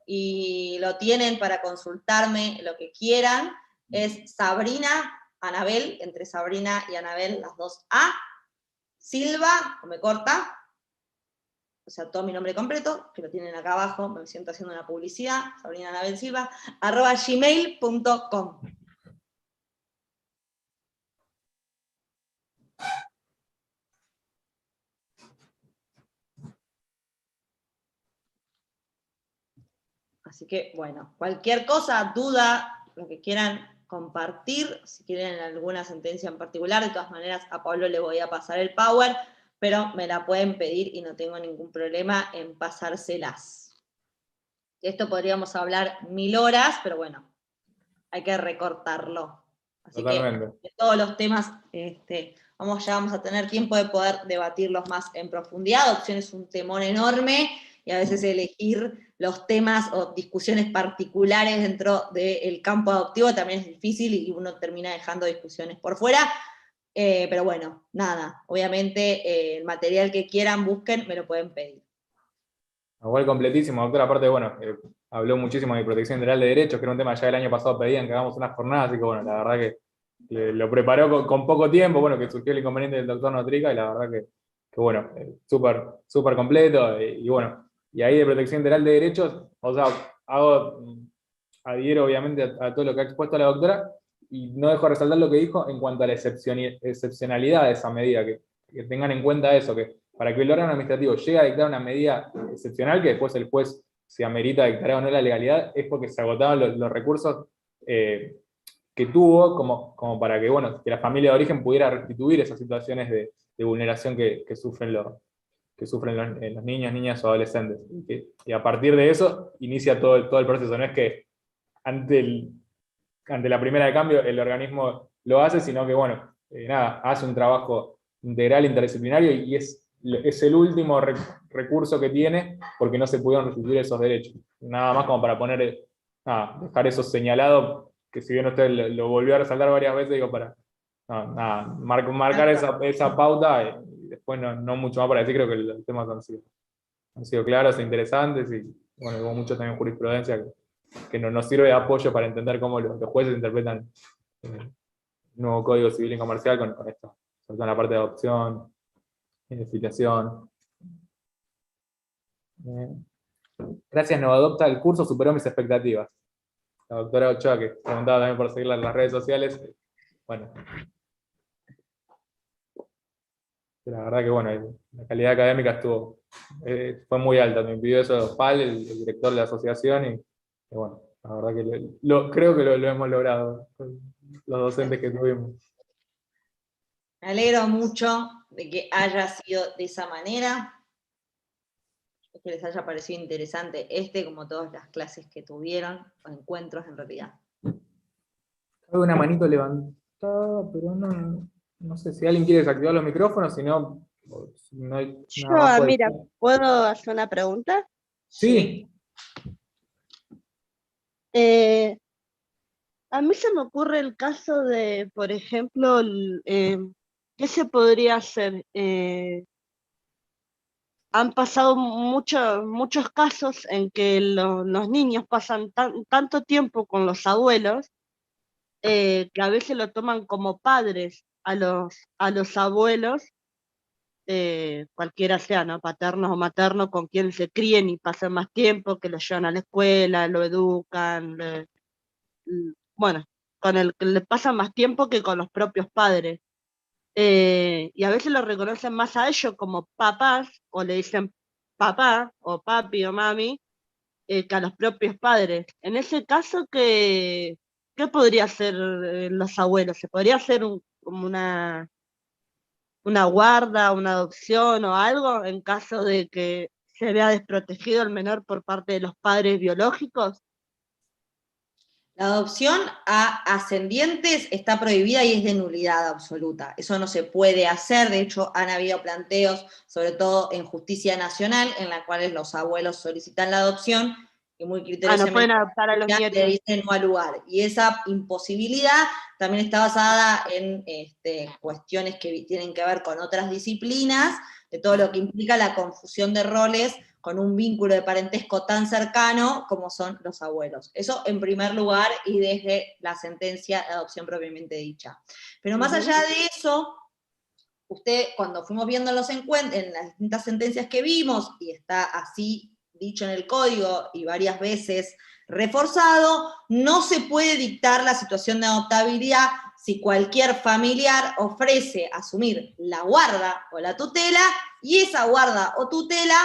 B: y lo tienen para consultarme lo que quieran. Es Sabrina Anabel, entre Sabrina y Anabel, las 2 A, Silva, o me corta, o sea, todo mi nombre completo, que lo tienen acá abajo, me siento haciendo una publicidad, Sabrina Anabel Silva, @gmail.com. Así que, bueno, cualquier cosa, duda, lo que quieran compartir, si quieren alguna sentencia en particular, de todas maneras a Pablo le voy a pasar el power, pero me la pueden pedir y no tengo ningún problema en pasárselas. De esto podríamos hablar 1000 horas, pero bueno, hay que recortarlo. Así que
A: Totalmente.
B: de todos los temas ya vamos a tener tiempo de poder debatirlos más en profundidad. Adopción es un temón enorme y a veces elegir los temas o discusiones particulares dentro del campo adoptivo también es difícil y uno termina dejando discusiones por fuera. Pero bueno, nada, obviamente el material que quieran, busquen, me lo pueden pedir.
A: Igual completísimo, doctora. Aparte, bueno, habló muchísimo de protección integral de derechos, que era un tema ya el año pasado pedían que hagamos unas jornadas, así que bueno, la verdad que lo preparó con poco tiempo, bueno, que surgió el inconveniente del doctor Notrica, y la verdad que bueno, súper súper completo, y bueno, y ahí de protección integral de derechos, o sea, adhiero obviamente a todo lo que ha expuesto la doctora, y no dejo de resaltar lo que dijo en cuanto a la excepcionalidad de esa medida, que tengan en cuenta eso, que para que el órgano administrativo llegue a dictar una medida excepcional, que después el juez, si amerita, dictará o no la legalidad, es porque se agotaban los recursos que tuvo como para que, bueno, que la familia de origen pudiera restituir esas situaciones de vulneración que sufren los niños, niñas o adolescentes. Y a partir de eso inicia todo el proceso. No es que ante la primera de cambio el organismo lo hace, sino que, bueno, nada, hace un trabajo integral, interdisciplinario, y es es el último recurso que tiene porque no se pudieron restituir esos derechos. Nada más como para poner, dejar eso señalado, que si bien usted lo volvió a resaltar varias veces, digo, para marcar esa pauta, y después no mucho más para decir. Creo que los temas han sido claros e interesantes, y bueno, hubo mucho también jurisprudencia que nos sirve de apoyo para entender cómo los jueces interpretan el nuevo Código Civil y Comercial con esto, sobre todo en la parte de adopción, filiación. Gracias, Novadopta, el curso superó mis expectativas. La doctora Ochoa, que preguntaba también por seguirla en las redes sociales, bueno, la verdad que bueno, la calidad académica fue muy alta. Me pidió eso Pal, el director de la asociación, y bueno, la verdad que creo que lo hemos logrado con los docentes que tuvimos.
B: Me alegro mucho de que haya sido de esa manera, que les haya parecido interesante como todas las clases que tuvieron, o encuentros en realidad.
A: Hay una manito levantada, pero no sé si alguien quiere desactivar los micrófonos, si no hay nada más.
C: Mira, ¿puedo hacer una pregunta?
A: Sí.
C: A mí se me ocurre el caso de, por ejemplo, ¿qué se podría hacer? Han pasado muchos casos en que los niños pasan tanto tiempo con los abuelos que a veces lo toman como padres a los abuelos, cualquiera sea, ¿no? Paternos o maternos, con quien se críen y pasan más tiempo, que lo llevan a la escuela, lo educan, bueno, con el que le pasan más tiempo que con los propios padres. Y a veces lo reconocen más a ellos como papás, o le dicen papá, o papi, o mami, que a los propios padres. En ese caso, ¿qué podría hacer los abuelos? ¿Se podría hacer como una guarda, una adopción o algo en caso de que se vea desprotegido el menor por parte de los padres biológicos?
B: La adopción a ascendientes está prohibida y es de nulidad absoluta. Eso no se puede hacer. De hecho, han habido planteos, sobre todo en justicia nacional, en la cuales los abuelos solicitan la adopción y muy criteriosamente
C: no pueden adoptar a los nietos.
B: le dicen no al lugar. Y esa imposibilidad también está basada en cuestiones que tienen que ver con otras disciplinas, de todo lo que implica la confusión de roles con un vínculo de parentesco tan cercano como son los abuelos. Eso en primer lugar, y desde la sentencia de adopción propiamente dicha. Pero más allá de eso, usted, cuando fuimos viendo en las distintas sentencias que vimos, y está así dicho en el código y varias veces reforzado, no se puede dictar la situación de adoptabilidad si cualquier familiar ofrece asumir la guarda o la tutela, y esa guarda o tutela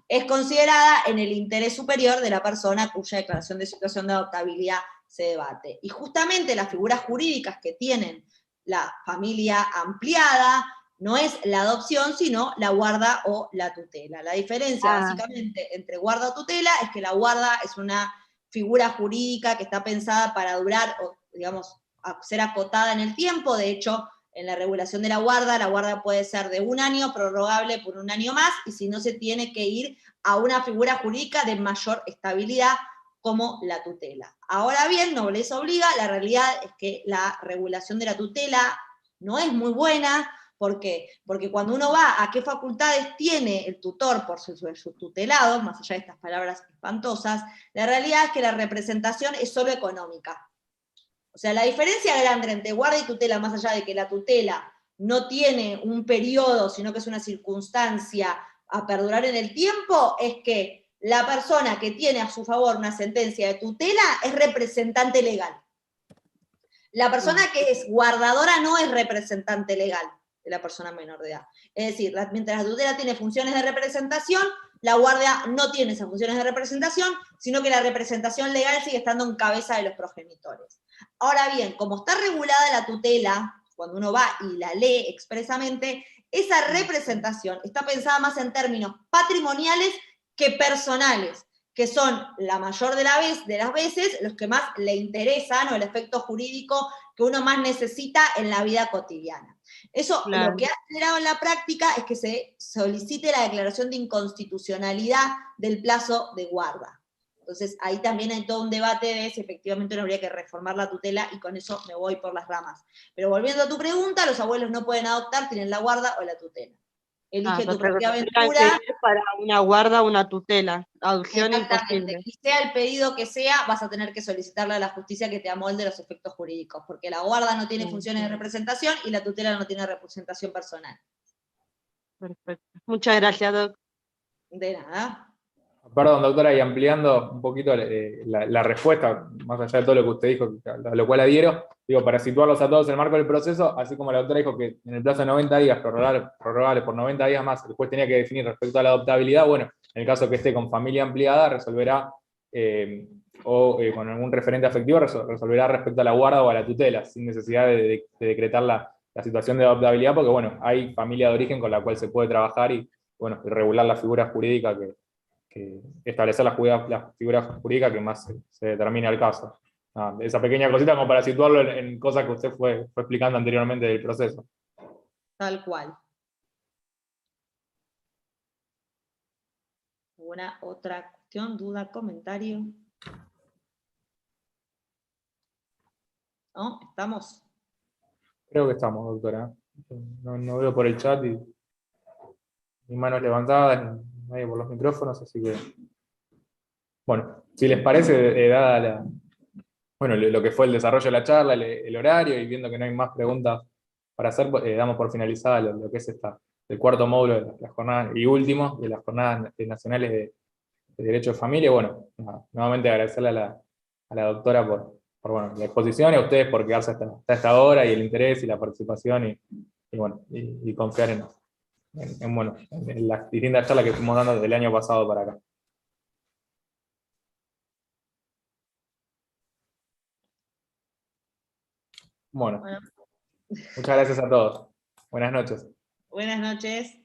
B: es considerada en el interés superior de la persona cuya declaración de situación de adoptabilidad se debate. Y justamente las figuras jurídicas que tienen la familia ampliada no es la adopción, sino la guarda o la tutela. La diferencia básicamente entre guarda o tutela es que la guarda es una figura jurídica que está pensada para durar, o digamos, ser acotada en el tiempo. De hecho, en la regulación de la guarda puede ser de 1 año, prorrogable por 1 año más, y si no, se tiene que ir a una figura jurídica de mayor estabilidad, como la tutela. Ahora bien, no les obliga, la realidad es que la regulación de la tutela no es muy buena. ¿Por qué? Porque cuando uno va a qué facultades tiene el tutor por sus tutelados, más allá de estas palabras espantosas, la realidad es que la representación es solo económica. O sea, la diferencia grande entre guarda y tutela, más allá de que la tutela no tiene un periodo, sino que es una circunstancia a perdurar en el tiempo, es que la persona que tiene a su favor una sentencia de tutela es representante legal. La persona que es guardadora no es representante legal de la persona menor de edad. Es decir, mientras la tutela tiene funciones de representación, la guardia no tiene esas funciones de representación, sino que la representación legal sigue estando en cabeza de los progenitores. Ahora bien, como está regulada la tutela, cuando uno va y la lee expresamente, esa representación está pensada más en términos patrimoniales que personales, que son la mayor de las veces los que más le interesan, o el efecto jurídico que uno más necesita en la vida cotidiana. Eso
C: Claro.
B: lo que ha generado en la práctica es que se solicite la declaración de inconstitucionalidad del plazo de guarda. Entonces, ahí también hay todo un debate de si efectivamente no habría que reformar la tutela, y con eso me voy por las ramas. Pero volviendo a tu pregunta, los abuelos no pueden adoptar, tienen la guarda o la tutela. Elige tu
C: Perfecto.
B: propia
C: Tendrían
B: aventura.
C: que ir para una guarda o una tutela. Adopción
B: Exactamente.
C: imposible.
B: Y sea el pedido que sea, vas a tener que solicitarle a la justicia que te amolde los efectos jurídicos, porque la guarda no tiene funciones de representación y la tutela no tiene representación personal.
C: Perfecto. Muchas gracias, Doc.
B: De nada.
A: Perdón, doctora, y ampliando un poquito la respuesta, más allá de todo lo que usted dijo, a lo cual adhiero, digo, para situarlos a todos en el marco del proceso, así como la doctora dijo que en el plazo de 90 días, prorrogables por 90 días más, el juez tenía que definir respecto a la adoptabilidad, bueno, en el caso que esté con familia ampliada, resolverá, con algún referente afectivo, resolverá respecto a la guarda o a la tutela, sin necesidad de decretar la situación de adoptabilidad, porque, bueno, hay familia de origen con la cual se puede trabajar y, bueno, regular la figura jurídica que establecer la figura jurídica que más se determine al caso. Esa pequeña cosita como para situarlo en cosas que usted fue explicando anteriormente del proceso.
B: Tal cual. ¿Alguna otra cuestión, duda, comentario? ¿No? ¿Estamos?
A: Creo que estamos, doctora. No veo por el chat ni manos levantadas, ni nadie por los micrófonos, así que... Bueno, si les parece, dada bueno, lo que fue el desarrollo de la charla, el horario, y viendo que no hay más preguntas para hacer, damos por finalizada lo que es el cuarto módulo de las jornadas, y último, de las jornadas nacionales de Derecho de Familia. Bueno, nuevamente agradecerle a la doctora por la exposición, y a ustedes por quedarse hasta esta hora, y el interés y la participación, y confiar en las distintas charlas que fuimos dando desde el año pasado para acá. Bueno,
B: Bueno,
A: muchas gracias a todos. Buenas noches.
B: buenas noches.